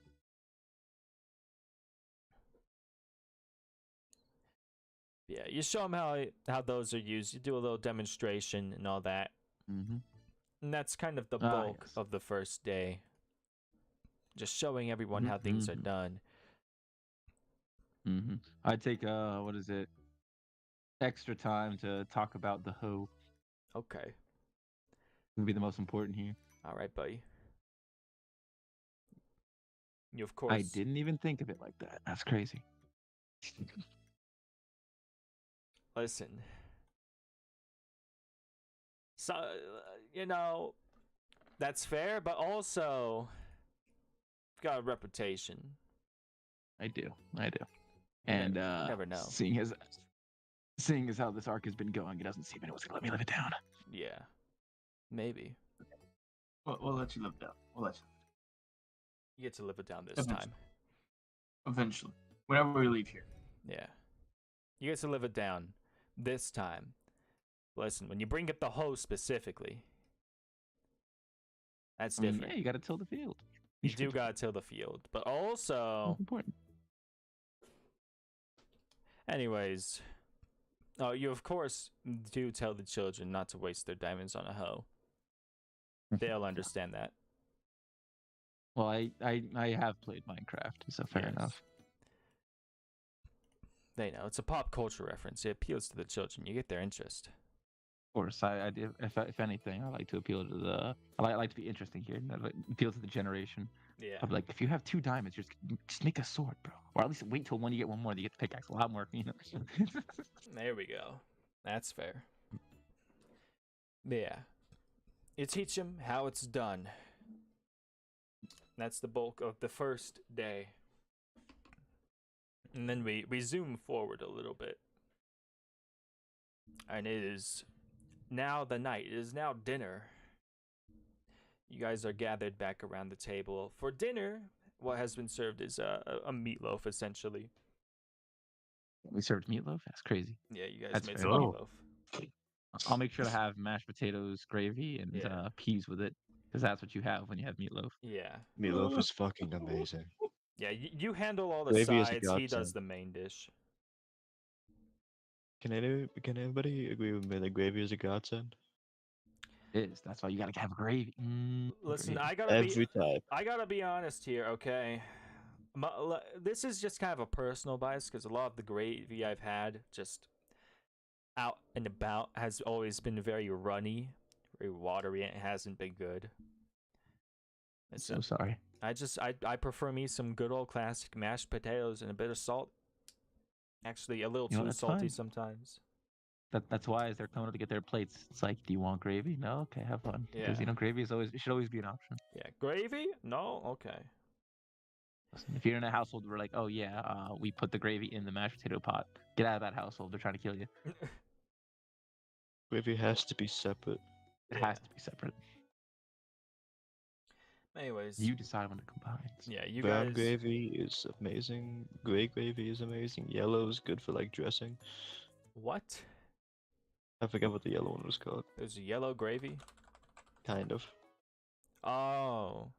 Yeah, you show them how those are used. You do a little demonstration and all that. Mm-hmm. And that's kind of the Ah, bulk yes. of the first day. Just showing everyone how things are Mhm. done. Mm-hmm. I'd take what is it? Extra time to talk about the hoe. Okay. Would be the most important here. All right, buddy. You, of course. I didn't even think of it like that. That's crazy. Listen. So, you know, that's fair, but also, you've got a reputation. I do. You And never know. seeing as how this arc has been going, it doesn't seem anyone's gonna let me live it down. Yeah. Maybe. We'll let you live down. We'll let you. You get to live it down this Eventually. time. Eventually. Whenever we leave here. Yeah. You get to live it down this time. Listen, when you bring up the hoe specifically, that's I mean, different. yeah, you gotta till the field. You do gotta till the field. But also, That's important. anyways, you of course do tell the children not to waste their diamonds on a hoe. They'll understand that. Well, I have played Minecraft, so fair Yes. enough. They know it's a pop culture reference. It appeals to the children. You get their interest. Of course, if anything, I like to appeal to the. I like to be interesting here. And I like appeal to the generation. Yeah. Of like, if you have 2 diamonds, just make a sword, bro. Or at least wait till you get one more. You get the pickaxe a lot more. You know. There we go. That's fair. Yeah. You teach them how it's done. That's the bulk of the first day. And then we zoom forward a little bit. And it is now the night. It is now dinner. You guys are gathered back around the table. For dinner, what has been served is a meatloaf, essentially. We served meatloaf. That's crazy. Yeah, you guys That's made fair. some Oh. meatloaf. I'll make sure to have mashed potatoes, gravy, and Yeah. peas with it, because that's what you have when you have meatloaf. Yeah. Meatloaf is fucking amazing. Yeah, you handle all the Gravy is a sides. He does godsend. the main dish. Can anybody agree with me that gravy is a godsend? It is. That's why you gotta have gravy. Listen, Gravy. Every time. I gotta be honest here, okay? This is just kind of a personal bias because a lot of the gravy I've had just out and about has always been very runny, very watery, and it hasn't been good. I'm so sorry. I prefer me some good old classic mashed potatoes and a bit of salt. Actually, a little You know, too that's salty fine. sometimes. That's why as they're coming up to get their plates, it's like, do you want gravy? No, okay, have fun. Because Yeah. gravy should always be an option. Yeah, gravy? No, okay. Listen, if you're in a household where like, oh yeah, we put the gravy in the mashed potato pot, get out of that household. They're trying to kill you. Gravy has to be separate. It Yeah. has to be separate. Anyways, You decide when it combines. yeah, you Brown guys. gravy is amazing. Gray gravy is amazing. Yellow is good for like dressing. What? I forget what the yellow one was called. There's a yellow gravy. Kind of. Oh,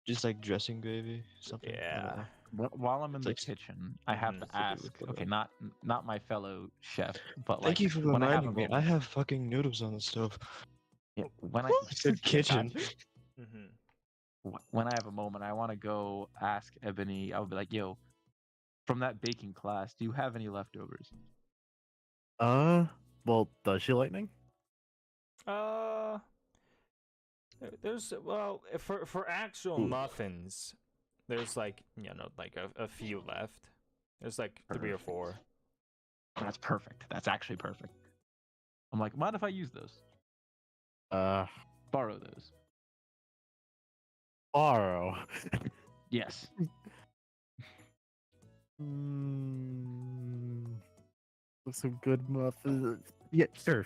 Just like dressing gravy. Something. I don't yeah. know. While I'm in It's the like- kitchen, I have Mhm. to Something ask. with the- Okay, not my fellow chef, but Thank like you for when I have reminding a me. I moment, have fucking noodles on the stove. yeah, when I I said kitchen. Gotcha. Mhm. When I have a moment, I want to go ask Ebony. I'll be like, yo, from that baking class, do you have any leftovers? Well, does she lightning? There's for actual muffins, there's like like a few left. There's like 3 or 4. That's perfect. That's actually perfect. I'm like, mind if I use those? Borrow those. Borrow. Yes. Some good muffins. Yeah, sure.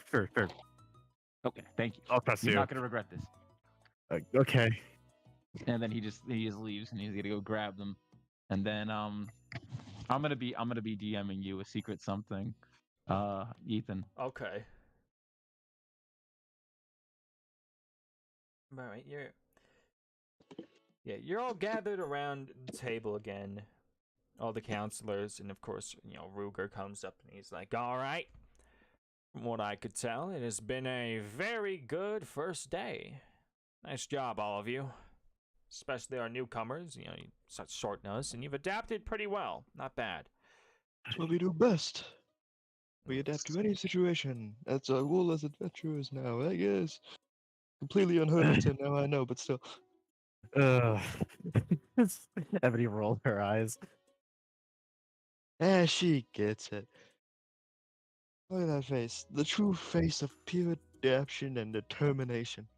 Okay. Thank you. I'll trust You're you. not gonna regret this. Okay. And then he just leaves and he's gonna go grab them. And then I'm gonna be DMing you a secret something, Ethan. Okay. All right, you're all gathered around the table again. All the counselors, and of course, Ruger comes up and he's like, "All right. From what I could tell, it has been a very good first day. Nice job, all of you. Especially our newcomers. Such short notice, and you've adapted pretty well. Not bad." That's what we do best. We adapt to any situation. That's our role as adventurers now, I guess. Completely unheard of till now, I know, but still. Ugh. Ebony rolled her eyes. She gets it. Look at that face. The true face of pure adaptation and determination.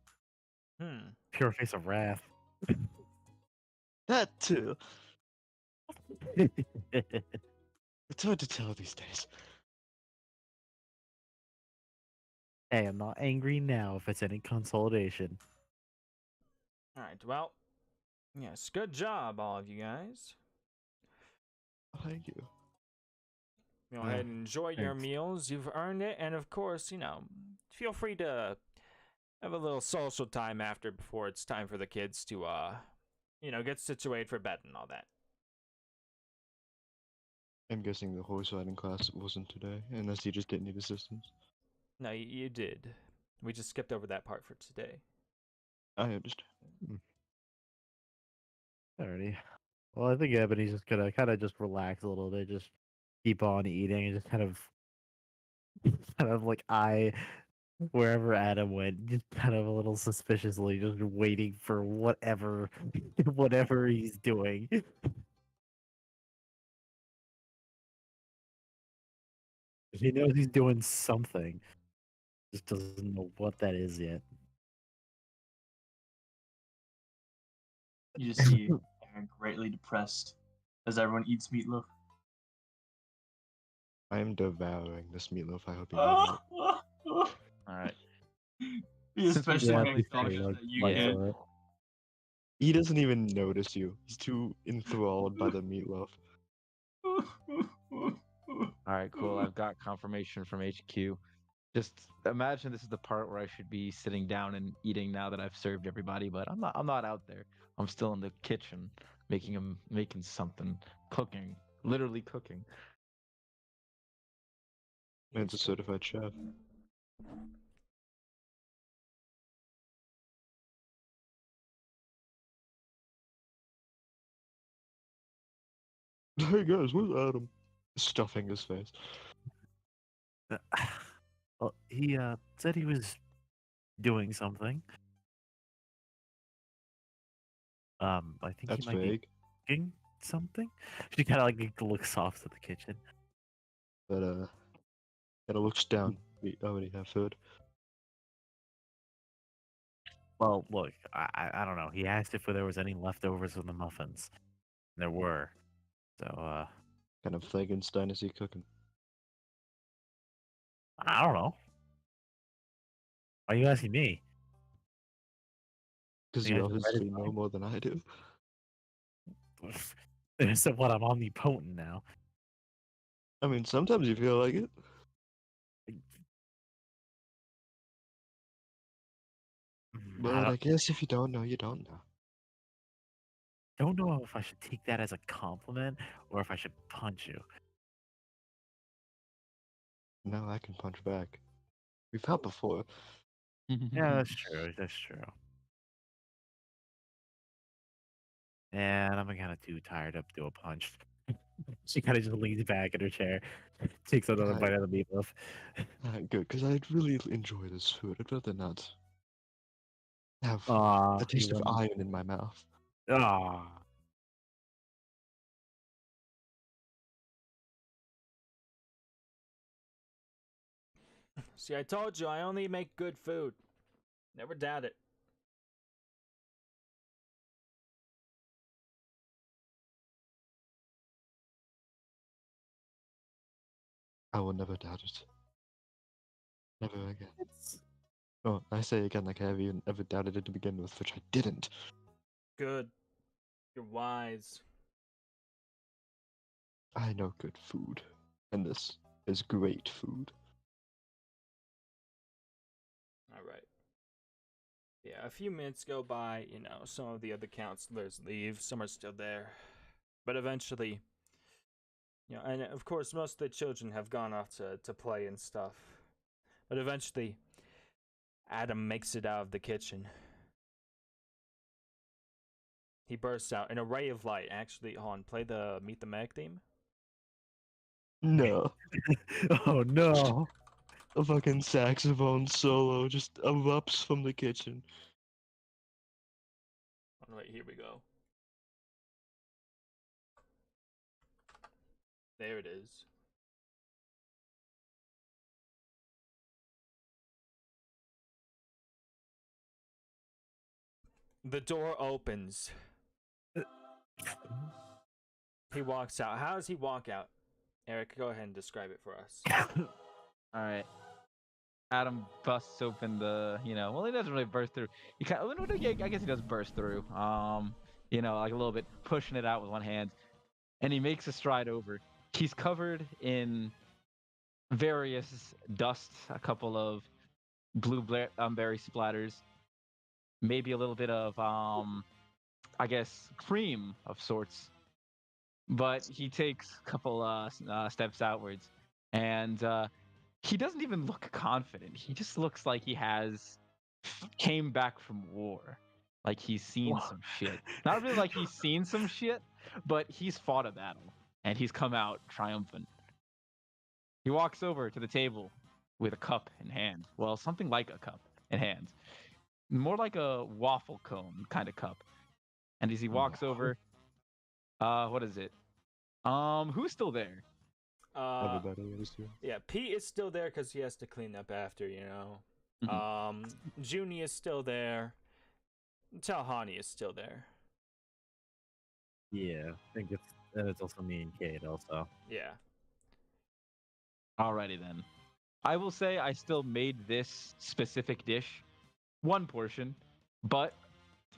Pure face of wrath. That too. It's hard to tell these days. Hey, I'm not angry now if it's any consolidation. All right, well, yes, good job, all of you guys. Thank you. Go ahead and enjoy your thanks. meals. You've earned it, and of course, feel free to have a little social time after before it's time for the kids to, get situated for bed and all that. I'm guessing the horse riding class wasn't today, unless you just didn't need assistance. No, you did. We just skipped over that part for today. I understand. Alrighty. Well, I think Ebony's just gonna kind of just relax a little bit, just keep on eating, and just kind of like eye wherever Adam went, just kind of a little suspiciously, just waiting for whatever, whatever he's doing. He knows he's doing something, just doesn't know what that is yet. You just see Aaron greatly depressed as everyone eats meatloaf. I am devouring this meatloaf. I hope you know that. All right. He especially Yeah, really please cautious say, that you yeah. get. He doesn't even notice you. He's too enthralled by the meatloaf. All right, cool. I've got confirmation from HQ. Just imagine this is the part where I should be sitting down and eating now that I've served everybody, but I'm not. I'm not out there. I'm still in the kitchen making something, cooking, literally cooking. Man's a certified chef. Hey guys, where's Adam? Stuffing his face. Well, he said he was doing something. I think That's he might be vague. cooking something. She kind of like looks off to the kitchen. But kinda looks down. We already have food. Well, look, I don't know. He asked if there was any leftovers from the muffins. There were. So, Kind of Frankenstein is he cooking? I don't know. Why are you asking me? Because Yeah, you I just read obviously his know mind. more than I do. So what? I'm omnipotent now. I mean, sometimes you feel like it. But I guess if you don't know, you don't know. Don't know if I should take that as a compliment or if I should punch you. Now I can punch back. We've fought before. Yeah, that's true. That's true. And I'm kind of too tired up to do a punch. She kind of just leans back in her chair, takes another Hi. bite of the meatloaf. Good, because I'd really enjoy this food. I'd rather not have Ah, a taste of iron in my mouth. Ah. See, I told you, I only make good food. Never doubt it. I will never doubt it. Never again. Oh, I say again like I have even ever doubted it to begin with, which I didn't. Good. You're wise. I know good food. And this is great food. All right. Yeah, a few minutes go by, some of the other counselors leave, some are still there. But eventually, and of course, most of the children have gone off to play and stuff. But eventually, Adam makes it out of the kitchen. He bursts out, an array of light. Actually, hold on, play the Meet the Meg theme. No. Oh no. A fucking saxophone solo just erupts from the kitchen. Oh, wait, here we go. There it is. The door opens. He walks out. How does he walk out? Eric, go ahead and describe it for us. All right. Adam busts open the, well, he doesn't really burst through. He kind of, I guess he does burst through. Like a little bit, pushing it out with one hand, and he makes a stride over. He's covered in various dust, a couple of berry splatters, maybe a little bit of, I guess, cream of sorts. But he takes a couple steps outwards, and he doesn't even look confident. He just looks like he came back from war, like he's seen some shit. Not really like he's seen some shit, but he's fought a battle and he's come out triumphant. He walks over to the table with a cup in hand. Well, something like a cup in hand, more like a waffle cone kind of cup. And as he walks over, what is it? Who's still there? Everybody is here. Yeah, Pete is still there because he has to clean up after, Junie is still there. Talhani is still there. Yeah, I think it's also me and Kate also. Yeah. Alrighty then. I will say I still made this specific dish one portion, but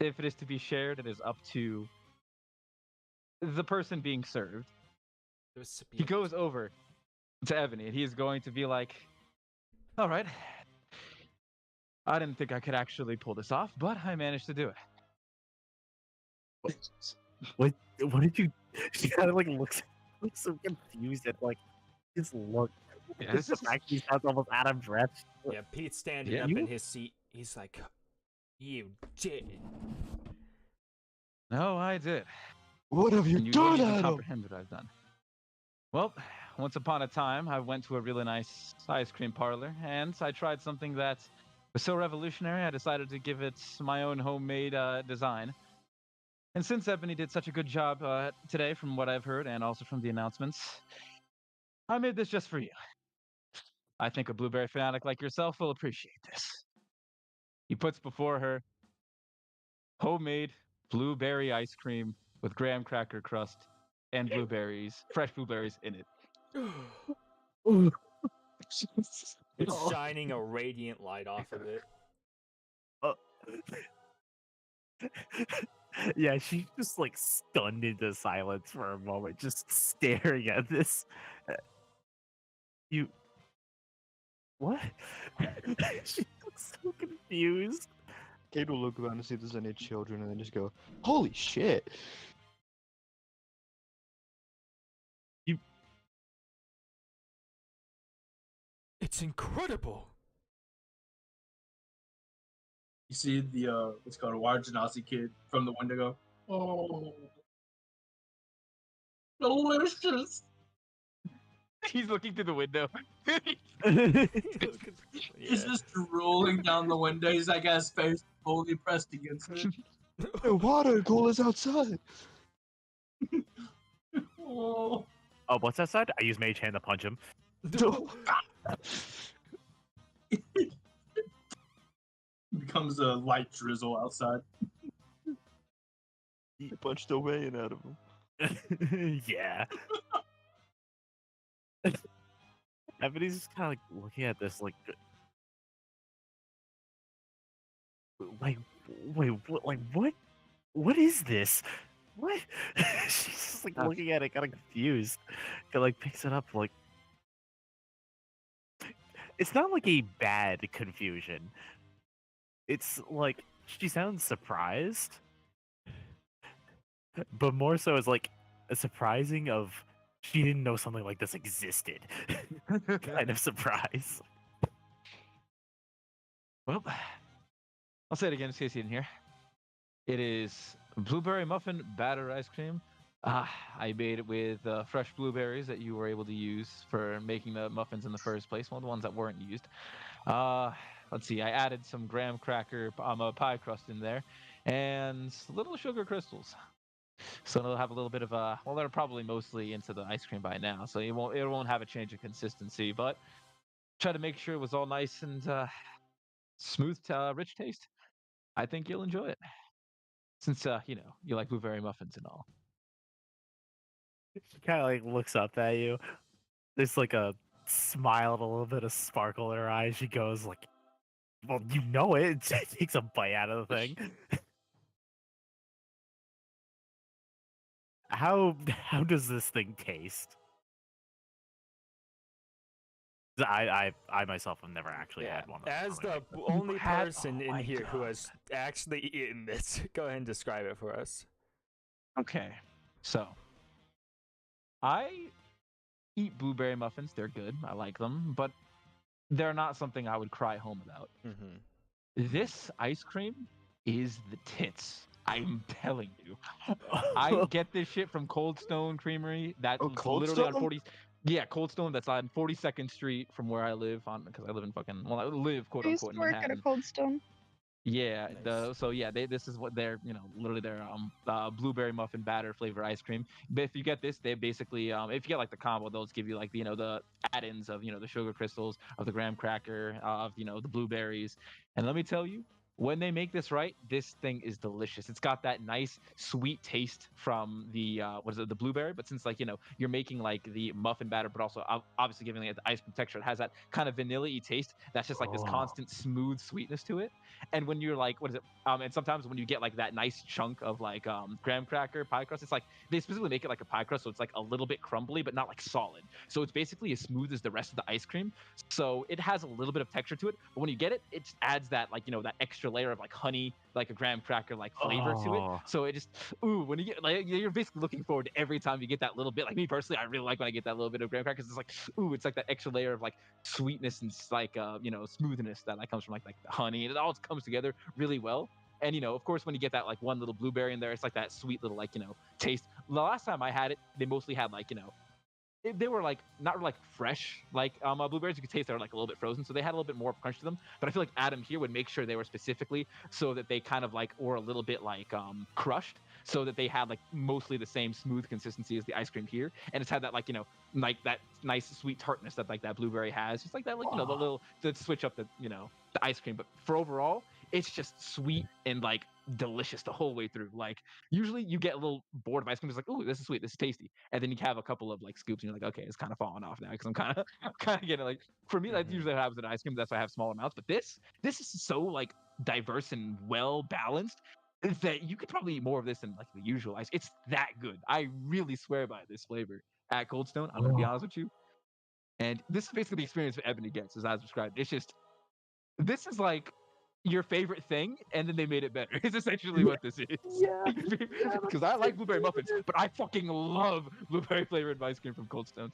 if it is to be shared, it is up to the person being served. He goes over to Ebony and he is going to be like, all right, I didn't think I could actually pull this off, but I managed to do it. What did you? She kind of looks so confused at his look. Yeah, Just the fact he sounds almost out of breath. Yeah, Pete's standing Yeah. up in his seat. He's like, you did. No, I did. What have you And you done, won't even Adam? comprehend what I've done. Well, once upon a time, I went to a really nice ice cream parlor, and I tried something that was so revolutionary, I decided to give it my own homemade design. And since Ebony did such a good job today, from what I've heard, and also from the announcements, I made this just for you. I think a blueberry fanatic like yourself will appreciate this. He puts before her homemade blueberry ice cream with graham cracker crust and fresh blueberries in it. It's shining a radiant light off of it. Yeah, she's just stunned into silence for a moment, just staring at this. You. What? She looks so confused. Kate will look around to see if there's any children and then just go, holy shit. It's incredible. You see the what's called a wild Genasi kid from the window go, oh, delicious. He's looking through the window. He's just rolling down the window. He's like, got his face fully pressed against it. The water coolers outside. Oh. Oh, what's that side? I use Mage Hand to punch him. Becomes a light drizzle outside. He punched the rain out of him. Yeah. Ebony's just kind of looking at this wait, what? What is this? What? She's just looking at it, kind of confused. Kind picks it up it's not a bad confusion. It's she sounds surprised, but more so as like a surprising of she didn't know something like this existed kind of surprise. Well, I'll say it again in case you didn't hear. It is blueberry muffin batter ice cream. I made it with fresh blueberries that you were able to use for making the muffins in the first place. One of the ones that weren't used. Let's see. I added some graham cracker pie crust in there, and little sugar crystals. So it'll have a little bit of a. Well, they're probably mostly into the ice cream by now, so it won't have a change of consistency. But try to make sure it was all nice and smooth, rich taste. I think you'll enjoy it, since you like blueberry muffins and all. She kind of like looks up at you. There's like a smile and a little bit of sparkle in her eyes. She goes like, "Well, you know it." She takes a bite out of the thing. How does this thing taste? I myself have never actually had one. As the only person in here who has actually eaten this, go ahead and describe it for us. Okay, so I eat blueberry muffins. They're good. I like them, but they're not something I would cry home about. Mm-hmm. This ice cream is the tits. I'm telling you. I get this shit from Cold Stone Creamery. That's Cold literally on Stone? 40. Yeah, Cold Stone. That's on 42nd Street from where I live. Because I live in I live quote I used unquote to in work Manhattan. at a Cold Stone. Yeah, Nice. this is what they're, literally their blueberry muffin batter flavor ice cream. But if you get this, they basically if you get like the combo, they'll just give you like the add-ins of the sugar crystals, of the graham cracker, of the blueberries. And let me tell you, when they make this right, this thing is delicious. It's got that nice sweet taste from the the blueberry, but since you're making like the muffin batter, but also obviously giving it the ice cream texture, it has that kind of vanilla-y taste that's just like this constant smooth sweetness to it. And when you're like, what is it? And sometimes when you get like that nice chunk of like graham cracker pie crust, it's like they specifically make it like a pie crust, so it's like a little bit crumbly, but not like solid. So it's basically as smooth as the rest of the ice cream. So it has a little bit of texture to it, but when you get it, it just adds that that extra layer of like honey, like a graham cracker like flavor to it. So it just when you get you're basically looking forward to every time you get that little bit. Like me personally, I really like when I get that little bit of graham crackers. It's like it's like that extra layer of like sweetness and like smoothness that comes from like the honey, and it all comes together really well. And of course, when you get that like one little blueberry in there, it's like that sweet little taste. The last time I had it, they mostly had like they were like not like fresh blueberries. You could taste they were like a little bit frozen, so they had a little bit more crunch to them. But I feel like Adam here would make sure they were specifically so that they kind of like were a little bit like crushed, so that they had like mostly the same smooth consistency as the ice cream here, and it's had that like like that nice sweet tartness that like that blueberry has, just like that like the little to switch up the the ice cream. But for overall, it's just sweet and like delicious the whole way through. Like usually you get a little bored of ice cream, it's like, oh, this is sweet, this is tasty, and then you have a couple of like scoops and you're like, okay, it's kind of falling off now because I'm kind of getting like, for me that's usually what happens with ice cream. That's why I have small amounts. But this is so like diverse and well balanced that you could probably eat more of this than like the usual ice. It's that good. I really swear by this flavor at Cold Stone. I'm gonna be honest with you. And this is basically the experience that Ebony gets, as I described. It's just, this is like your favorite thing, and then they made it better. It's essentially what this is. Yeah. Because I like blueberry muffins, but I fucking love blueberry flavored ice cream from Cold Stone.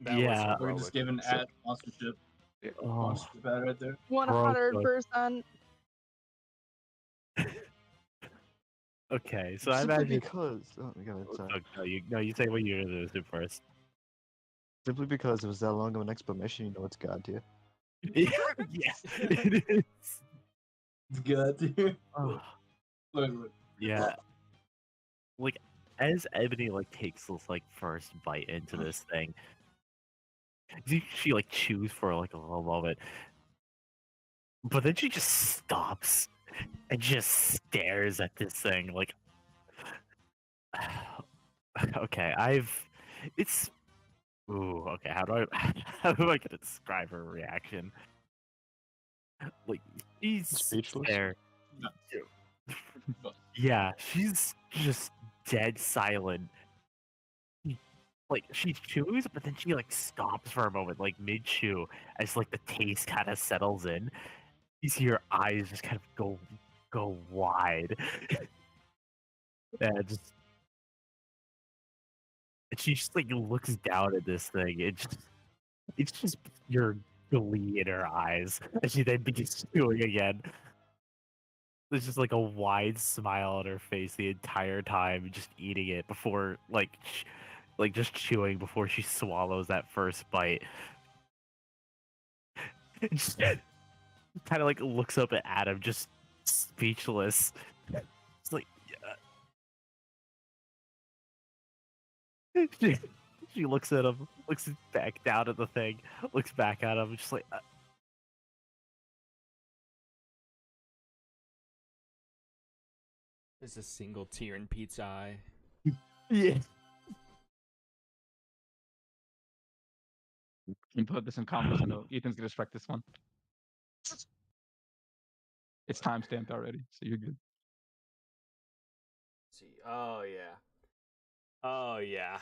Yeah. We're just giving ad sponsorship. Sponsorship ad right there. 100%. Okay, so I Simply imagine. because oh my god, sorry. No, you say what you're gonna do first. Simply because it was that long of an explanation, you know it's God tier. Yes, it is. It's good, dude. Oh, Look. yeah. Like as Ebony like takes this like first bite into this thing, she like chews for like a little moment, but then she just stops and just stares at this thing like. Okay, it's. Ooh, okay. How do I get to describe her reaction? Like she's Speechless? there. Yeah, she's just dead silent. Like she chews, but then she like stops for a moment, like mid chew, as like the taste kind of settles in. You see her eyes just kind of go go wide. And just and she just like looks down at this thing. It's just pure glee in her eyes. And she then begins chewing again. There's just like a wide smile on her face the entire time, just eating it before like just chewing before she swallows that first bite. And just kind of like looks up at Adam, just speechless. It's like she looks at him, looks back down at the thing, looks back at him, just like. There's a single tear in Pete's eye. Yeah. You put this in comments. I know Ethan's gonna strike this one. It's timestamped already, so you're good. Let's see. Oh yeah. Oh yeah.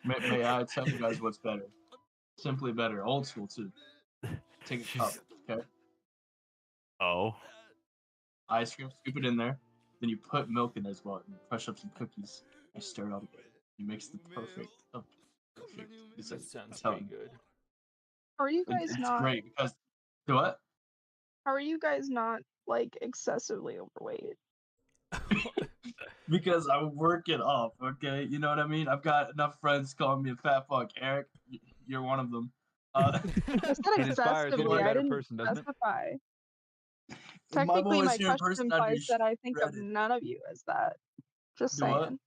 May I tell you guys what's better? Simply better. Old school too. Take a cup, okay? Oh. Ice cream, scoop it in there. Then you put milk in as well. And crush up some cookies. You stir it all together. You mix the perfect. It's That sounds I'm telling pretty you. good. Are you Like, guys it's not? great because what? How are you guys not like excessively overweight? Because I work it off, okay? You know what I mean? I've got enough friends calling me a fat fuck. Eric, you're one of them. I said It inspires you to be excessively. a I better didn't person, doesn't it? specify. if Technically, was my here in question person, I'd be implies that I think of shredded. none of you as that. Just Do what? saying.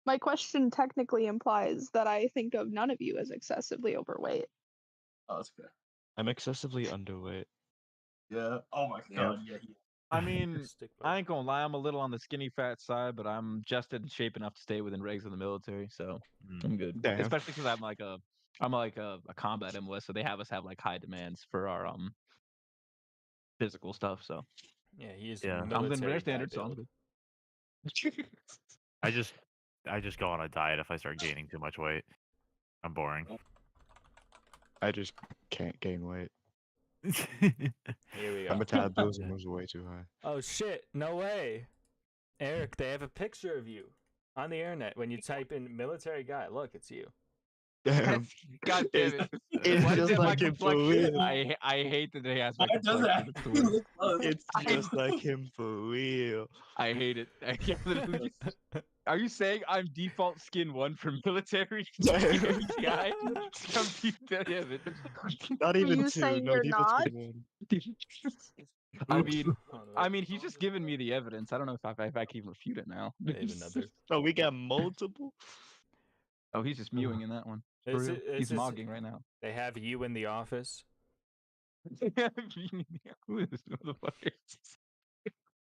My question technically implies that I think of none of you as excessively overweight. Oh, that's fair. I'm excessively underweight. Yeah. Oh my Yeah. god. Yeah. I mean, Stick I ain't gonna lie, I'm a little on the skinny fat side, but I'm just in shape enough to stay within regs of the military, so I'm good. Damn. Especially because I'm like a combat MOS, so they have us have like high demands for our physical stuff. So Yeah, he is Yeah. I'm within military their guy standards, so I'm build. good. I just go on a diet if I start gaining too much weight. I'm boring. I just can't gain weight. Here we My go. metabolism was way too high. Oh shit! No way, Eric. They have a picture of you on the internet. When you type in military guy, look, it's you. Damn. God damn it! It's Why is just it my like him for complexion? real. I hate that they ask my Mine doesn't complexion. It's the worst. look close. It's just like him for real. I hate it. I can't literally. Are you saying I'm default skin 1 for military guy? Damn it. Not even you 2. saying No, you're default not? skin 1. I mean, he's just giving me the evidence. I don't know if I can even refute it now. They have another. Oh, we got multiple? Oh, he's just mewing in that one. For Is real. it- is He's this- mogging right now. They have you in the office. Who is this motherfucker?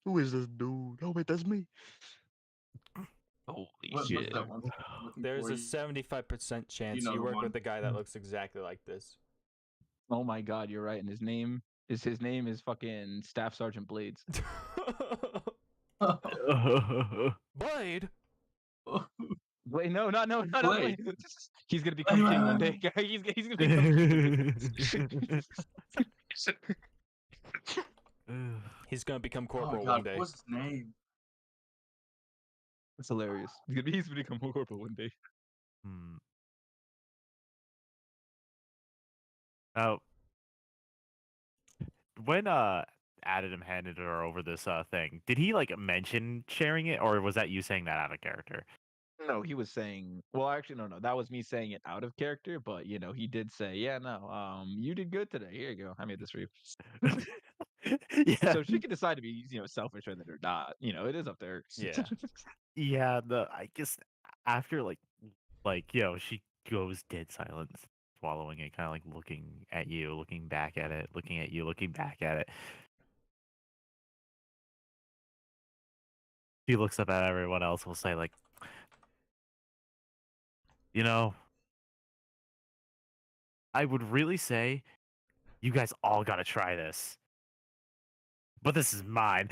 Who is this dude? Oh, wait, that's me. Holy What's shit. that one? I'm looking There's for a you. 75% chance know you the work one. with a guy that looks exactly like this. Oh my god, you're right. And his name is fucking Staff Sergeant Blades. Blade. Wait, not Blade. Blade. He's gonna become king one day. He's gonna become He's gonna become Oh corporal god, one day. what's his name? That's hilarious. He's gonna become corporal one day. Hmm. Oh, when Adam handed her over this thing, did he like mention sharing it, or was that you saying that out of character? No, he was saying. Well, actually, no. That was me saying it out of character. But he did say, "Yeah, no. You did good today. Here you go. I made this for you." Yeah, So she can decide to be, selfish with it or not. It is up there. Yeah. yeah. I guess after she goes dead silent, swallowing it, kind of like looking at you, looking back at it, looking at you, looking back at it. She looks up at everyone else. Will say like, I would really say you guys all got to try this. But this is mine.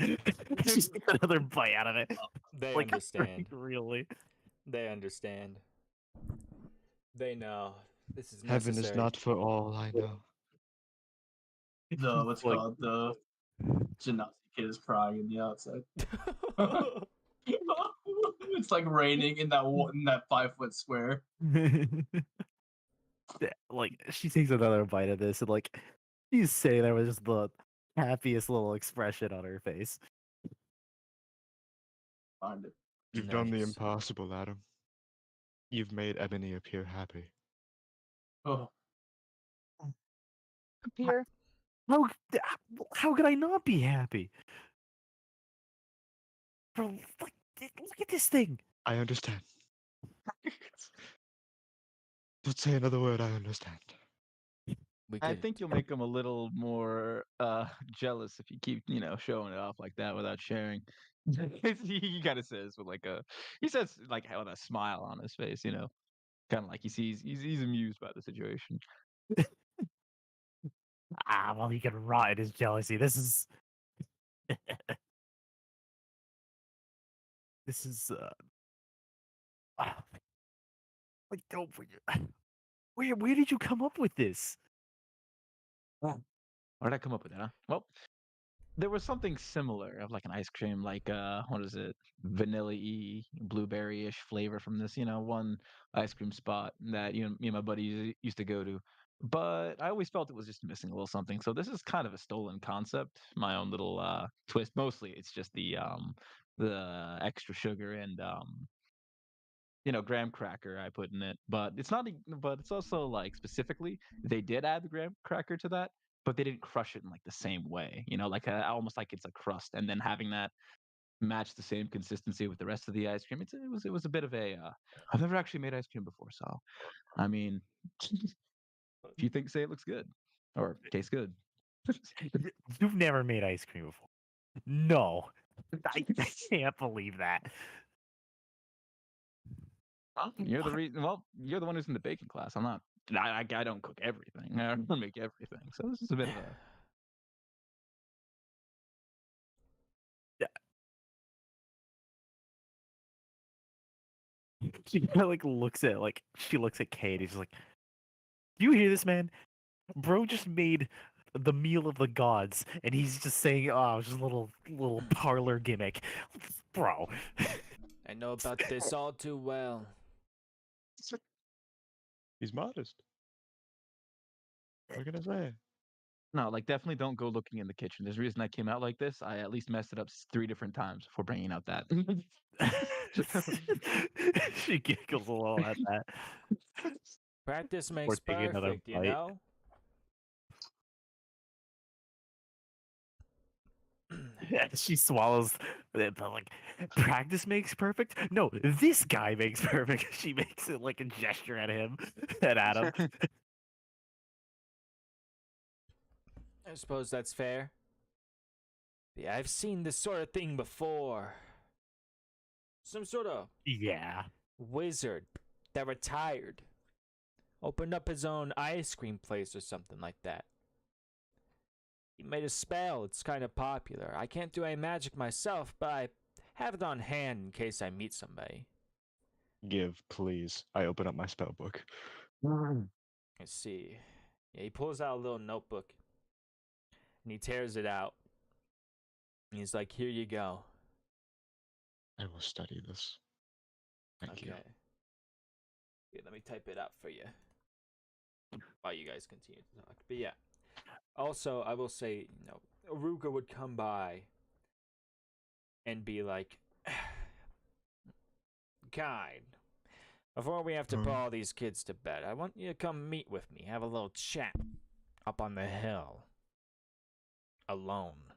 She takes another bite out of it. They Like, understand. really? They understand. They know this is Heaven necessary. is not for all, I know. The what's Like- called the Genasi kid is crying in the outside. It's like raining in that 5-foot square. Yeah, like she takes another bite of this and like she's sitting there with just the happiest little expression on her face. Find it. You've done the Nice. impossible, Adam. You've made Ebony appear happy. Oh, Appear. How how could I not be happy? Bro, look at this thing. I understand. Don't say another word, I understand. We I could. think you'll make him a little more jealous if you keep, showing it off like that without sharing. He kind of says with like he says like with a smile on his face, kind of like he's amused by the situation. Ah, well, he can rot in his jealousy. This is this is ah, like don't where did you come up with this? Where did I come up with that? Huh? Well, there was something similar of like an ice cream, like what is it, vanilla-y, blueberry-ish flavor from this, one ice cream spot that me and my buddy used to go to. But I always felt it was just missing a little something. So this is kind of a stolen concept, my own little twist. Mostly, it's just the extra sugar and graham cracker I put in it. But it's not, but it's also like specifically they did add the graham cracker to that, but they didn't crush it in like the same way. Like almost like it's a crust, and then having that match the same consistency with the rest of the ice cream. It was a bit of a. I've never actually made ice cream before, so I mean, if you say it looks good or tastes good. You've never made ice cream before. No. I can't believe that. You're the reason. Well, you're the one who's in the baking class. I'm not. I don't cook everything. I don't make everything. So this is a bit of a. She kind of like looks at she looks at Kate. She's like, "Do you hear this, man? Bro just made the meal of the gods, and he's just saying, oh, it's just a little parlor gimmick, bro." I know about this all too well. He's modest. What can I say? No, like definitely don't go looking in the kitchen. There's a reason I came out like this. I at least messed it up 3 different times before bringing out that. She giggles a little at that. Practice makes taking another perfect, you bite. know? Yeah, she swallows it, but like practice makes perfect. No, this guy makes perfect. She makes it like a gesture at him, at Adam. I suppose that's fair. Yeah, I've seen this sort of thing before. Some sort of Yeah. wizard that retired. Opened up his own ice cream place or something like that. He made a spell. It's kind of popular. I can't do any magic myself, but I have it on hand in case I meet somebody. Give, please. I open up my spell book. Let's see. Yeah, he pulls out a little notebook and he tears it out. And he's like, "Here you go." I will study this. Thank you. Okay. Yeah, let me type it out for you while you guys continue to talk. But yeah. Also, I will say, Aruka would come by and be like, "Kind, before we have to put all these kids to bed, I want you to come meet with me, have a little chat up on the hill, alone,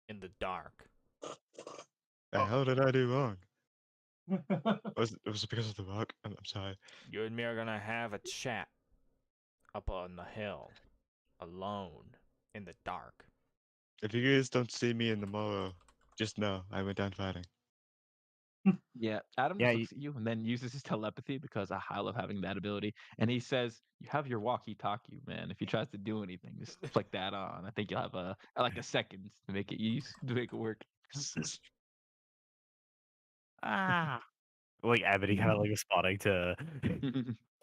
in the dark." The hell did I do wrong? Was it because of the rock? I'm sorry. You and me are gonna have a chat up on the hill, alone, in the dark. If you guys don't see me in the morrow, just know I went down fighting. Yeah, Adam Yeah, just looks at you and then uses his telepathy because I love having that ability. And he says, "You have your walkie-talkie, man. If he tries to do anything, just flick that on. I think you'll have a second to make it work." Ah. Like Ebony kind of like responding to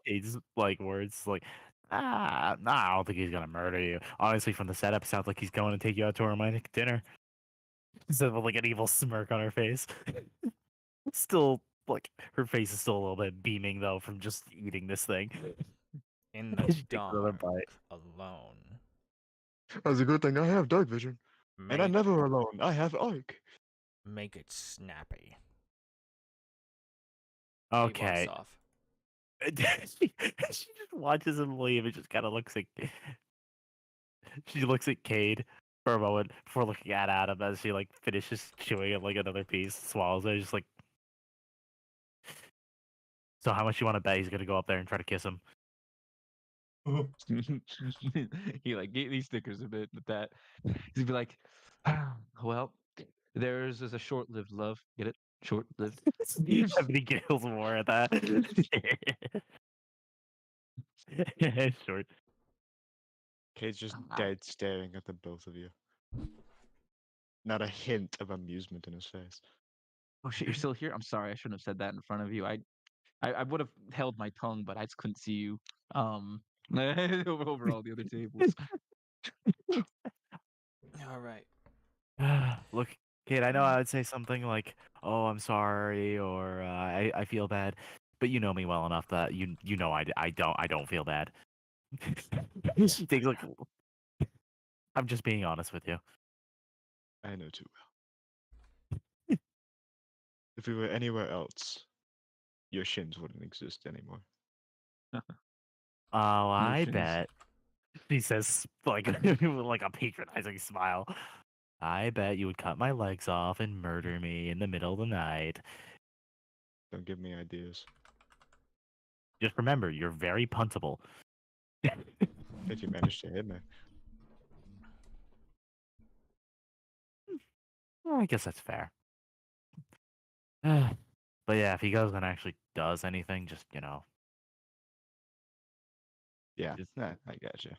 Cade's like words like, nah, I don't think he's gonna murder you. Honestly, from the setup, it sounds like he's going to take you out to a romantic dinner. Instead of like an evil smirk on her face. Still, like her face is still a little bit beaming though from just eating this thing. In the She takes another dark, bite. alone. That's a good thing I have dark vision. And I'm Make, never alone. I have Ark. make it snappy. He walks Okay. off. she just watches him leave and just kind of looks at. She looks at Cade for a moment before looking at Adam as she like finishes chewing it like another piece, swallows it, just like. So how much you want to bet he's gonna go up there and try to kiss him? He like gave these stickers a bit with that. He'd be like, well, theirs is a short-lived love. Get it? Short-lived. Everybody giggles more at that. Short. Kate's just dead staring at the both of you. Not a hint of amusement in his face. Oh shit, you're still here? I'm sorry, I shouldn't have said that in front of you. I would have held my tongue, but I just couldn't see you. Over all the other tables. All right. Look, Kate, I know I would say something like, "Oh, I'm sorry," or I feel bad," but you know me well enough that you know I don't feel bad. She takes like, I'm just being honest with you. I know too well. If we were anywhere else, your shins wouldn't exist anymore. Oh, I shins. bet. She says like with like a patronizing smile. I bet you would cut my legs off and murder me in the middle of the night. Don't give me ideas. Just remember, you're very puntable. If you manage to hit me. Well, I guess that's fair. But yeah, if he goes and actually does anything, just Yeah, Just- I gotcha.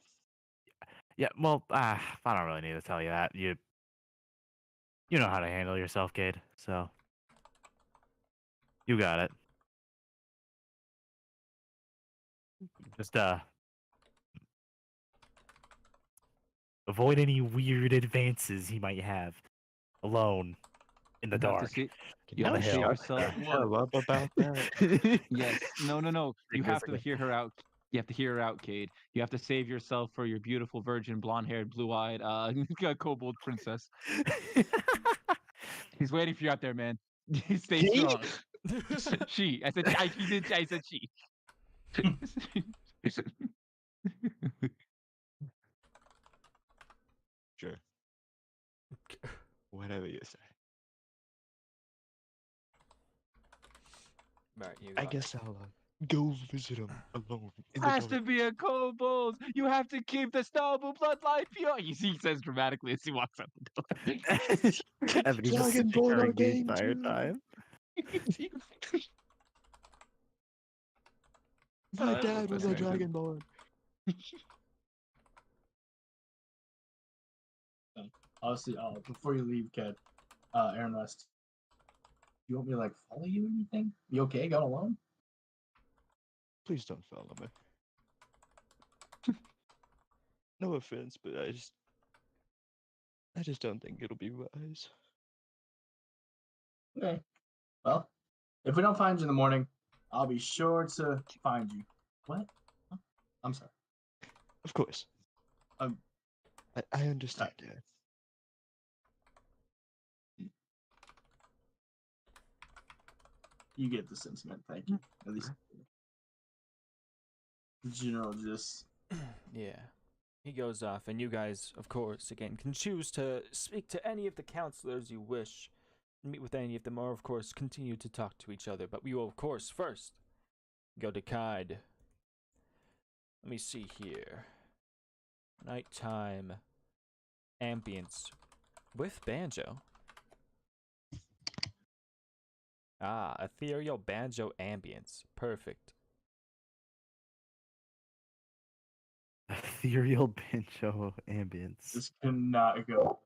yeah. Well, I don't really need to tell you that. You know how to handle yourself, Cade. So you got it. Just avoid any weird advances he might have alone in the You have to dark. see. Can You you have to see shut yourself. the hell up about that? Yes. No. You have to Basically. hear her out. You have to hear her out, Cade. You have to save yourself for your beautiful virgin, blonde-haired, blue-eyed, kobold princess. He's waiting for you out there, man. Stay He? strong. She. I said. He did. I said she. Sure. Whatever you say. Right, you I got guess I'll go visit him alone in the Has dark. to be a kobold. You have to keep the Stabu bloodline pure. He says dramatically as he walks out the door. Ebony's just Dragon Ball snickering the game entire too. time. My Oh, dad was that's a fascinating. Dragonborn. Honestly, before you leave, Ked, Aaron West, you want me to like follow you or anything? You okay? Going alone? Please don't follow me. No offense, but I just don't think it'll be wise. Okay. Well, if we don't find you in the morning, I'll be sure to find you. What? Huh? I'm sorry. Of course. Um, I understand, Dad. You get the sentiment. Thank you. At least the general just. Yeah. He goes off, and you guys, of course, again, can choose to speak to any of the counselors you wish, meet with any of them, or, of course, continue to talk to each other. But we will, of course, first go to Kaid. Let me see here. Nighttime ambience with banjo. Ah, ethereal banjo ambience. Perfect. Ethereal banjo ambience. This cannot go.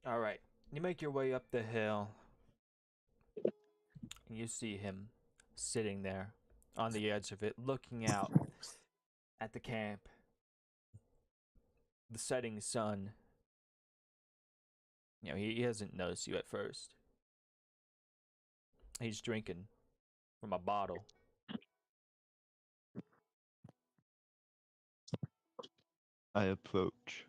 All right. You make your way up the hill, and you see him sitting there on the edge of it, looking out at the camp, the setting sun. You know, he hasn't noticed you at first. He's drinking from a bottle. I approach.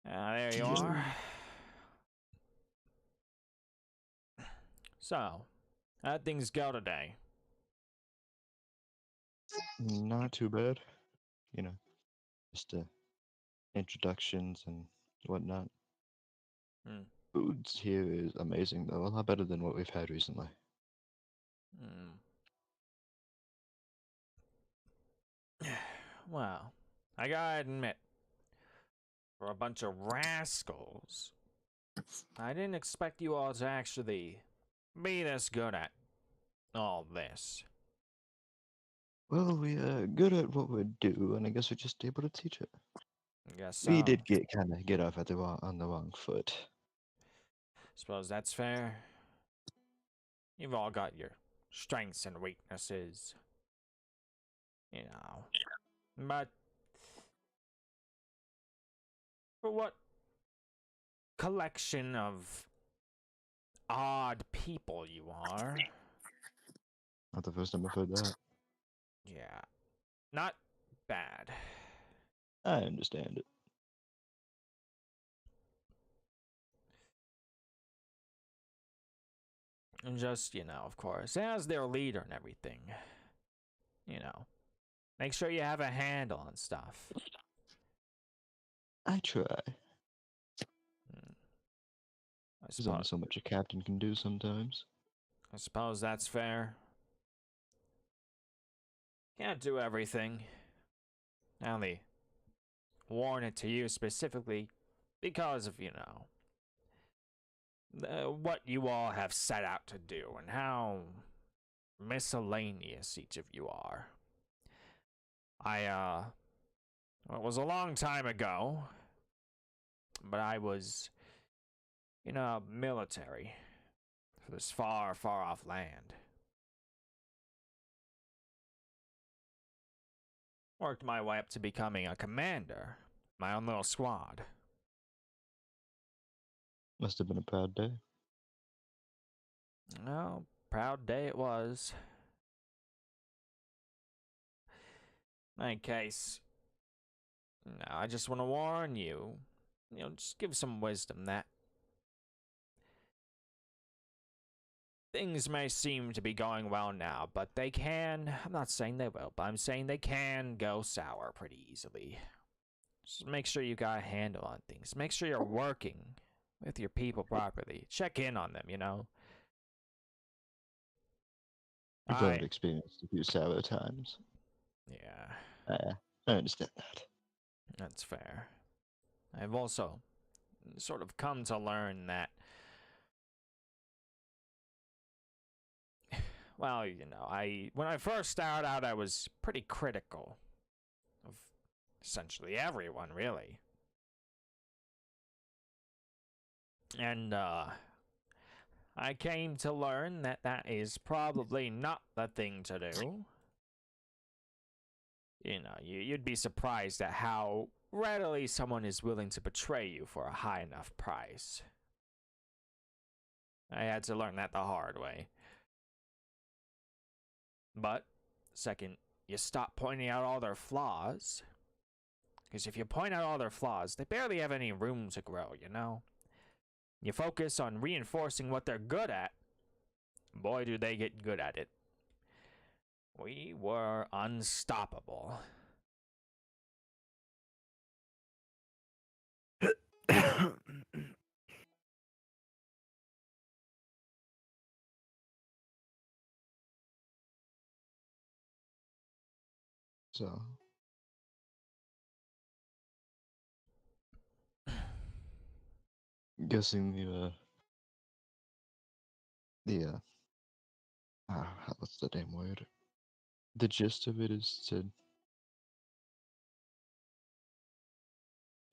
There you are. So, how'd things go today? Not too bad. You know, just introductions and whatnot. Hmm. Foods here is amazing, though. A lot better than what we've had recently. Hmm. Well, I gotta admit, for a bunch of rascals, I didn't expect you all to actually be this good at all this. Well, we are good at what we do, and I guess we're just able to teach it. I guess We so. did get off at on the wrong foot. Suppose that's fair. You've all got your strengths and weaknesses. You know. But for what collection of odd people you are. Not the first time I've heard that. Yeah. Not bad. I understand it. And just, you know, of course, as their leader and everything. You know. Make sure you have a handle on stuff. I try. I There's only suppose, so much a captain can do sometimes. I suppose that's fair. Can't do everything. I only warn it to you specifically because of, you know, what you all have set out to do and how miscellaneous each of you are. It was a long time ago, but I was in a military for this far, far off land. Worked my way up to becoming a commander, my own little squad. Must have been a proud day. Well, proud day it was. In any case, no, I just want to warn you, just give some wisdom that things may seem to be going well now, but they can, I'm not saying they will, but I'm saying they can go sour pretty easily. Just make sure you got a handle on things. Make sure you're working with your people properly. Check in on them, you know? I've experienced a few sour times. Yeah, I understand that. that's fair. I've also sort of come to learn that, well, when I first started out, I was pretty critical of essentially everyone, really. And, I came to learn that that is probably not the thing to do. You'd be surprised at how readily someone is willing to betray you for a high enough price. I had to learn that the hard way. But, second, you stop pointing out all their flaws. Because if you point out all their flaws, they barely have any room to grow, you know? You focus on reinforcing what they're good at. Boy, do they get good at it. We were unstoppable. So, guessing what's the damn word? The gist of it is to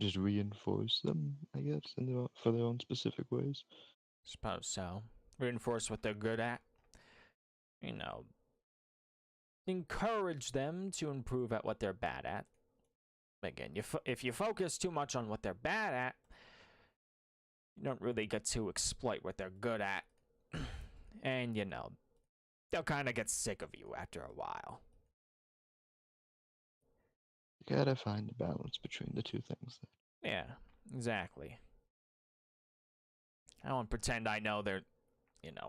just reinforce them, I guess, for their own specific ways. Suppose so. Reinforce what they're good at. You know, encourage them to improve at what they're bad at. Again, if you focus too much on what they're bad at, you don't really get to exploit what they're good at. And, you know, they'll kind of get sick of you after a while. You gotta find a balance between the two things. Yeah, exactly. I won't pretend I know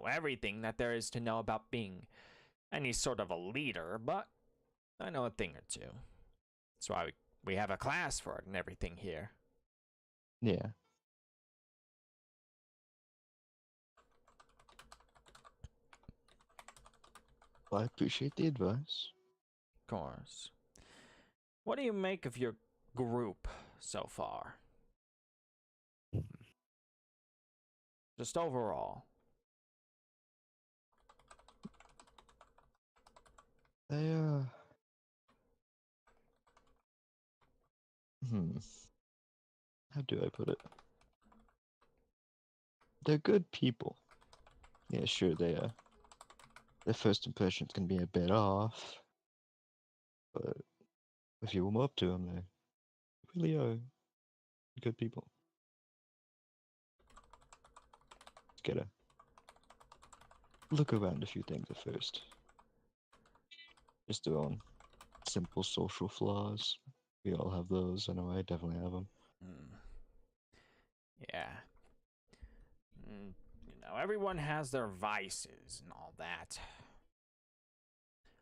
everything that there is to know about being any sort of a leader, but I know a thing or two. That's why we have a class for it and everything here. Yeah. Well, I appreciate the advice. Of course. What do you make of your group so far? Just overall. They, how do I put it? They're good people. Yeah, sure, their first impressions can be a bit off, but if you warm up to them, they really are good people. Just gotta look around a few things at first. Just their own simple social flaws. We all have those. I know I definitely have them. Yeah. Everyone has their vices and all that.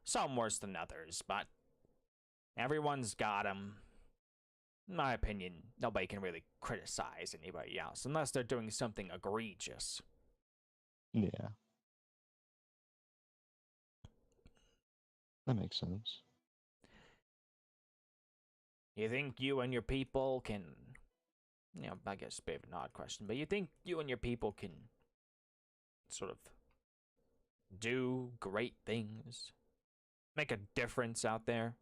Some worse than others, but everyone's got them. In my opinion, nobody can really criticize anybody else unless they're doing something egregious. Yeah. That makes sense. You think you and your people can, I guess it's a bit of an odd question, but you think you and your people can sort of do great things? Make a difference out there?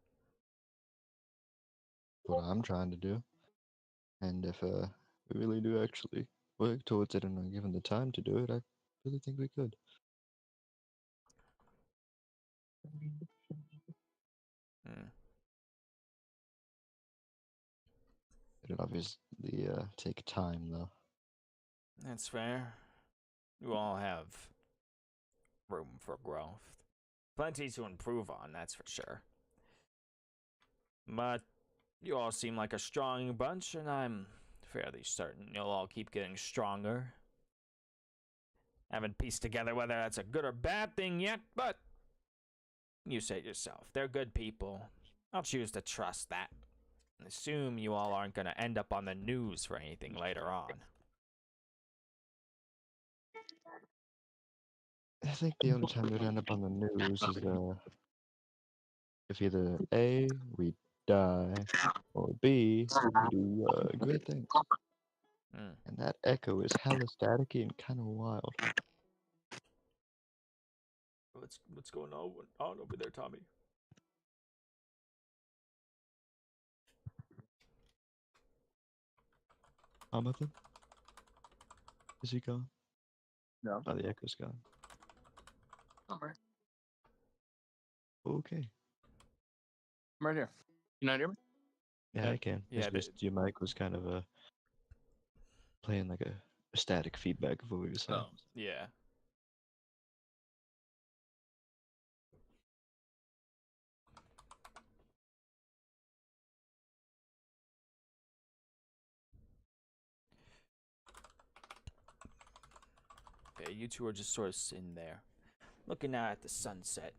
What I'm trying to do. And if we really do actually work towards it and are given the time to do it, I really think we could. It'd obviously take time, though. That's fair. You all have room for growth. Plenty to improve on, that's for sure. But you all seem like a strong bunch, and I'm fairly certain you'll all keep getting stronger. Haven't pieced together whether that's a good or bad thing yet, but you say it yourself. They're good people. I'll choose to trust that. And assume you all aren't going to end up on the news for anything later on. I think the only time we'd end up on the news is if either A, we die, or B, we do great things. And that echo is hella staticky and kind of wild. What's going on over there, Tommy? Jonathan? Is he gone? No. Oh, the echo's gone. I'm Okay. right here. You not hear me? Yeah, I can. Yeah, It's just your mic was kind of playing like a static feedback of what we were saying. Oh. Yeah. Yeah, you two are just sort of sitting there, looking out at the sunset.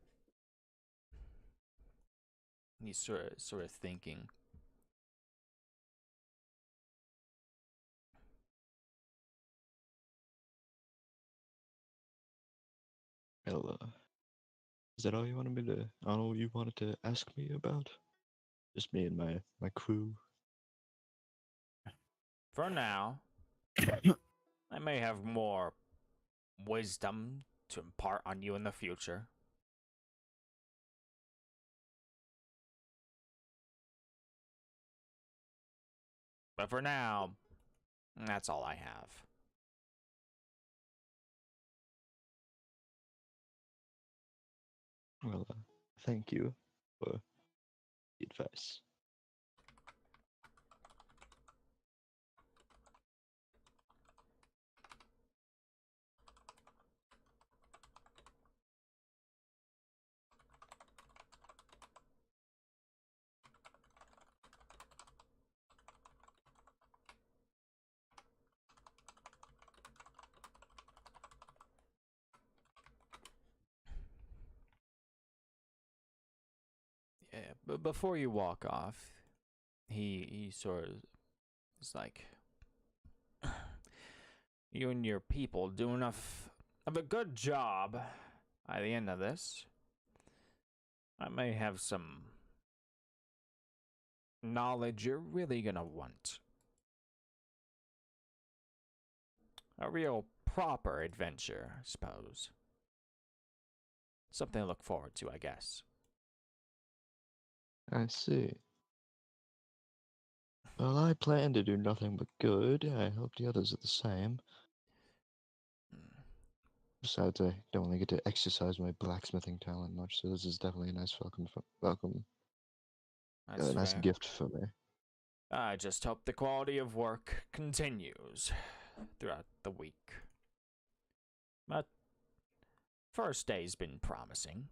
He's sort of thinking. Well, is that all you wanted me to? I don't know what you wanted to ask me about. Just me and my crew. For now, I may have more wisdom to impart on you in the future. But for now, that's all I have. Well, thank you for the advice. Yeah, but before you walk off, he sort of is like, you and your people do enough of a good job. By the end of this, I may have some knowledge you're really gonna want. A real proper adventure, I suppose. Something to look forward to, I guess. I see. Well, I plan to do nothing but good. I hope the others are the same. Besides, I don't really get to exercise my blacksmithing talent much, so this is definitely a nice welcome, That's nice fair. gift for me. I just hope the quality of work continues throughout the week. But first day's been promising.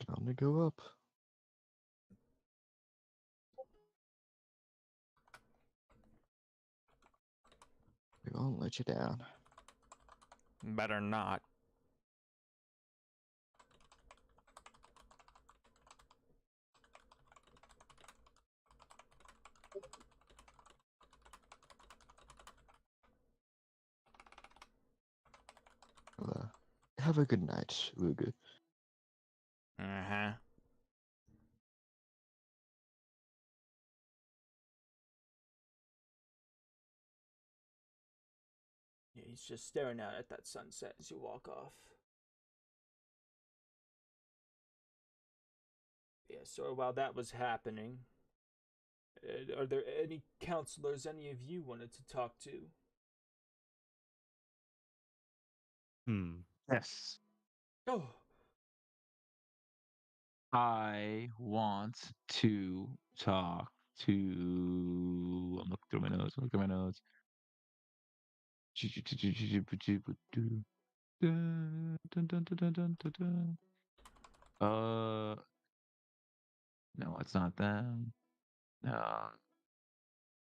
Time to go up. We won't let you down. Better not. Well, have a good night, Ruger. Uh-huh. Yeah, he's just staring out at that sunset as you walk off. Yeah, so while that was happening, are there any counselors any of you wanted to talk to? Yes. Oh. I want to talk to. I'm looking through my notes. I'm looking through my notes. No, it's not them.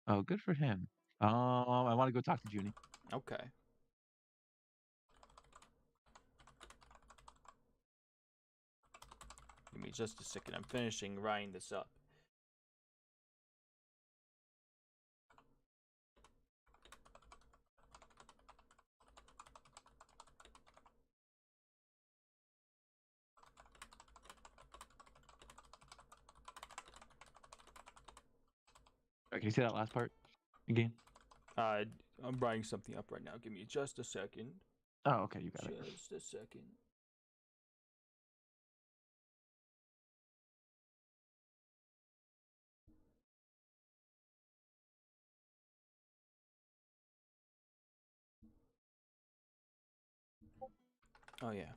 Oh, good for him. I want to go talk to Junie. Okay. Give me just a second. I'm finishing writing this up. Can you say that last part again? I'm writing something up right now. Give me just a second. Oh, okay, you got it. Just a second. Oh yeah.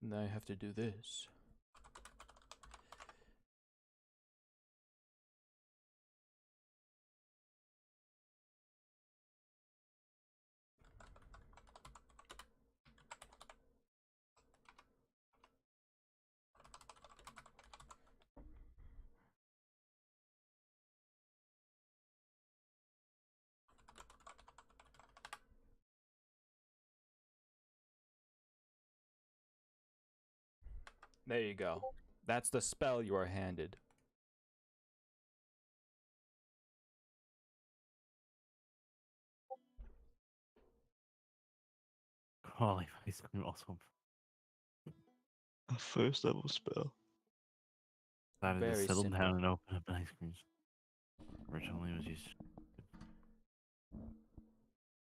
And I have to do this. There you go. That's the spell you are handed. Holy ice cream also A first level spell. decided to Very settle simple. down and open up ice creams. Originally was used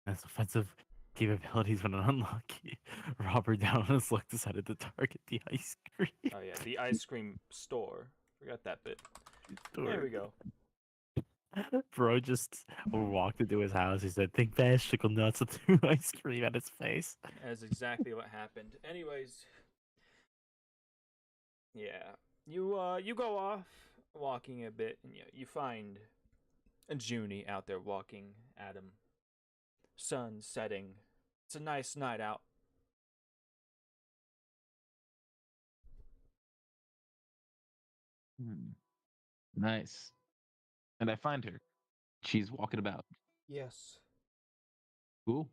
as offensive capabilities when unlucky. Robert down on his luck decided to target the ice cream. Oh yeah, the ice cream store. Forgot that bit. There we go. Bro just walked into his house. He said, "Think fast, chickle nuts," and threw ice cream at his face. That's exactly what happened. Anyways, yeah, you go off walking a bit, and you find a Junie out there walking at him. Sun setting. It's a nice night out. Hmm, nice. And I find her. She's walking about. Yes. Cool.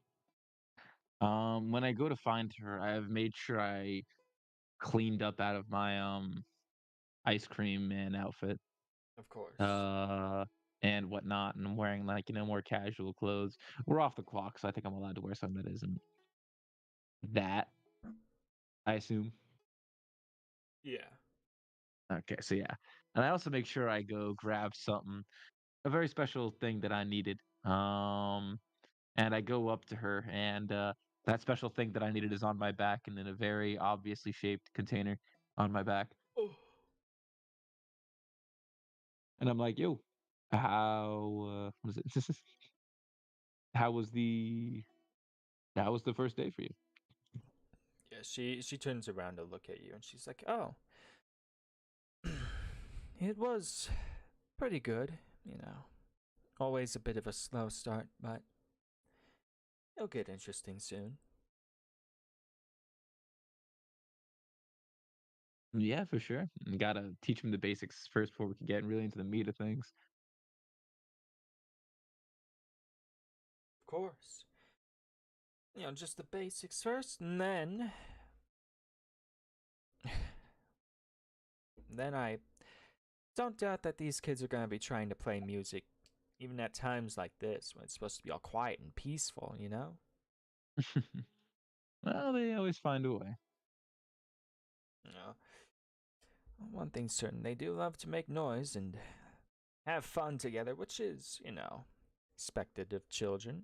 When I go to find her, I have made sure I cleaned up out of my ice cream man outfit. Of course. And whatnot, and I'm wearing like more casual clothes. We're off the clock, so I think I'm allowed to wear something that isn't that. I assume. Yeah. Okay, so yeah, and I also make sure I go grab something, a very special thing that I needed. And I go up to her, and that special thing that I needed is on my back and in a very obviously shaped container on my back. Oh. And I'm like, "Yo, how what is it? how was the how was the first day for you?" Yeah, she turns around to look at you and she's like, "Oh, it was pretty good, you know. Always a bit of a slow start, but it'll get interesting soon." Yeah, for sure. You gotta teach them the basics first before we can get really into the meat of things. Of course. You know, just the basics first, and then then I don't doubt that these kids are going to be trying to play music even at times like this when it's supposed to be all quiet and peaceful, you know? Well, they always find a way. You know, one thing's certain, they do love to make noise and have fun together, which is, you know, expected of children.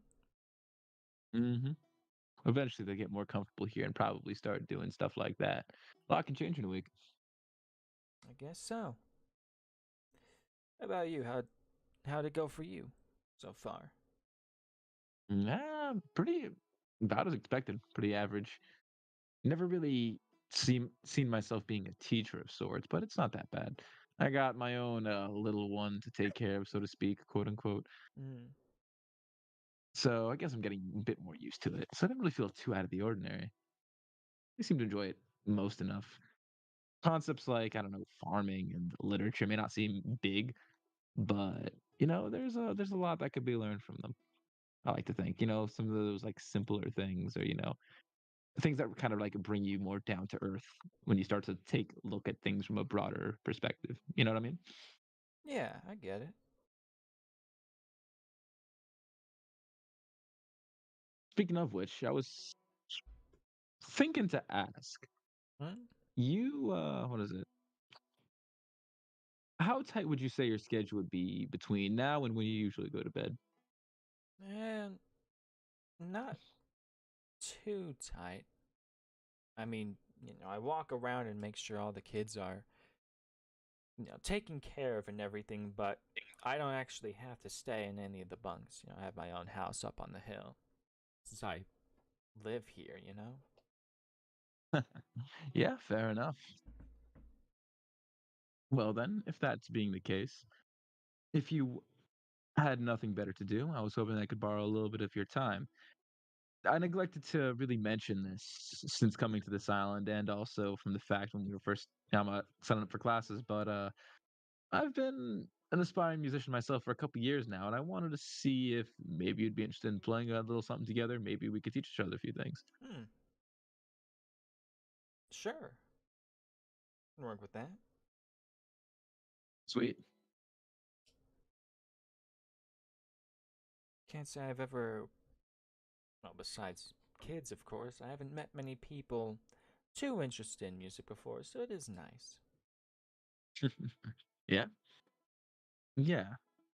Hmm. Eventually, they'll get more comfortable here and probably start doing stuff like that. A lot can change in a week. I guess so. How about you? How'd it go for you so far? Nah, pretty about as expected. Pretty average. Never really seen myself being a teacher of sorts, but it's not that bad. I got my own little one to take care of, so to speak, quote unquote. Mm. So I guess I'm getting a bit more used to it. So I didn't really feel too out of the ordinary. I seem to enjoy it most enough. Concepts like, I don't know, farming and literature may not seem big, but there's a lot that could be learned from them. I like to think, some of those like simpler things, or things that kind of like bring you more down to earth when you start to take a look at things from a broader perspective. You know what I mean? Yeah, I get it. Speaking of which, I was thinking to ask Hmm? you, what is it? How tight would you say your schedule would be between now and when you usually go to bed? And not too tight. I mean, you know, I walk around and make sure all the kids are, you know, taken care of and everything, but I don't actually have to stay in any of the bunks. You know, I have my own house up on the hill since I live here, you know? Yeah, fair enough. Well, then, if that's being the case, if you had nothing better to do, I was hoping I could borrow a little bit of your time. I neglected to really mention this since coming to this island, and also from the fact when we were first signing up for classes. But I've been an aspiring musician myself for a couple years now, and I wanted to see if maybe you'd be interested in playing a little something together. Maybe we could teach each other a few things. Hmm, sure. Can work with that. Sweet. Can't say I've ever, well, besides kids, of course, I haven't met many people too interested in music before, so it is nice. Yeah, yeah.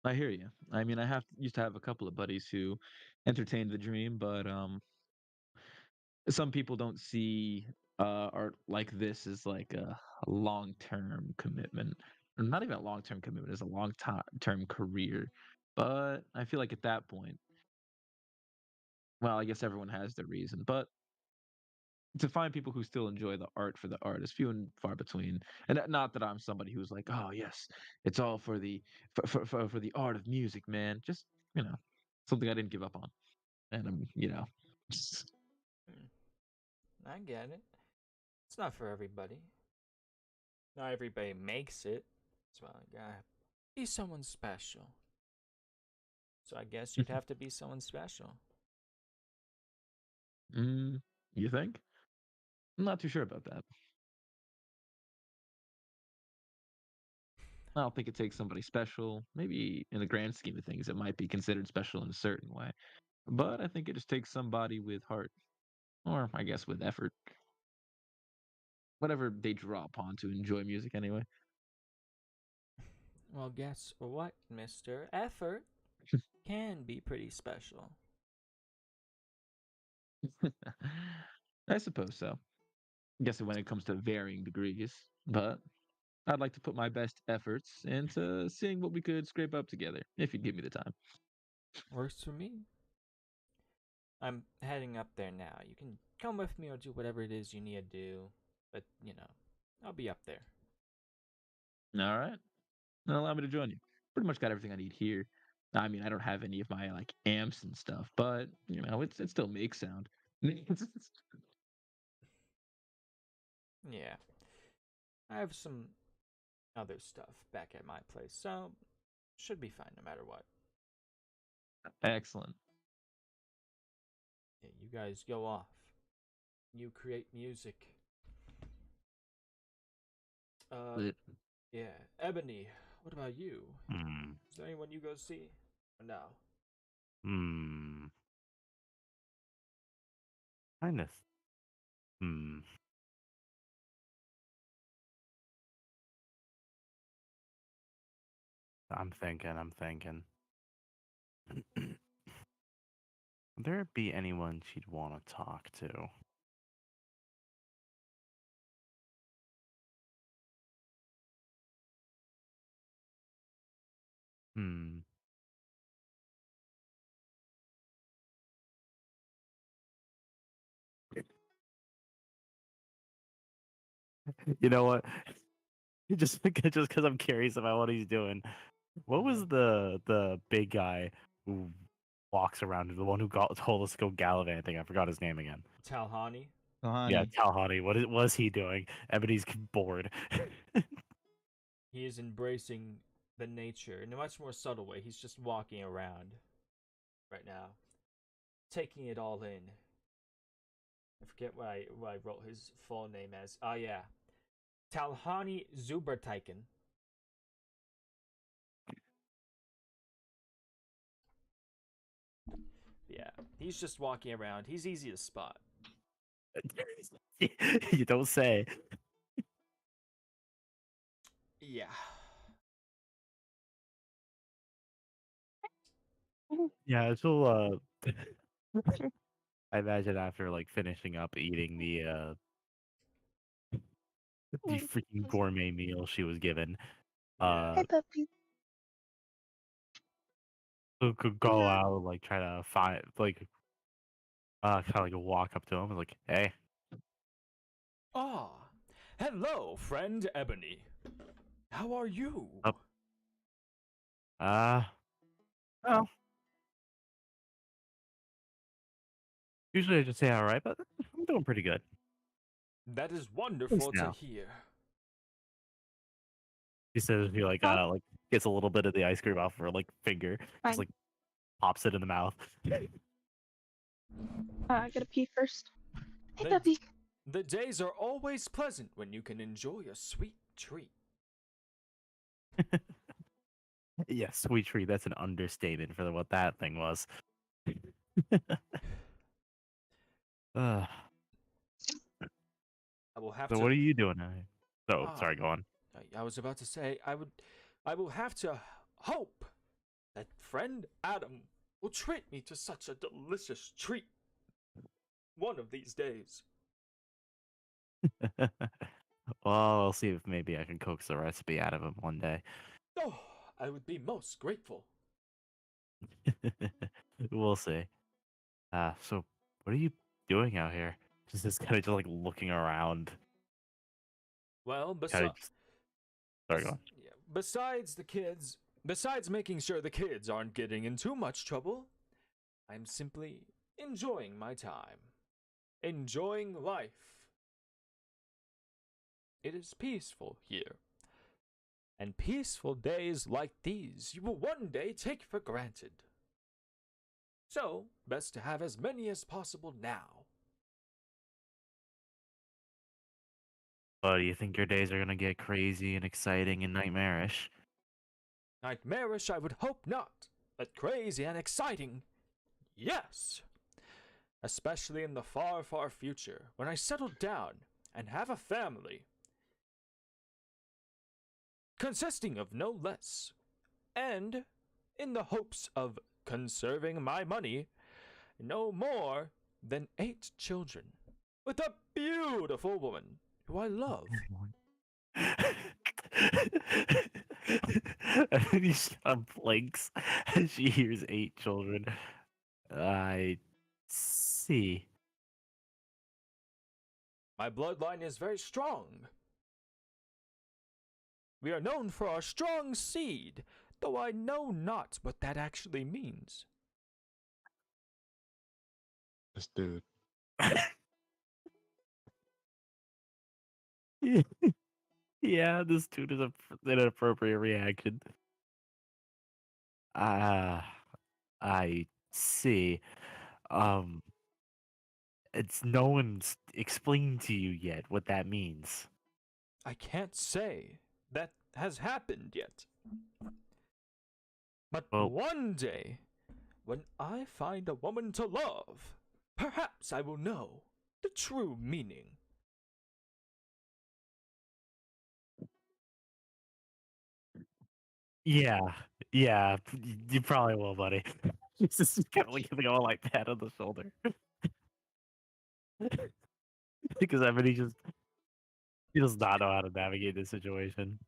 I hear you. I mean, used to have a couple of buddies who entertained the dream, but some people don't see art like this as like a long-term commitment. not even a long-term commitment, it's a long-term career. But I feel like at that point, well, I guess everyone has their reason, but to find people who still enjoy the art for the art is few and far between. And not that I'm somebody who's like, oh yes, it's all for the for the art of music, man. Just something I didn't give up on, and just, I get it. It's not for everybody. Not everybody makes it. So I gotta be someone special. So I guess you'd have to be someone special. you think? I'm not too sure about that. I don't think it takes somebody special. Maybe in the grand scheme of things, it might be considered special in a certain way. But I think it just takes somebody with heart, or I guess with effort, whatever they draw upon to enjoy music anyway. Well, guess what, Mr. Effort can be pretty special. I suppose so. I guess when it comes to varying degrees, but I'd like to put my best efforts into seeing what we could scrape up together, if you'd give me the time. Works for me. I'm heading up there now. You can come with me or do whatever it is you need to do. But, I'll be up there. All right. Well, allow me to join you. Pretty much got everything I need here. I mean, I don't have any of my like amps and stuff, but it still makes sound. Yeah. I have some other stuff back at my place, so should be fine no matter what. Excellent. Yeah, you guys go off. You create music. Lit. Yeah. Ebony, what about you? Hmm. Is there anyone you go see? Or no? Hmm. Kind of. Hmm. I'm thinking. Would there be anyone she'd want to talk to? Hmm. You know what? Just because I'm curious about what he's doing. What was the big guy who walks around, the one who told us to go gallivanting? I forgot his name again. Talhani? Yeah, Talhani. What was he doing? Ebony's bored. He is embracing the nature in a much more subtle way. He's just walking around right now, taking it all in. I forget what I wrote his full name as. Oh yeah, Talhani Zuberteichen. Yeah, he's just walking around. He's easy to spot. You don't say. Yeah. Yeah, she'll I imagine after like finishing up eating the freaking gourmet meal she was given, Hi, puppy. could go out, like try to find like kind of like walk up to him and like, hey. Ah, hello, friend Ebony. How are you? Up. Well, usually I just say all right, but I'm doing pretty good. That is wonderful to now. hear. He says he like gets a little bit of the ice cream off her like finger, Fine. just like pops it in the mouth. I gotta pee first. Hey, The- puppy. The days are always pleasant when you can enjoy a sweet treat. Yeah, sweet treat. That's an understatement for what that thing was. uh, I will have so to. what are you doing? Oh, Ah. sorry, go on. I was about to say I will have to hope that friend Adam will treat me to such a delicious treat one of these days. Well, I'll see if maybe I can coax the recipe out of him one day. Oh, I would be most grateful. We'll see. So what are you doing out here? Just kind of just like looking around. Well, Kind of just. Sorry, go on. besides making sure the kids aren't getting in too much trouble, I'm simply enjoying my time, enjoying life. It is peaceful here, and peaceful days like these you will one day take for granted. So, best to have as many as possible now. Oh, do you think your days are gonna get crazy and exciting and nightmarish? Nightmarish, I would hope not, but crazy and exciting, yes! Especially in the far, far future, when I settle down and have a family consisting of no less, and in the hopes of conserving my money, no more than 8 children, with a beautiful woman who I love. And then he blinks as she hears 8 children. I see. My bloodline is very strong. We are known for our strong seed, though I know not what that actually means. This dude. Yeah, this dude is an inappropriate reaction. Ah, I see. Um, it's no one's explained to you yet what that means. I can't say that has happened yet. But Well- one day, when I find a woman to love, perhaps I will know the true meaning. Yeah, yeah, you probably will, buddy. He's just kind of like giving him a light pat on the shoulder. Because I mean, he does not know how to navigate this situation.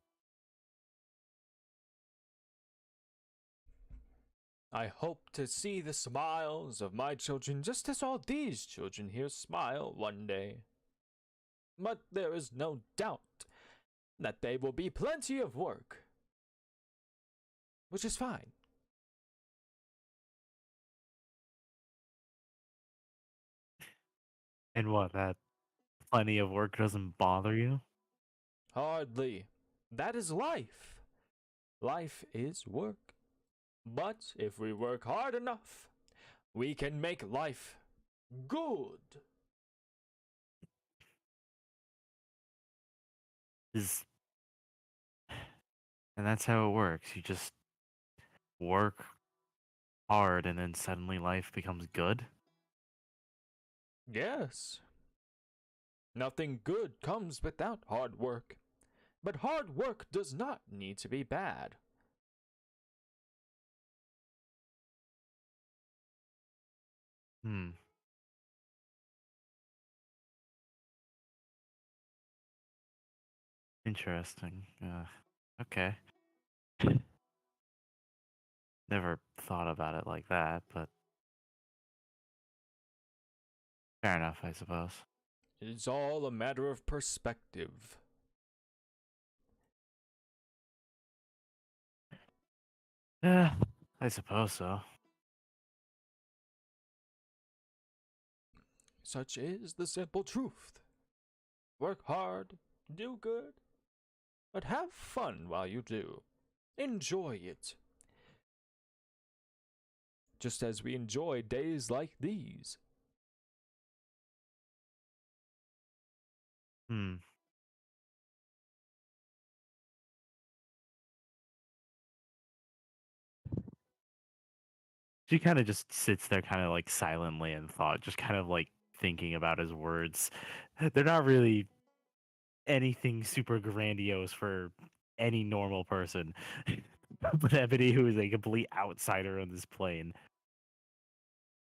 I hope to see the smiles of my children just as all these children here smile one day. But there is no doubt that there will be plenty of work, which is fine. And what, that plenty of work doesn't bother you? Hardly. That is life. Life is work. But if we work hard enough, we can make life good. Is And that's how it works. You just work hard and then suddenly life becomes good? Yes. Nothing good comes without hard work. But hard work does not need to be bad. Hmm. Interesting. Okay. Never thought about it like that, but fair enough, I suppose. It's all a matter of perspective. Yeah, I suppose so. Such is the simple truth. Work hard, do good, but have fun while you do. Enjoy it. Just as we enjoy days like these. Hmm. She kind of just sits there, kind of like silently in thought, just kind of like thinking about his words. They're not really anything super grandiose for any normal person. But Ebony, who is a complete outsider on this plane,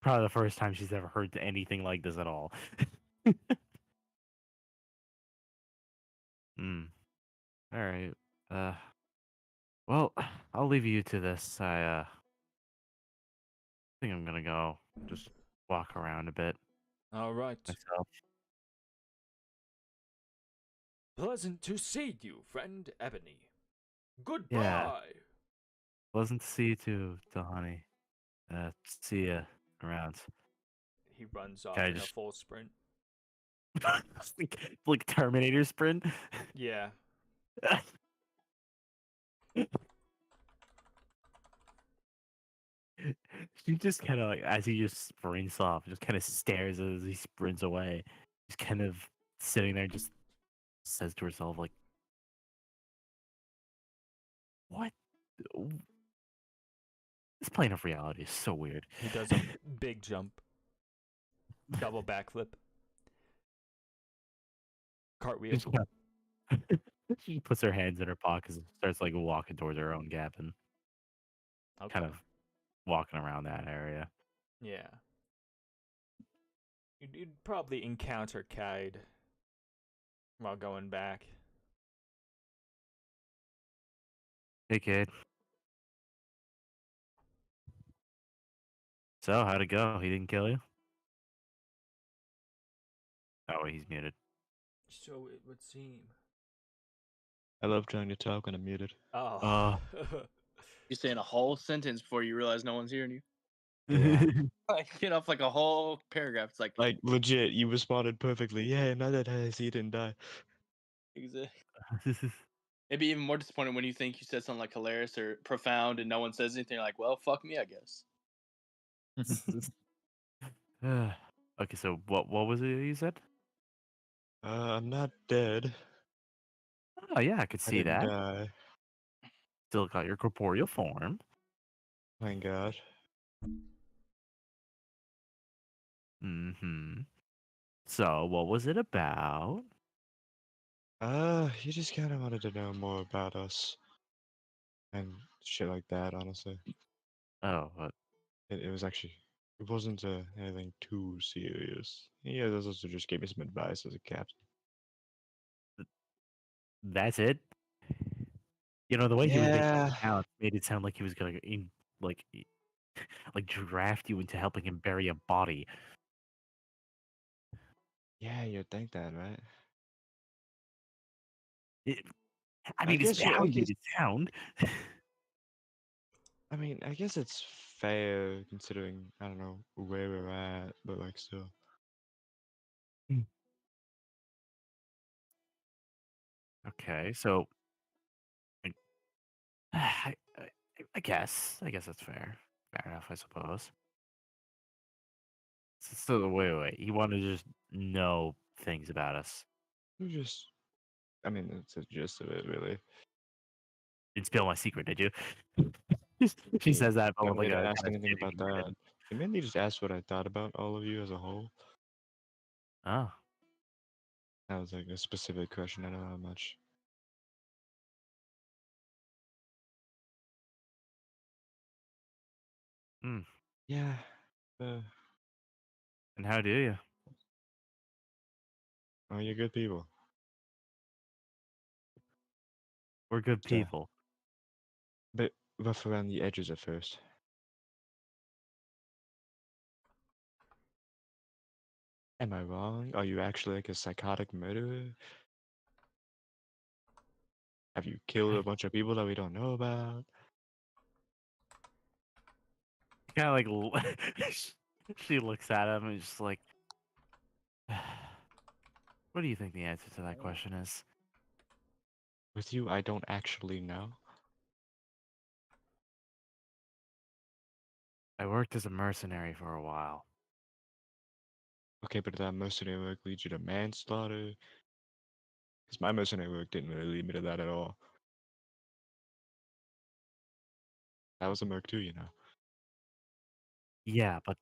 probably the first time she's ever heard anything like this at all. Hmm. All right. Well, I'll leave you to this. I think I'm gonna go just walk around a bit All right. myself. Pleasant to see you, friend Ebony. Goodbye. Yeah. Pleasant to see you too, Tahani. See ya around. He runs off Can I in a just full sprint. like Terminator sprint? Yeah. She just kind of like, as he just sprints off, just kind of stares as he sprints away. Just kind of sitting there, just says to herself, like, "What? This plane of reality is so weird." He does a big jump. Double backflip. Cartwheel. Just she puts her hands in her pockets and starts like walking towards her own cabin, Okay. kind of walking around that area. Yeah. You'd probably encounter Kide while going back. Hey, kid. So, how'd it go? He didn't kill you? Oh, wait, he's muted. So it would seem. I love trying to talk when I'm muted. Oh. You're saying a whole sentence before you realize no one's hearing you. Yeah. Like, get off like a whole paragraph. It's like, Like legit, you responded perfectly. Yeah, my dad has he didn't die. exactly. It'd be even more disappointing when you think you said something like hilarious or profound and no one says anything. You're like, well, fuck me, I guess. Okay, so what was it you said? I'm not dead. Oh yeah, I could I see didn't that. die. Still got your corporeal form. Thank God. Mm-hmm. So what was it about? He just kind of wanted to know more about us and shit like that. Honestly, Oh, what? it was actually it wasn't anything too serious. Yeah, this also just gave me some advice as a captain. That's it? You know, the way he was making Yeah, it sound made it sound like he was gonna like like draft you into helping him bury a body. yeah, you'd think that, right? It, I I mean, it's guess you. how he made it sound. I mean, I guess it's fair considering I don't know where we're at, but like still. Okay, so like, I guess that's fair. Fair enough, I suppose. So wait. He wanted to just know things about us. You just, I mean, that's the gist of it, really. Didn't spill my secret, did you? She You says that, but don't with like need to a ask kind of anything standing about that. grin. You mainly just asked what I thought about all of you as a whole. Oh, That was like a specific question. I don't know how much. hmm. Yeah. Uh, And how do you? oh, you're good people. We're good So, people. bit rough around the edges at first. Am I wrong? Are you actually like a psychotic murderer? Have you killed a bunch of people that we don't know about? Kind of like she looks at him and just like, what do you think the answer to that question is? With you, I don't actually know. I worked as a mercenary for a while. Okay, but that mercenary work leads you to manslaughter? Because my mercenary work didn't really lead me to that at all. That was a merc too, you know. Yeah, but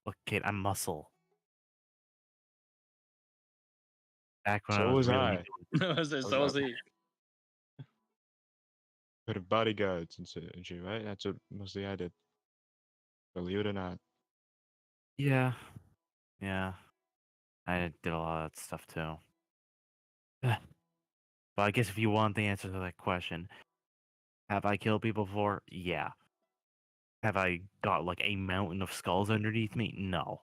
look, kid, I'm muscle. Back when I So was was really I. I was like, I was so out is he. Put of bodyguards and shit, right? That's what mostly I did. Believe it or not. Yeah, I did a lot of that stuff too. But I guess if you want the answer to that question, have I killed people before? Yeah. Have I got like a mountain of skulls underneath me? No.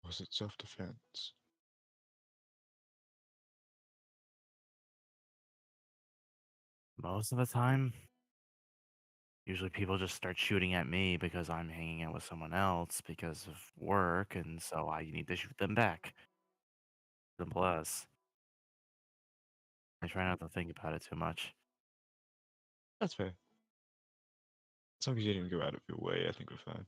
Was it self-defense? Most of the time, usually people just start shooting at me because I'm hanging out with someone else because of work, and so I need to shoot them back. Simple as. I try not to think about it too much. That's fair. As long as you didn't go out of your way, I think we're fine.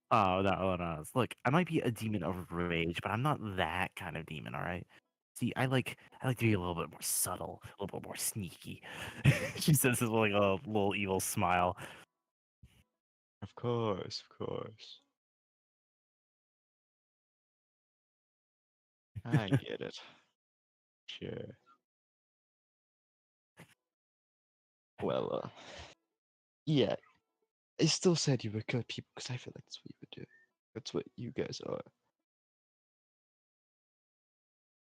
Oh no. Look, I might be a demon of rage, but I'm not that kind of demon, all right? See, I like to be a little bit more subtle, a little bit more sneaky. She says this with like a little evil smile. Of course, of course. I get it. Sure. Well, yeah. I still said you were good people because I feel like that's what you would do. That's what you guys are.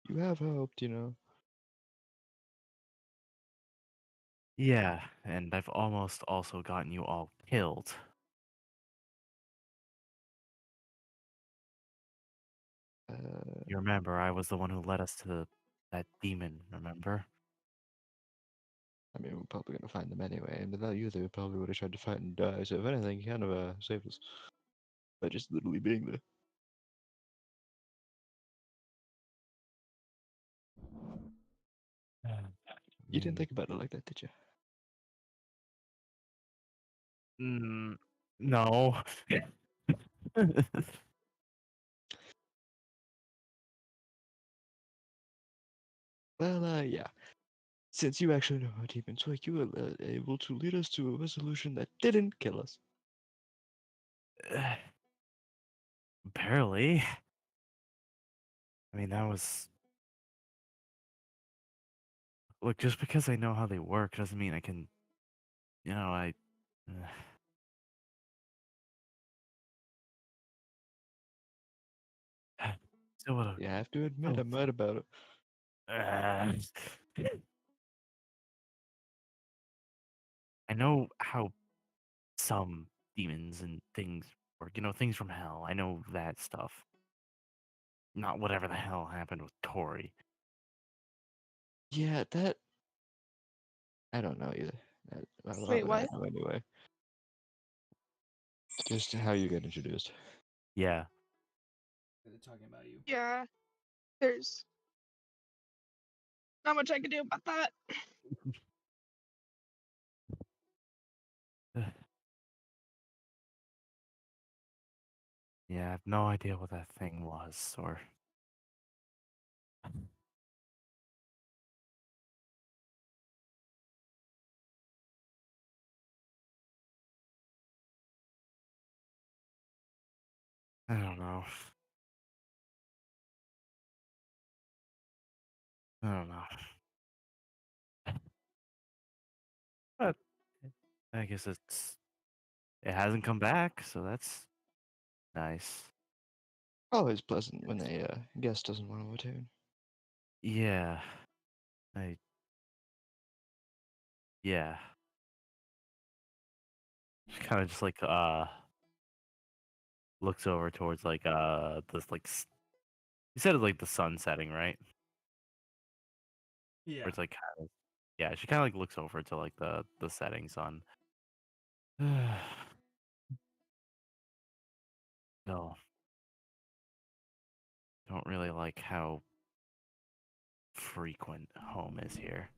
You have helped, you know. Yeah, and I've almost also gotten you all killed. You remember, I was the one who led us to that demon, remember? I mean, we're probably gonna find them anyway, and without you, they probably would have tried to fight and die. So if anything, you kind of saved us by just literally being there. You didn't think about it like that, did you? No. Well, yeah. Since you actually know how demons work, you were able to lead us to a resolution that didn't kill us. Barely. I mean, that was. Look, just because I know how they work doesn't mean I can. You know, I. Still would have. You have to admit, I'm mad about it. I know how some demons and things work. You know, things from hell. I know that stuff. Not whatever the hell happened with Tori. Yeah, that. I don't know either. Why Wait, would I what? know anyway? Just how you get introduced. Yeah. They're talking about you. Yeah, there's not much I can do about that. Yeah, I have no idea what that thing was, or. I don't know. I don't know. But I guess it hasn't come back, so that's nice. Always pleasant when a guest doesn't want to return. Yeah. I yeah. Kind of just like looks over towards like this like you said it's like the sun setting, right? Yeah. Where it's like kind of yeah, she kind of like looks over to like the setting sun. No, don't really like how frequent home is here.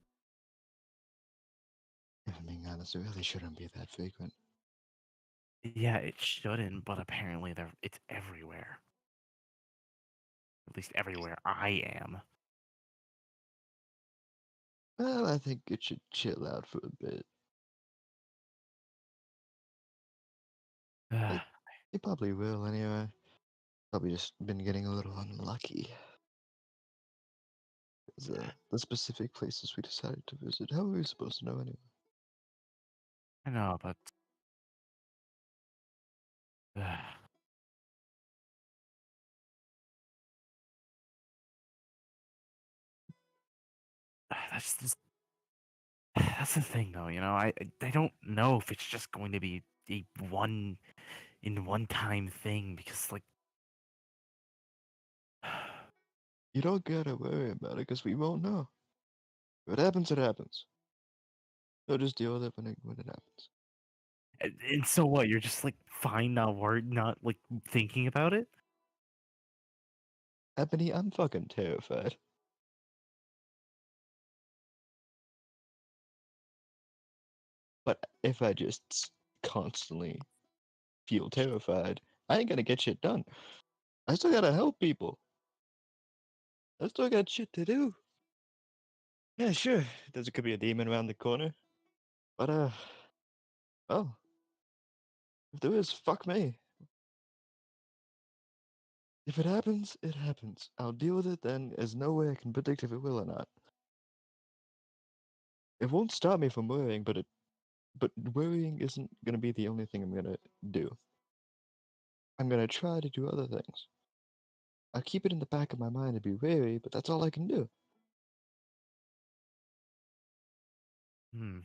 If I'm being honest, it really shouldn't be that frequent. Yeah, it shouldn't, but apparently it's everywhere. At least everywhere I am. Well, I think it should chill out for a bit. It probably will anyway. Probably just been getting a little unlucky. The specific places we decided to visit. How are we supposed to know anyway? I know, but that's the thing, though. You know, I don't know if it's just going to be a one time thing because like You don't gotta worry about it because we won't know. If it happens, it happens. So just deal with it when it happens. and so what? You're just like fine, not like thinking about it. Ebony, I'm fucking terrified. But if I just constantly feel terrified, I ain't gonna get shit done. I still gotta help people. I still got shit to do. Yeah, sure. There could be a demon around the corner. But, well, if there is, fuck me. If it happens, it happens. I'll deal with it then. There's no way I can predict if it will or not. It won't stop me from worrying, but worrying isn't gonna be the only thing I'm gonna do. I'm gonna try to do other things. I'll keep it in the back of my mind to be wary, but that's all I can do. Hmm.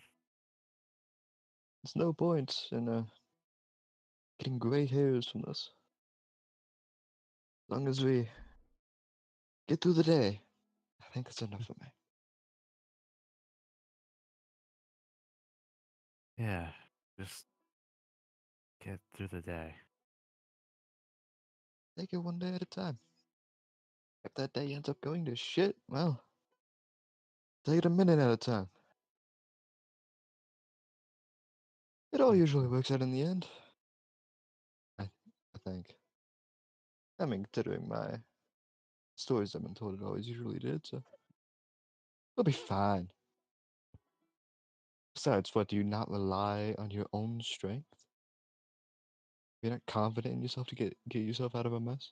There's no point in getting gray hairs from this. As long as we get through the day, I think that's enough for me. Yeah, just get through the day. Take it one day at a time. If that day ends up going to shit, well, take it a minute at a time. It all usually works out in the end. I think. I mean, considering my stories I've been told, it always usually did, so we'll be fine. Besides, what, do you not rely on your own strength? You're not confident in yourself to get yourself out of a mess?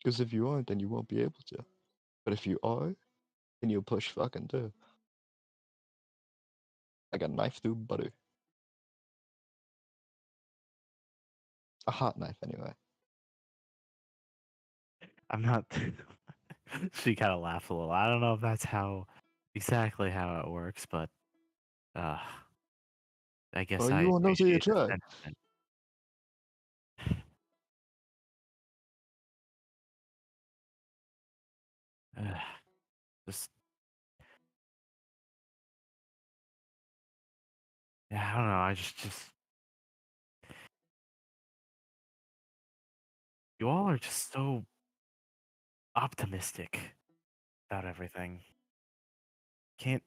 Because if you aren't, then you won't be able to. But if you are, then you'll push fucking through. Like a knife through butter. A hot knife, anyway. I'm not. She kind of laughs a little. I don't know if that's exactly how it works, but uh, I guess Well, I you won't know till you appreciate the try. sentiment. Just yeah, I don't know. I just you all are just so optimistic about everything. Can't.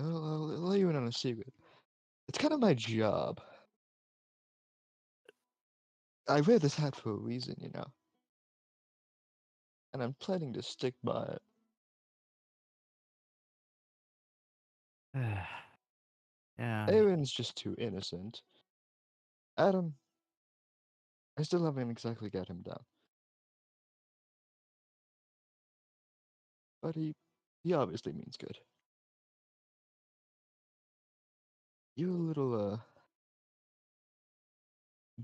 I'll let you in on a secret. It's kind of my job. I wear this hat for a reason, you know. And I'm planning to stick by it. Yeah. Aaron's just too innocent. Adam, I still haven't exactly got him down. But he obviously means good. You're a little,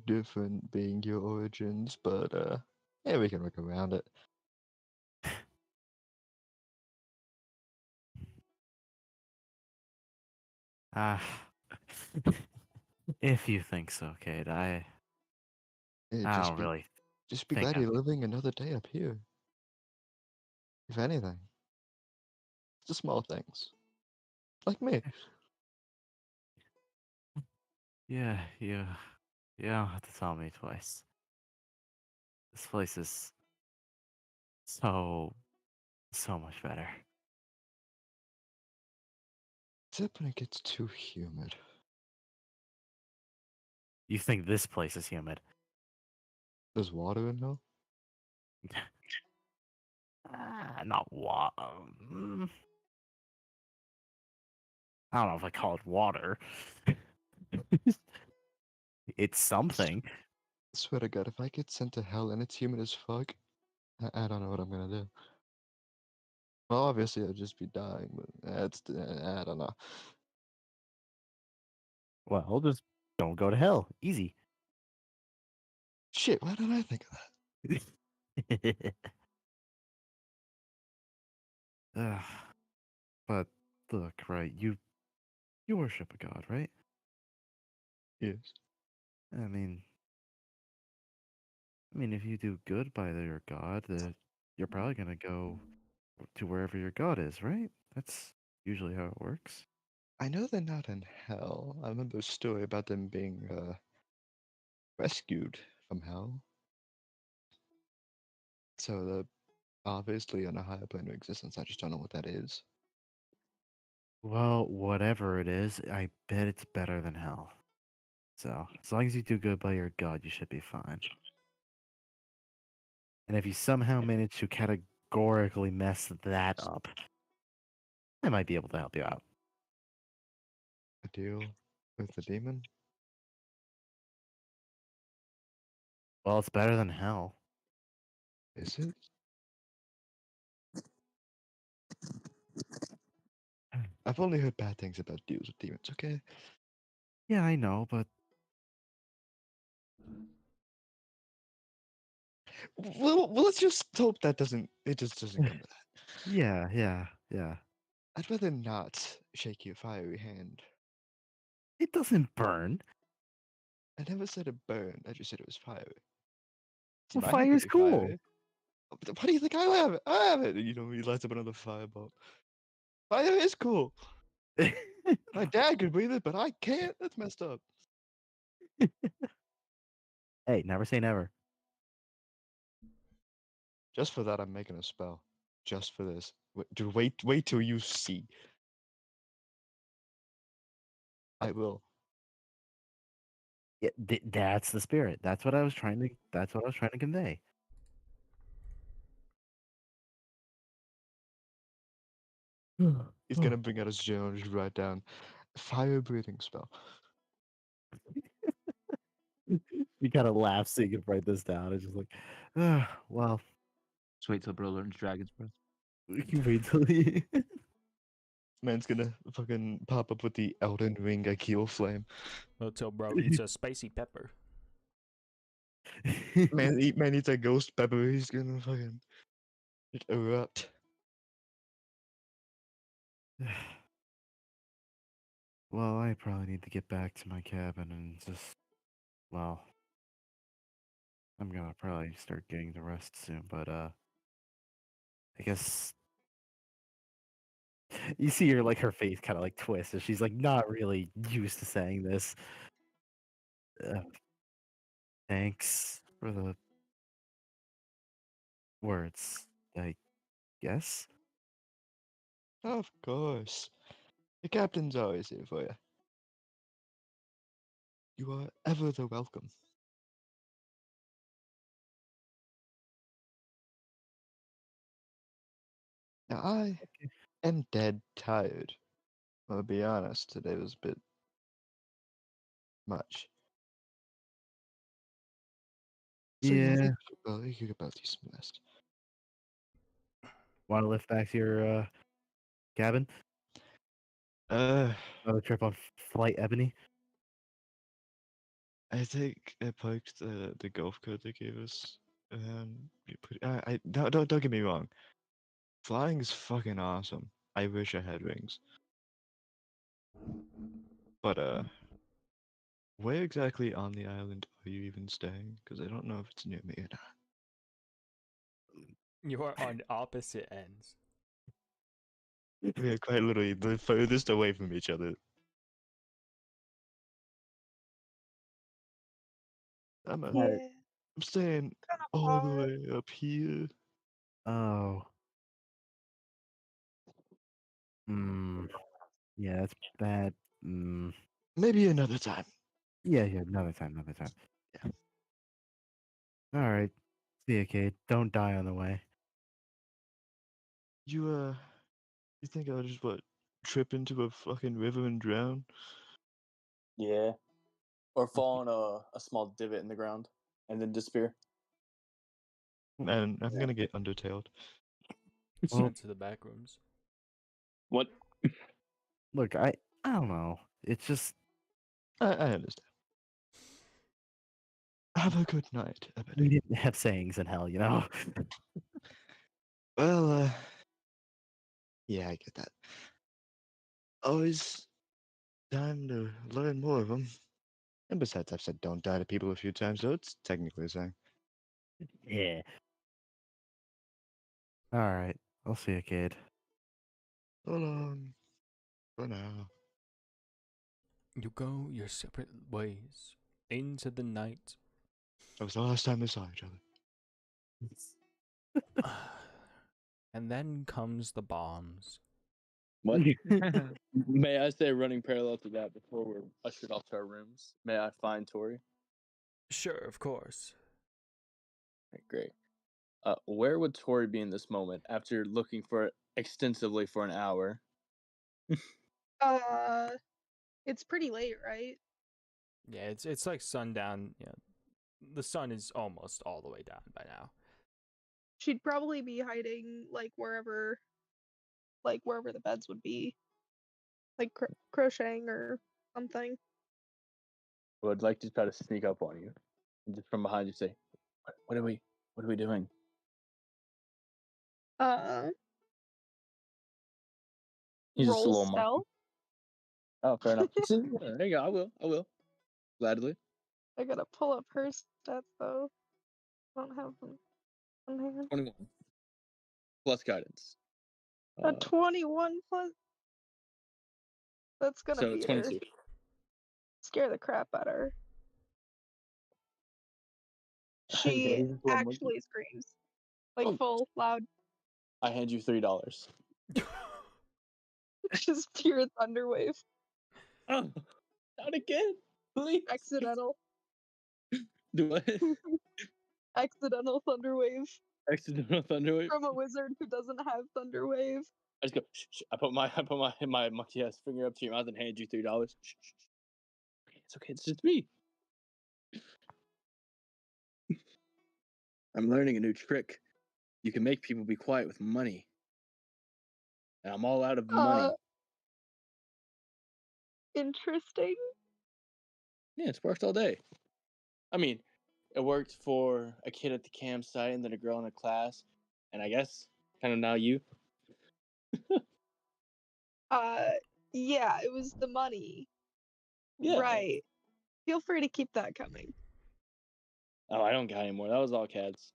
different being your origins, but, yeah, we can work around it. Ah. If you think so, Kate, Hey, I don't really just be think glad I'm. you're living another day up here. If anything. It's the small things. Like me. Yeah, you don't have to tell me twice. This place is so much better. Except when it gets too humid. You think this place is humid? There's water in hell? Not I don't know if I call it water. It's something. Swear to God, if I get sent to hell and it's humid as fuck, I don't know what I'm gonna do. Well, obviously I'll just be dying, but I don't know. Well, just don't go to hell. Easy. Shit, why didn't I think of that? But look, right? You worship a god, right? Yes. I mean, if you do good by your god, you're probably gonna go to wherever your god is, right? That's usually how it works. I know they're not in hell. I remember a story about them being rescued from hell. So they're obviously on a higher plane of existence. I just don't know what that is. Well, whatever it is, I bet it's better than hell. So, as long as you do good by your god, you should be fine. And if you somehow manage to categorically mess that up, I might be able to help you out. A deal with the demon? Well, it's better than hell. Is it? I've only heard bad things about deals with demons, okay? Yeah, I know, but Well, let's just hope it just doesn't come to that. yeah. I'd rather not shake your fiery hand. It doesn't burn. I never said it burned, I just said it was fiery. See, Well, my hand fire's could be cool. fiery. What do you think I have it? I have it! You know, he lights up another fireball. Fire is cool. My dad could breathe it, but I can't. That's messed up. Hey, never say never. Just for that, I'm making a spell. Just for this. Dude, wait till you see. I will. Yeah, that's the spirit. That's what I was trying to. That's what I was trying to convey. He's gonna bring out his journal and just write down fire breathing spell. You kind of laugh so you can write this down. It's just like, well, Just wait till bro learns Dragon's Breath. we can wait till he. Man's gonna fucking pop up with the Elden Ring Akil flame. Until bro eats a spicy pepper. Man eats a ghost pepper. He's gonna fucking just erupt. Well, I probably need to get back to my cabin and just, well, I'm gonna probably start getting to rest soon, but I guess you see her like her face kind of like twist, and she's like not really used to saying this. Uh, thanks for the words, I guess. Of course. The captain's always here for you. You are ever the welcome. Now I am dead tired. I'll be honest, today was a bit much. So Yeah. you could about do some rest. Want to lift back to your cabin? Another trip on Flight Ebony? I think I parked the golf cart they gave us. Don't get me wrong. Flying is fucking awesome. I wish I had wings. But where exactly on the island are you even staying? Because I don't know if it's near me or not. You are on opposite ends. We are quite literally the furthest away from each other. I'm Yeah. staying Kind of all the far. way up here. Oh. Yeah, that's bad. Maybe another time. Yeah, another time. Yeah. All right. See ya, Kate. Don't die on the way. You think I'll just trip into a fucking river and drown? Yeah. Or fall in a small divot in the ground and then disappear. And I'm gonna get undertailed. Sent to the back rooms. What? Look, I don't know. It's just I understand. Have a good night, we Ebony. didn't have sayings in hell, you know. Well, Yeah, I get that. Always time to learn more of them. And besides, I've said don't die to people a few times, so it's technically a saying. Yeah. All right. I'll see you, kid. So long. For now. You go your separate ways into the night. That was the last time we saw each other. And then comes the bombs. What? May I say, running parallel to that before we're ushered off to our rooms, may I find Tori? Sure, of course. Okay, great. Where would Tori be in this moment after looking for it extensively for an hour? It's pretty late, right? Yeah, it's like sundown. Yeah, the sun is almost all the way down by now. She'd probably be hiding like wherever the beds would be, like crocheting or something. I would like to try to sneak up on you, and just from behind you say, what are we doing?" He's just a Roll little monkey. stealth. Oh, fair enough. See, yeah, there you go. I will. Gladly. I gotta pull up her stats though. I don't have them on hand. 21 plus guidance. A 21 plus. That's gonna So beat 22. her. Scare the crap out of her. Yeah, She he's just a little monkey. actually screams, like Oh. full loud. I hand you $3. Just pure thunderwave. Oh, not again, please. Accidental. Do what? Accidental thunderwave Accidental thunderwave. from a wizard who doesn't have thunderwave. I just go. Shh, shh. I put my monkey ass finger up to your mouth and hand you $3. Shh, shh, shh. It's okay. It's just me. I'm learning a new trick. You can make people be quiet with money. And I'm all out of money. Interesting. Yeah, it's worked all day. I mean, it worked for a kid at the campsite and then a girl in a class, and I guess kind of now you. Yeah, it was the money. Yeah. Right. Feel free to keep that coming. Oh, I don't got any more. That was all cats.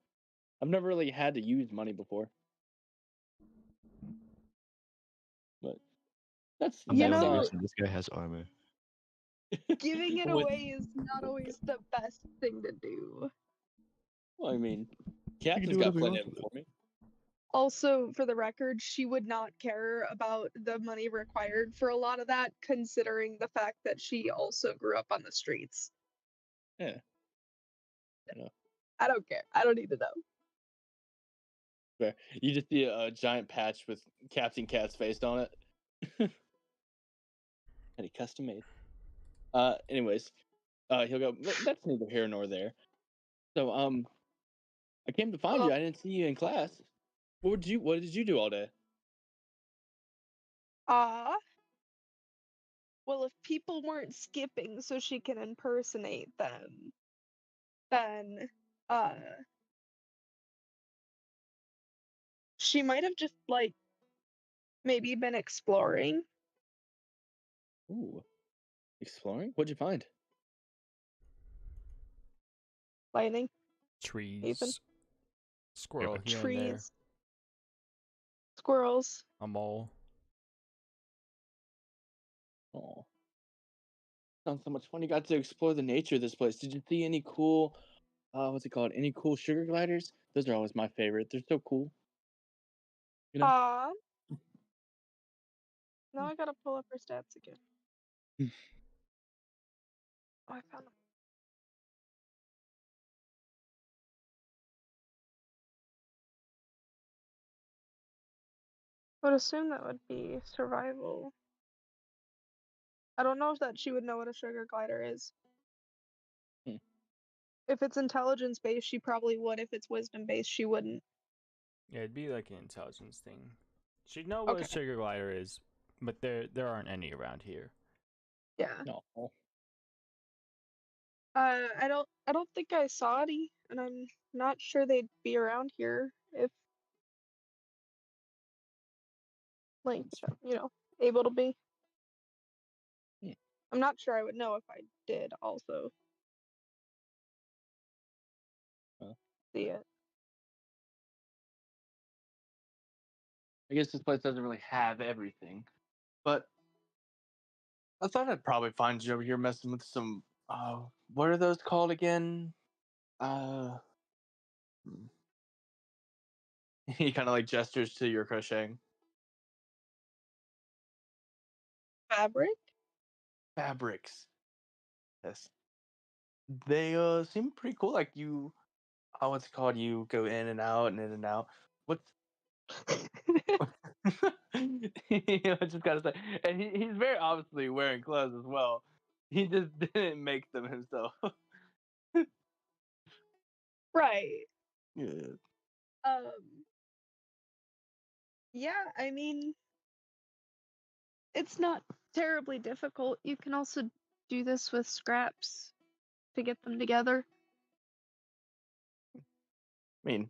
I've never really had to use money before. But that's You I'm the know- only reason this guy has armor. Giving it With- away is not always the best thing to do. Well, I mean, Cat can has do got whatever you plenty of want it with for me. Also, for the record, she would not care about the money required for a lot of that, considering the fact that she also grew up on the streets. Yeah. I know. I don't care. I don't need to know. Fair. You just see a giant patch with Captain Cat's face on it. And he custom made. Anyways, he'll go. That's neither here nor there. So, I came to find you. I didn't see you in class. What did you do all day? Well, if people weren't skipping so she can impersonate them, then, she might have just, like, maybe been exploring. Ooh, exploring. What'd you find? Lightning. Trees. Ethan? Squirrel here and there. Trees. Squirrels. A mole. Oh, sounds so much fun. You got to explore the nature of this place. Did you see any cool, what's it called? Any cool sugar gliders? Those are always my favorite. They're so cool. You know? Now I gotta pull up her stats again. Oh, I found them. I would assume that would be survival. I don't know if that she would know what a sugar glider is. Hmm. If it's intelligence based, she probably would. If it's wisdom based, she wouldn't. Yeah, it'd be like an intelligence thing. She'd know what a Okay. sugar glider is, but there aren't any around here. Yeah. No. I don't think I saw any, and I'm not sure they'd be around here if like able to be. Yeah. I'm not sure I would know if I did also Well. see it. I guess this place doesn't really have everything, but I thought I'd probably find you over here messing with some. What are those called again? Uh, hmm. He kind of like gestures to your crocheting Fabric? fabrics. Yes, they seem pretty cool. Like you, what's it called? You go in and out and in and out. What's I just gotta say, and he's very obviously wearing clothes as well. He just didn't make them himself. Right. Yeah. Yeah, I mean, it's not terribly difficult. You can also do this with scraps to get them together. I mean,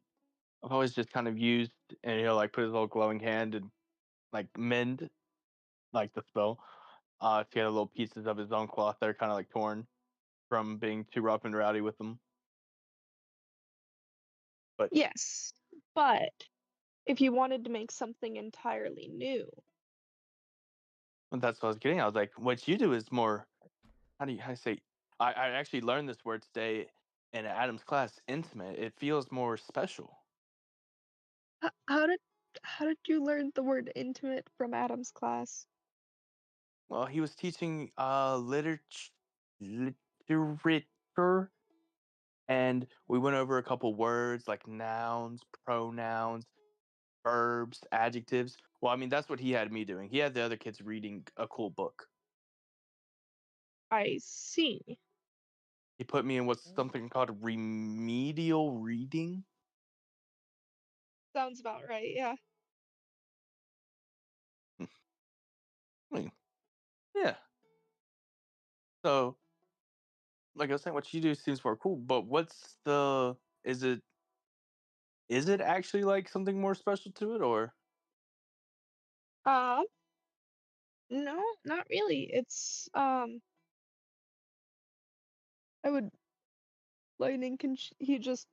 I've always just kind of used, and he'll like put his little glowing hand and like mend like the spell. If he had little pieces of his own cloth that are kind of like torn from being too rough and rowdy with them. But Yes, but if you wanted to make something entirely new, that's what I was getting. I was like, what you do is more. How do I say? I actually learned this word today in Adam's class. Intimate. It feels more special. how did you learn the word intimate from Adam's class? Well, he was teaching literature, and we went over a couple words like nouns, pronouns, verbs, adjectives. Well, I mean, that's what he had me doing. He had the other kids reading a cool book. I see. He put me in what's something called remedial reading. Sounds about right, yeah. I mean, yeah. So, like I was saying, what you do seems more cool. But what's the? Is it? Is it actually like something more special to it, or? Um, no, not really. It's I would Lightning he just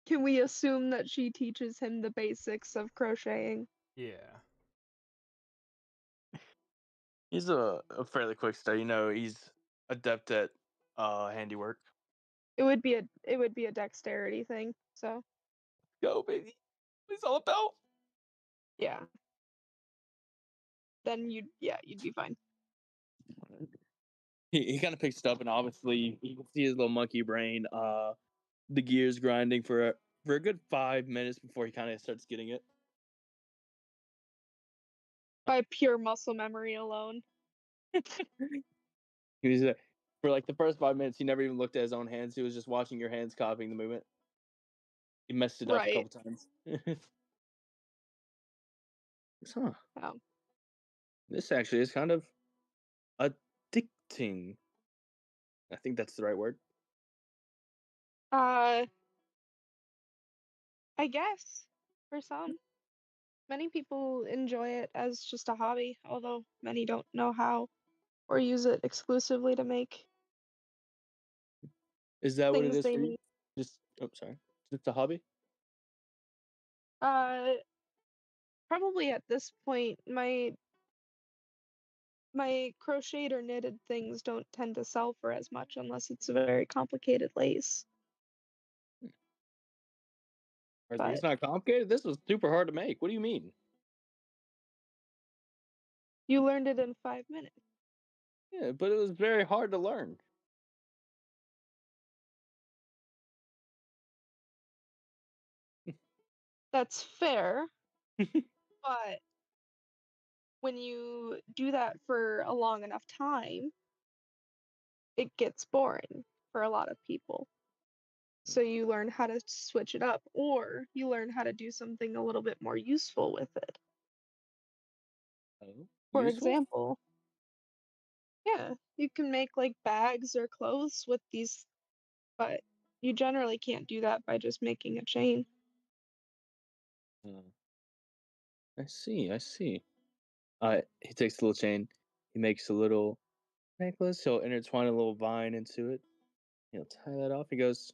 can we assume that she teaches him the basics of crocheting? Yeah. He's a fairly quick study. You know, he's adept at handiwork. It would be a dexterity thing. So, Go, baby. What it's all about. yeah. Then you'd be fine. He kind of picks it up, and obviously you can see his little monkey brain. The gears grinding for a good 5 minutes before he kind of starts getting it. By pure muscle memory alone. He was for like the first 5 minutes, he never even looked at his own hands. He was just watching your hands copying the movement. He messed it up a Right. couple times. Huh. Oh. This actually is kind of addicting. I think that's the right word. I guess for some. Many people enjoy it as just a hobby, although many don't know how or use it exclusively to make Is that what it things is they for you? need. Just sorry. Just a hobby? Uh, Probably at this point, my crocheted or knitted things don't tend to sell for as much unless it's a very complicated lace. I was like, But it's not complicated. This was super hard to make. What do you mean? you learned it in 5 minutes. Yeah, but it was very hard to learn. That's fair, but when you do that for a long enough time, it gets boring for a lot of people. So you learn how to switch it up, or you learn how to do something a little bit more useful with it. Oh, For useful? example, yeah, you can make like bags or clothes with these, but you generally can't do that by just making a chain. I see. I see. He takes the little chain. He makes a little necklace. He'll intertwine a little vine into it. He'll tie that off. He goes,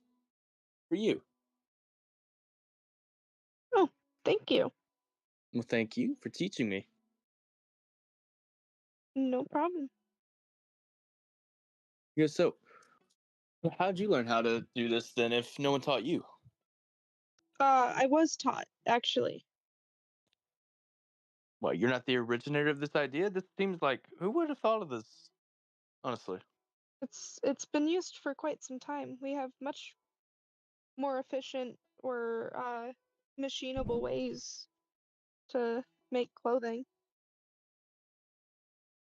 "For you." Oh, thank you. Well, thank you for teaching me. No problem. He goes, "So, how'd you learn how to do this then if no one taught you?" I was taught, actually. Well, you're not the originator of this idea? This seems like, who would have thought of this, honestly? It's been used for quite some time. We have much more efficient or machinable ways to make clothing.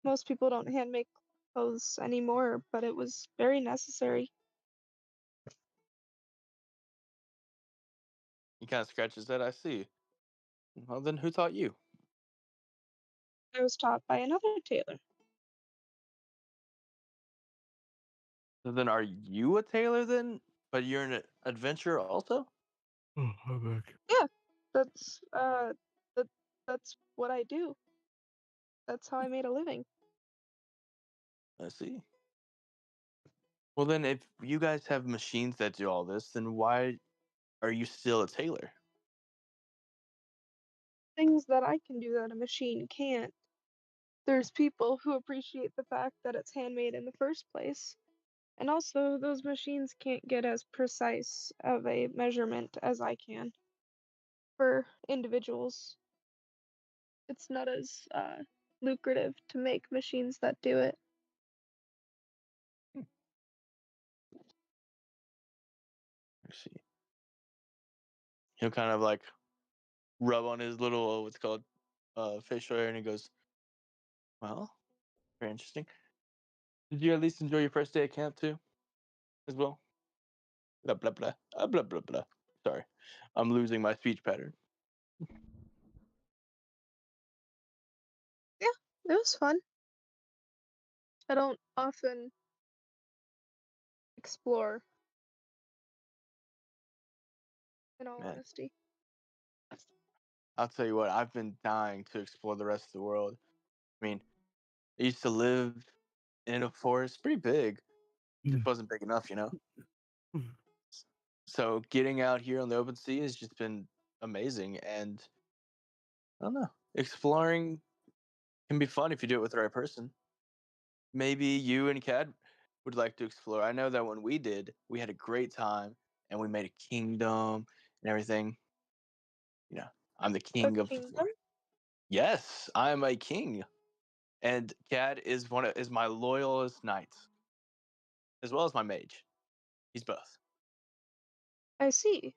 Most people don't hand make clothes anymore, but it was very necessary. He kind of scratches that. I see. Well, then who taught you? I was taught by another tailor. So then are you a tailor then? But you're an adventurer also? Oh, I'm back. Yeah, that's that that's what I do. That's how I made a living. I see. Well, then if you guys have machines that do all this, then why are you still a tailor? Things that I can do that a machine can't. There's people who appreciate the fact that it's handmade in the first place. And also, those machines can't get as precise of a measurement as I can. For individuals, it's not as lucrative to make machines that do it. I see. He'll kind of like rub on his little what's called facial hair, and he goes, "Well, very interesting. Did you at least enjoy your first day at camp too, as well?" Blah blah blah. Blah blah blah. Sorry, I'm losing my speech pattern. Yeah, it was fun. I don't often explore, in all Man, honesty. I'll tell you what. I've been dying to explore the rest of the world. I mean, I used to live in a forest, pretty big. Just wasn't big enough, you know. So getting out here on the open sea has just been amazing, and I don't know. Exploring can be fun if you do it with the right person. Maybe you and Cad would like to explore. I know that when we did, we had a great time and we made a kingdom and everything. You know, I'm the A king of the kingdom? forest. Yes, I am a king, and Cad is my loyalist knight, as well as my mage. He's both. I see.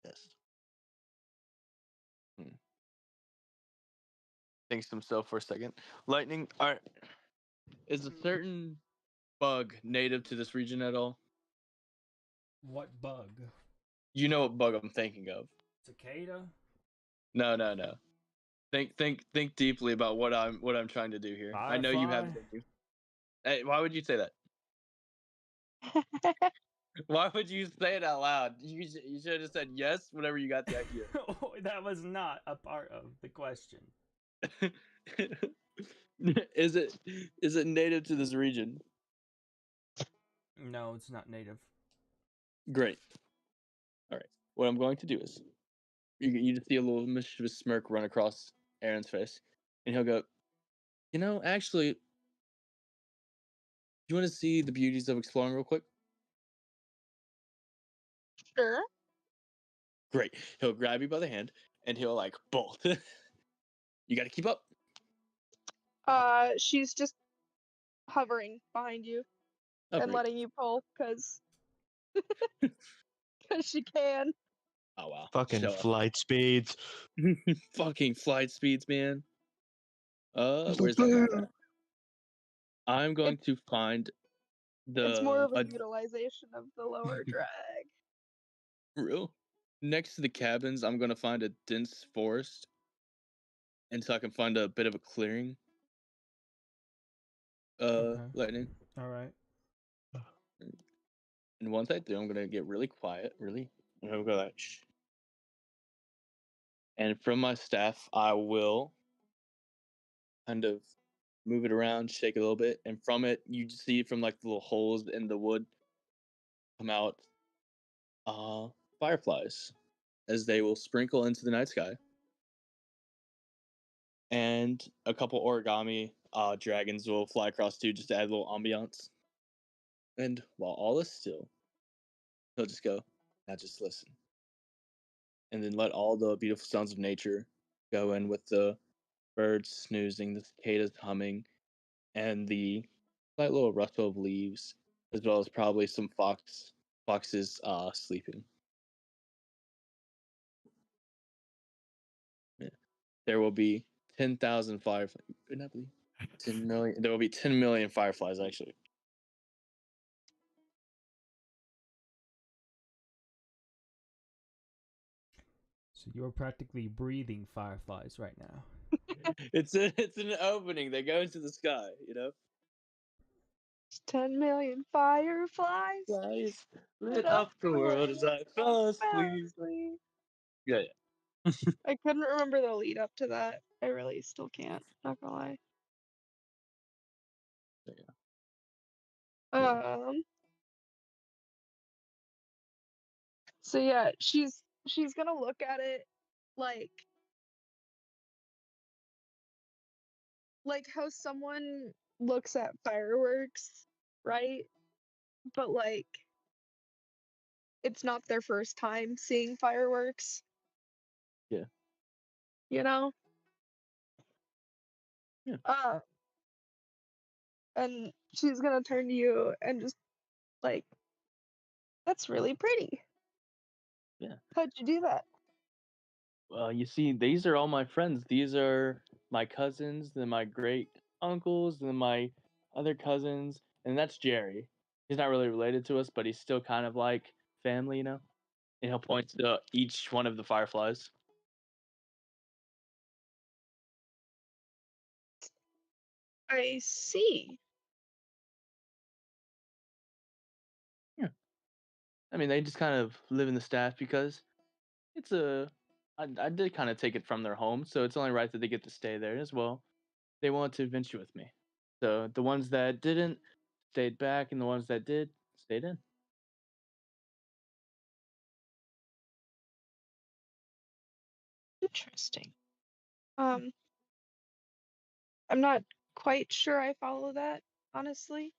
Yes. Hmm. Thinks to himself for a second. Lightning. All right. Is a certain bug native to this region at all? What bug? You know what bug I'm thinking of. Cicada? No, no, no. Think deeply about what I'm trying to do here. I know you have Firefly? it in you. Hey, why would you say that? Why would you say it out loud? You should have said yes whenever you got the idea. That was not a part of the question. is it native to this region? No, it's not native. Great. All right. What I'm going to do is you just see a little mischievous smirk run across Aaron's face, and he'll go, actually, do you want to see the beauties of exploring real quick? Sure. Great. He'll grab you by the hand and he'll like bolt. You got to keep up. She's just hovering behind you Oh, and great. letting you pull, cause she can. Oh wow. Fucking Show off. flight speeds. Fucking flight speeds, man. Where's that map at? I'm going to find It's more the of a utilization of the lower drag. real next to the cabins. I'm gonna find a dense forest, and so I can find a bit of a clearing. Okay. Lightning. All right. And once I do, I'm gonna get really quiet, really. I'm gonna go like, shh. And from my staff, I will kind of move it around, shake it a little bit, and from it, you just see from like the little holes in the wood come out fireflies as they will sprinkle into the night sky. And a couple origami dragons will fly across too, just to add a little ambiance. And while all is still, he'll just go, now just listen. And then let all the beautiful sounds of nature go in with the birds snoozing, the cicadas humming, and the slight little rustle of leaves, as well as probably some foxes sleeping. Yeah. There will be 10,000 fireflies. 10 million. There will be 10 million fireflies, actually. So you're practically breathing fireflies right now. It's an opening. They go into the sky, you know? 10 million fireflies Flies lit up the world as I fell asleep. Yeah, yeah. I couldn't remember the lead up to that. I really still can't. Not gonna lie. Um. So yeah, she's gonna look at it like how someone looks at fireworks, right? But like it's not their first time seeing fireworks, Yeah. you know? Yeah. And she's gonna turn to you and just like, that's really pretty. Yeah. How'd you do that? Well, you see, these are all my friends. These are my cousins, then my great uncles, then my other cousins, and that's Jerry. He's not really related to us, but he's still kind of like family, you know? And he'll point to each one of the fireflies. I see. Yeah. I mean, they just kind of live in the staff because it's I did kind of take it from their home, so it's only right that they get to stay there as well. They wanted to adventure with me. So the ones that didn't stayed back, and the ones that did stayed in. Interesting. I'm not quite sure I follow that, honestly,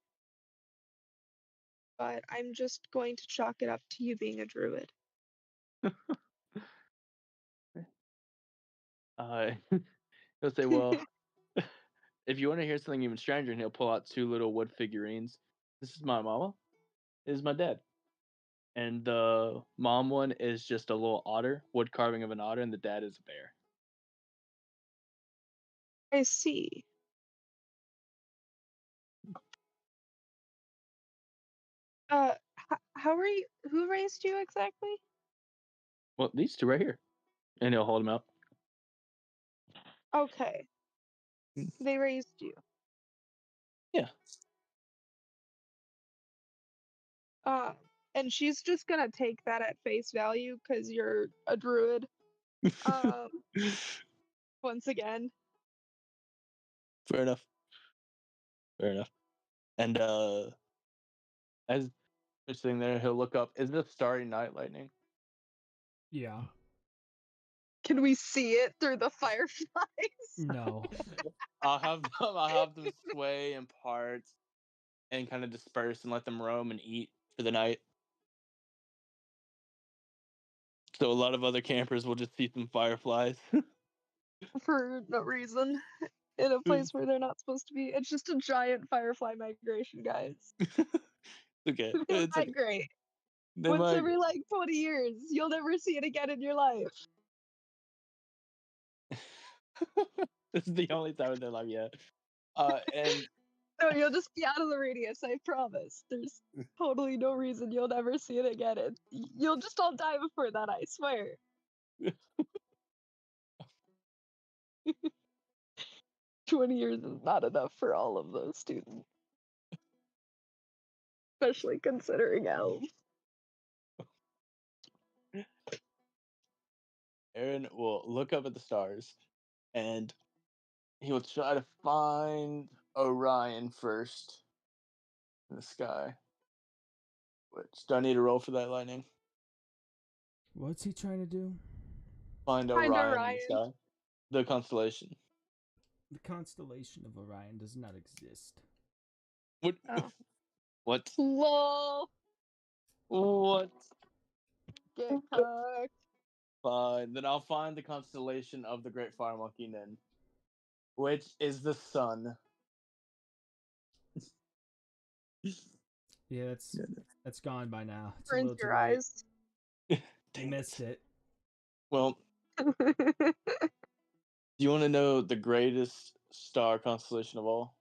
but I'm just going to chalk it up to you being a druid. He'll say, "Well, if you want to hear something even stranger," and he'll pull out two little wood figurines. This is my mama. This is my dad. And the mom one is just a little otter, wood carving of an otter, and the dad is a bear. I see. How are you? Who raised you exactly? Well, these two right here, and he'll hold them out. Okay, they raised you. Yeah. And she's just gonna take that at face value because you're a druid. Um, once again. Fair enough. Fair enough. And as they're sitting there, he'll look up. Is this Starry Night Lightning? Yeah. Can we see it through the fireflies? No. I'll have them sway in parts and kind of disperse and let them roam and eat for the night. So a lot of other campers will just see some fireflies. For no reason. In a place where they're not supposed to be. It's just a giant firefly migration, guys. Okay. They It's okay. migrate. They Once might... every like 20 years. You'll never see it again in your life. This is the only time in their life, yeah. And No, you'll just be out of the radius, I promise. There's totally no reason you'll never see it again. You'll just all die before that, I swear. 20 years is not enough for all of those students. Especially considering elves. Aaron will look up at the stars and he will try to find Orion first in the sky. Which do I need to roll for that, Lightning? What's he trying to do? Find Find Orion in Orion. the sky. The constellation. The constellation of Orion does not exist. What? Oh. What? Lol. What? Get cooked. Fine. Then I'll find the constellation of the Great Fire Monkey Nin, which is the sun. Yeah, that's gone by now. It's a Burns little too your late. eyes. You Dang missed it. Well, do you want to know the greatest star constellation of all?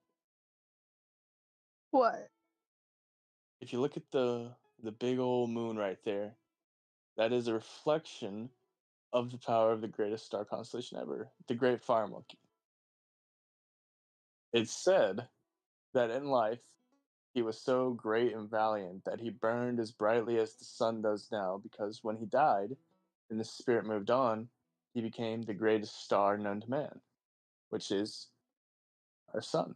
What? If you look at the big old moon right there, that is a reflection of the power of the greatest star constellation ever, the Great Fire Monkey. It's said that in life he was so great and valiant that he burned as brightly as the sun does now, because when he died and the spirit moved on, he became the greatest star known to man, which is our sun.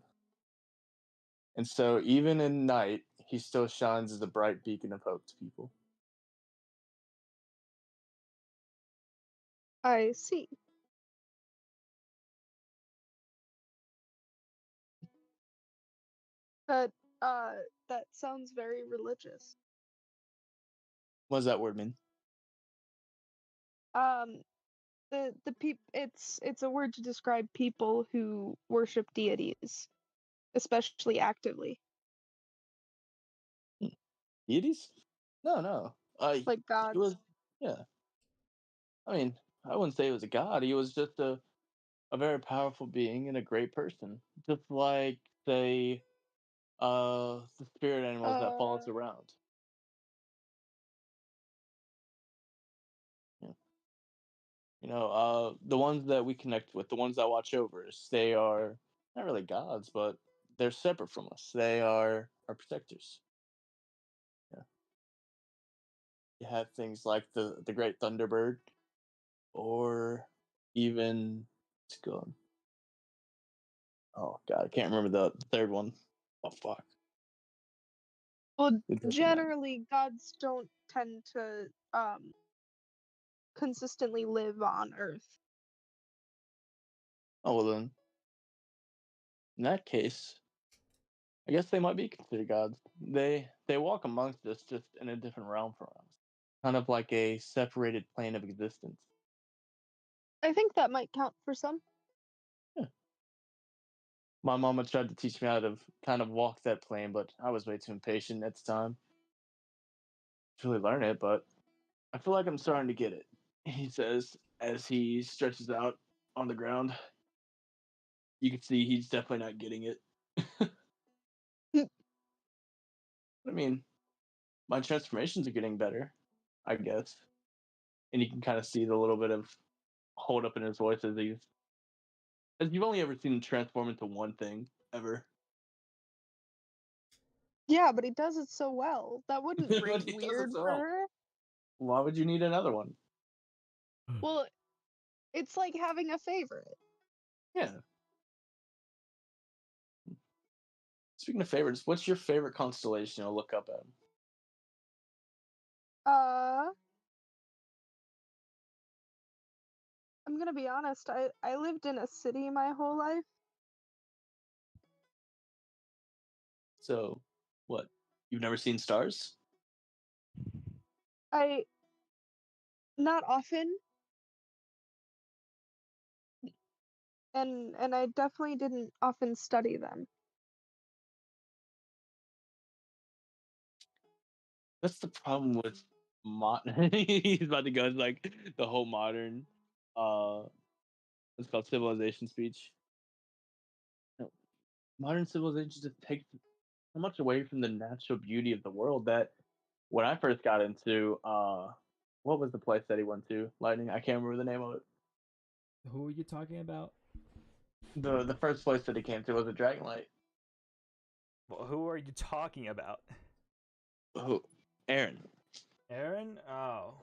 And so even in night, he still shines as a bright beacon of hope to people. I see. That that sounds very religious. What does that word mean? Um, the it's a word to describe people who worship deities, especially actively, Deities? No, no. like He was, gods. yeah. I mean, I wouldn't say he was a god. He was just a very powerful being and a great person. Just like, say, the spirit animals that follow us Uh, around. Yeah. The ones that we connect with, the ones that watch over us, they are not really gods, but they're separate from us. They are our protectors. Yeah. You have things like the Great Thunderbird, or even it's gone. Oh god, I can't remember the third one. Oh fuck. well, It doesn't matter. generally gods don't tend to consistently live on Earth. Oh well then, in that case, I guess they might be considered gods. They walk amongst us, just in a different realm from us, kind of like a separated plane of existence. I think that might count for some. Yeah. My mama tried to teach me how to kind of walk that plane, but I was way too impatient at the time to really learn it. But I feel like I'm starting to get it. He says as he stretches out on the ground. You can see he's definitely not getting it. I mean, my transformations are getting better, I guess. And you can kind of see the little bit of hold up in his voice as you've only ever seen him transform into one thing ever. Yeah, but he does it so well. That wouldn't But ring he does it weird so for well. her. Why would you need another one? Well, it's like having a favorite. Yeah. Speaking of favorites, what's your favorite constellation to look up at? Uh, I'm gonna be honest. I lived in a city my whole life. So, what? You've never seen stars? I not often, and I definitely didn't often study them. That's the problem with he's about to go like the whole modern uh it's called civilization speech. No, modern civilization just takes so much away from the natural beauty of the world that when I first got into what was the place that he went to? Lightning? I can't remember the name of it. Who are you talking about? The first place that he came to was a Dragonlight. Well, who are you talking about? Who? Aaron. Aaron? Oh.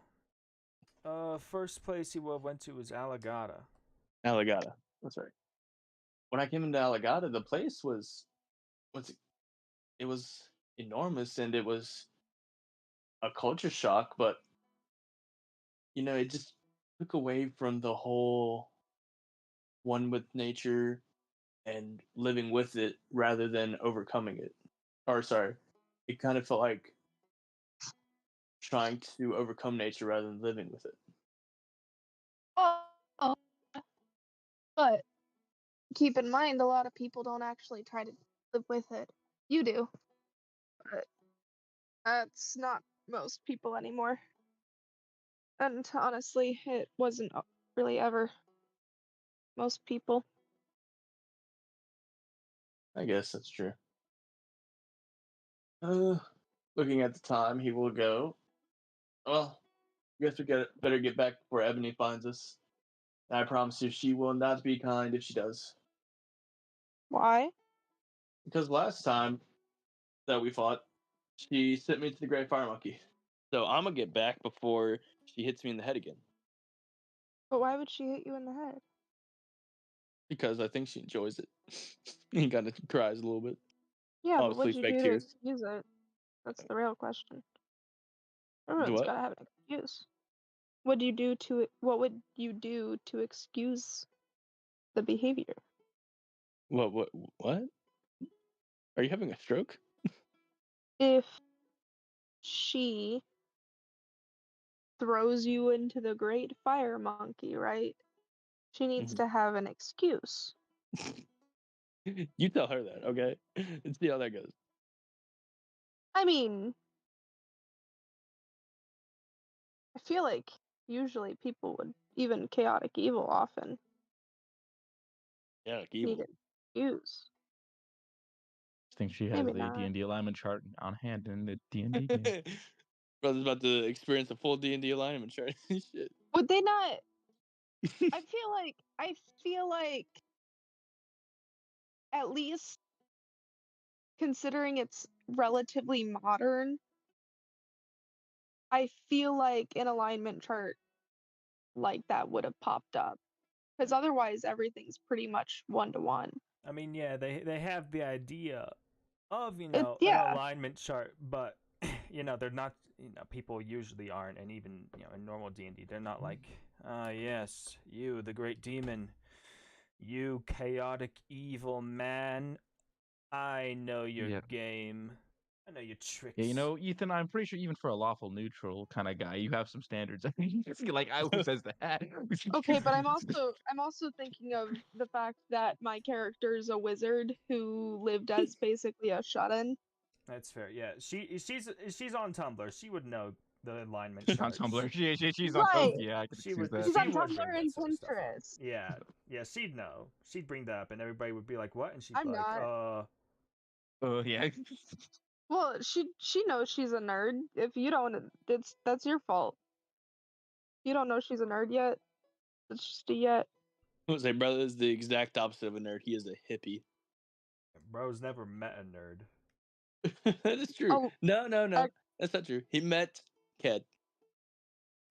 First place he went to was Alagata. Alagata. That's right. when I came into Alagata, the place was it was enormous and it was a culture shock, but it just took away from the whole one with nature and living with it rather than overcoming it. Or sorry, it kind of felt like trying to overcome nature rather than living with it. Oh, but keep in mind, a lot of people don't actually try to live with it. You do, but that's not most people anymore. And honestly, it wasn't really ever most people. I guess that's true. Uh, Looking at the time, he will go. Well, I guess better get back before Ebony finds us. And I promise you, she will not be kind if she does. Why? Because last time that we fought, she sent me to the Great Fire Monkey. So I'm gonna get back before she hits me in the head again. But why would she hit you in the head? Because I think she enjoys it. He kind of cries a little bit. Yeah, but Obviously, what'd you fake do to tears. excuse it? That's the real question. Do Everyone's what? gotta have an excuse. What would you do to excuse the behavior? What? Are you having a stroke? If she throws you into the great fire monkey, right? She needs Mhm. to have an excuse. You tell her that, okay? And see how that goes. I mean, I feel like usually people would, even chaotic evil often Yeah, like need evil. an excuse. I think she has Maybe the not. D&D alignment chart on hand in the D&D game. Brother's about to experience a full D&D alignment chart. Shit. Would they not? I feel like at least considering it's relatively modern, I feel like an alignment chart like that would have popped up. Because otherwise everything's pretty much one to one. I mean, yeah, they have the idea of an Yeah. alignment chart, but they're not. People usually aren't, and even in normal D&D, they're not like, yes, you, the great demon, you chaotic evil man. I know your Yep. game. I know your tricks. Yeah, Ethan, I'm pretty sure even for a lawful neutral kind of guy, you have some standards. I mean, like, who says that? Okay, but I'm also thinking of the fact that my character is a wizard who lived as basically a shut-in. That's fair. Yeah, she's on Tumblr. She would know the alignment She's on charts. Tumblr. She's on Right. Tumblr. Yeah, I can She excuse would. that. She's She on would Tumblr bring that and sort of stuff up. Pinterest. Yeah, she'd know. She'd bring that up, and everybody would be like, "What?" And she'd I'm be like, not. Yeah. Well, she knows she's a nerd. If you don't, that's your fault. You don't know she's a nerd yet. It's just a yet. I would say brother is the exact opposite of a nerd. He is a hippie. Bro's never met a nerd. That is true. Oh, No. That's not true. He met Ked.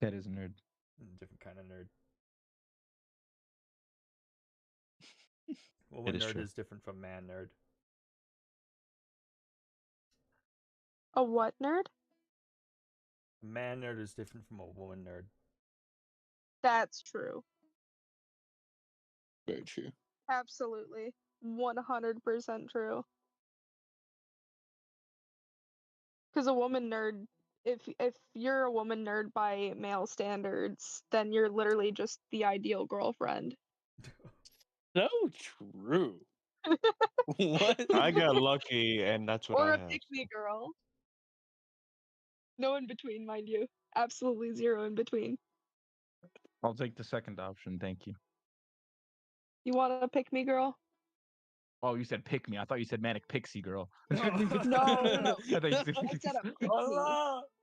That is a nerd. Different kind of nerd. Well, It one is nerd true. is different from man nerd. a what nerd? A man nerd is different from a woman nerd. That's true. Very true. Absolutely. 100% true. Because a woman nerd, if you're a woman nerd by male standards, then you're literally just the ideal girlfriend. So true. What? I got lucky, and that's what Or I a have. pick-me girl. No in between, mind you. Absolutely zero in between. I'll take the second option. Thank you. You want a pick-me girl? Oh, you said pick me. I thought you said manic pixie girl. No. I thought you said- I said a pick-me.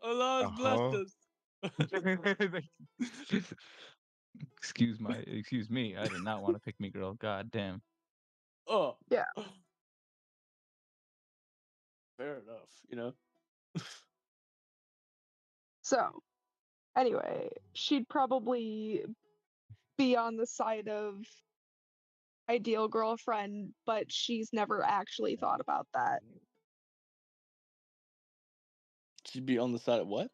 Allah has blessed us. Excuse me. I did not want to pick me girl. God damn. Oh. Yeah. Fair enough, So, anyway, she'd probably be on the side of ideal girlfriend, but she's never actually thought about that. She'd be on the side of what?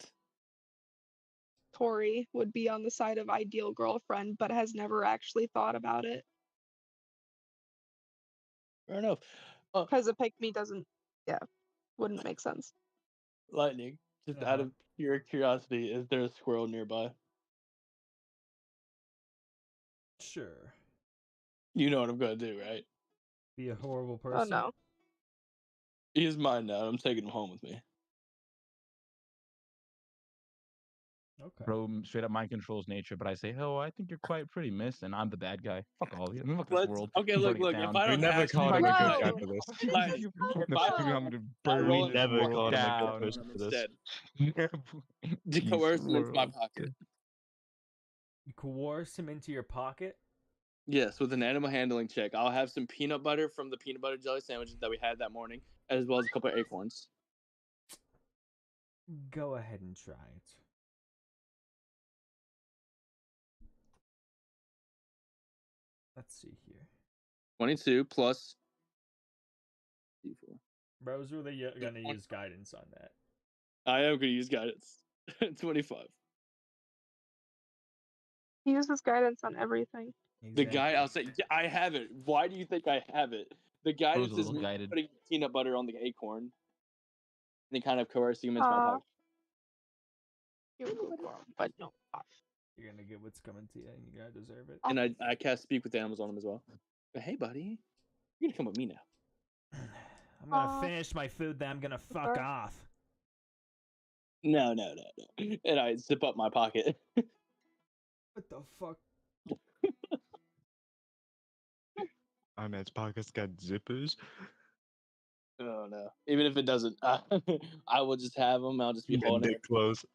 Tori would be on the side of ideal girlfriend, but has never actually thought about it. Fair enough. Because a pick me doesn't, wouldn't make sense. Lightning. Just out of pure curiosity, is there a squirrel nearby? Sure. You know what I'm gonna do, right? Be a horrible person. Oh no. He's mine now. I'm taking him home with me. Okay. Bro, straight up mind controls nature, but I say, "Oh, I think you're quite pretty, miss," and I'm the bad guy. Fuck all of you. I mean, fuck this Let's- world. okay, I'm look, burning it look, if down. I We don't never have to called him a Bro! good guy for this. Like, I'm Bro! gonna I burn roll this never world called him a good down. person for this. instead. To Peace coerce him into my world. pocket. You coerce him into your pocket. Yes, with an animal handling check. I'll have some peanut butter from the peanut butter jelly sandwiches that we had that morning, as well as a couple of acorns. Go ahead and try it. Let's see here. 22 plus D4. Bro's really gonna use guidance on that. I am going to use guidance. 25. He uses guidance on everything. The guy, I'll say, yeah, I have it. Why do you think I have it? The guidance a is little me guided. putting peanut butter on the acorn and kind of coercing him into my pocket. But no. You're gonna get what's coming to you, and you gotta deserve it. And I cast Speak with Animals on him as well. But hey, buddy, you're going to come with me now. I'm gonna finish my food, then I'm gonna fuck off. No. And I zip up my pocket. What the fuck? My man's pocket's got zippers. Oh no! Even if it doesn't, I will just have him. I'll just be And holding him dick clothes.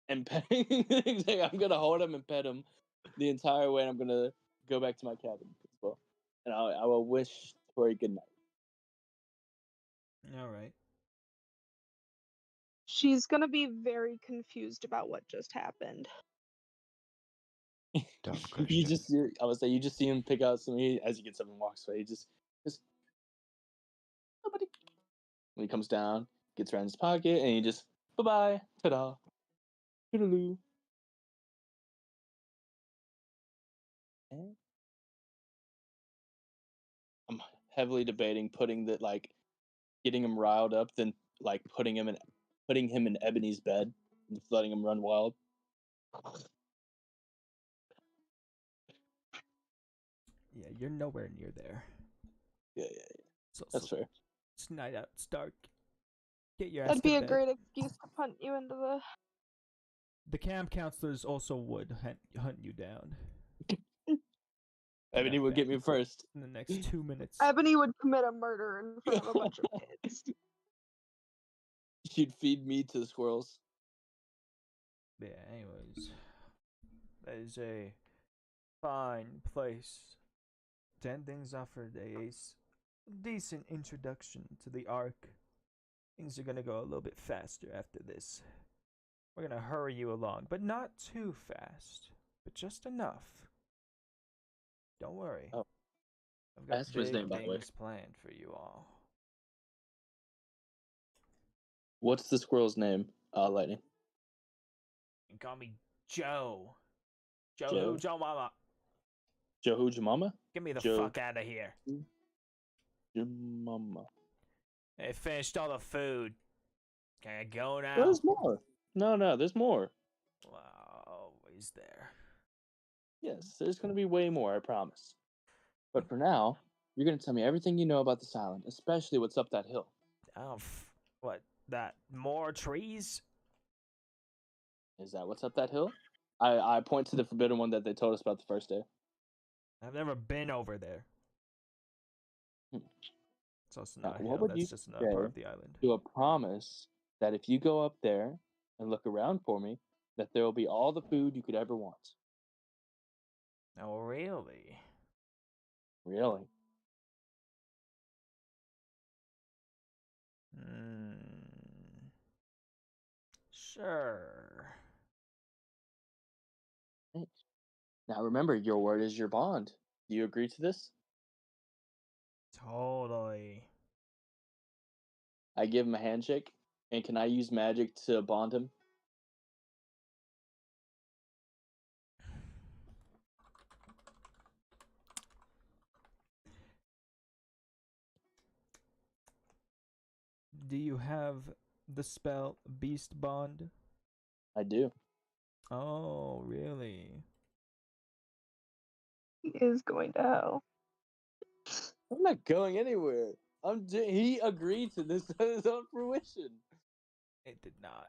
and petting. I'm gonna hold him and pet him the entire way, and I'm gonna go back to my cabin as well. And I will wish Tori good night. All right. She's gonna be very confused about what just happened. Dumb You question. just, I would say, you just see him pick out some as he gets up and walks away. He just nobody. When he comes down, gets around his pocket, and he just bye bye, ta-da, toodaloo. I'm heavily debating putting that, like, getting him riled up, then like putting him in Ebony's bed and just letting him run wild. Yeah, you're nowhere near there. Yeah. So, That's fair. It's night out. It's dark. Get your ass That'd to be a bed. great excuse to punt you into the. The camp counselors also would hunt you down. Ebony would get me first. In the next 2 minutes. Ebony would commit a murder in front of a bunch of kids. She'd feed me to the squirrels. Yeah, anyways. That is a fine place to end things off for today, Ace. Decent introduction to the arc. Things are gonna go a little bit faster after this. We're gonna hurry you along, but not too fast, but just enough. Don't worry. Oh. I've got That's his big name, by the way. things planned for you all. What's the squirrel's name? Lightning. You can call me Joe. Joe Joe? who? Joe Mama. Joe Jamama? Get me the Joe. fuck out of here. Jamama. I finished all the food. Can I go now? There's more. No, there's more. Wow, always there. Yes, there's gonna be way more, I promise. But for now, you're gonna tell me everything you know about this island, especially what's up that hill. Oh, what? That more trees? Is that what's up that hill? I point to the forbidden one that they told us about the first day. I've never been over there. Hmm. So it's Now, not a what hill, would you that's just another part of the island. Do a promise that if you go up there and look around for me, that there will be all the food you could ever want. Oh, really? Really? Sure. Right. Now remember, your word is your bond. Do you agree to this? Totally. I give him a handshake, and can I use magic to bond him? Do you have the spell Beast Bond? I do. Oh, really? He is going to hell. I'm not going anywhere. He agreed to this at his own fruition. It did not.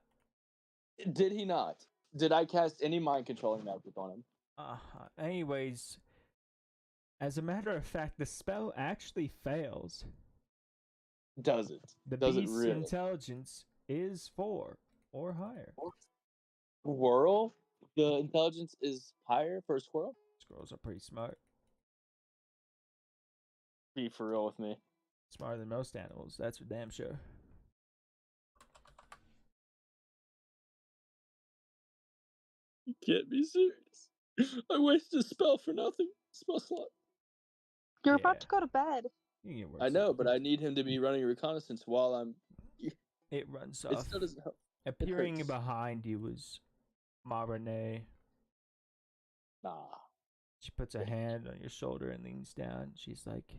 Did he not? Did I cast any mind controlling magic on him? Anyways, as a matter of fact, the spell actually fails. Does it? The Does it beast's really? intelligence is 4 or higher. Squirrel? The intelligence is higher for a squirrel? Squirrels are pretty smart. Be for real with me. Smarter than most animals, that's for damn sure. You can't be serious. I wasted a spell for nothing. Spell slot. You're about to go to bed. You can get worse I know, than- but I need him to be running reconnaissance while I'm. It runs It off. still doesn't help. Appearing hurts. behind you was Marine. Nah. She puts a hand on your shoulder and leans down. She's like,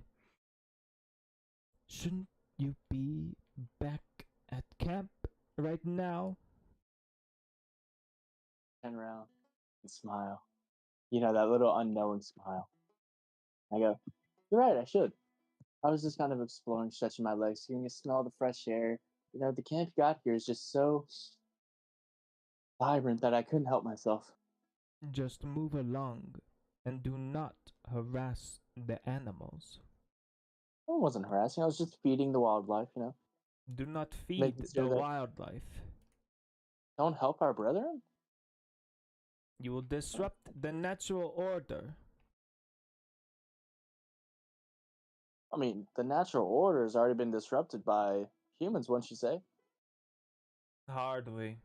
shouldn't you be back at camp right now? Turn around and smile. You know, that little unknowing smile. I go, you're right, I should. I was just kind of exploring, stretching my legs, hearing the smell of the fresh air. You know, the camp you got here is just so vibrant that I couldn't help myself. Just move along and do not harass the animals. I wasn't harassing, I was just feeding the wildlife, you know. Do not feed Making sure the that- wildlife. Don't help our brethren? You will disrupt the natural order. I mean, the natural order has already been disrupted by humans, wouldn't you say? Hardly.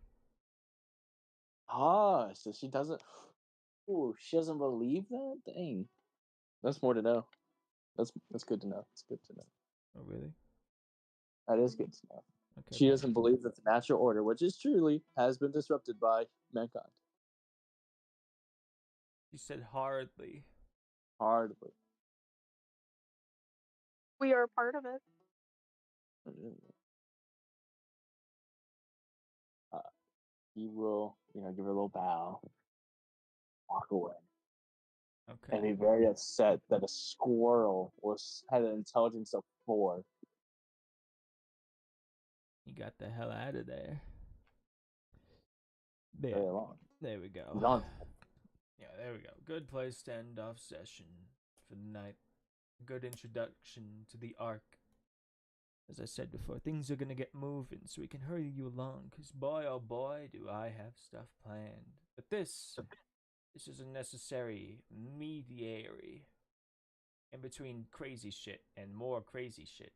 Ah, so she doesn't. Ooh, she doesn't believe that. Dang, that's more to know. That's good to know. It's good to know. Oh, really? That is good to know. Okay. She doesn't believe that the natural order, which is truly, has been disrupted by mankind. You said hardly. Hardly. We are a part of it. He will, you know, give her a little bow, walk away, Okay. and be very upset that a squirrel had an intelligence of 4. You got the hell out of there. Very There. long. There we go. He's on. Yeah, there we go. Good place to end off session for the night. Good introduction to the arc. As I said before, things are gonna get moving, so we can hurry you along. Cause boy, oh boy, do I have stuff planned. But this is a necessary mediary in between crazy shit and more crazy shit.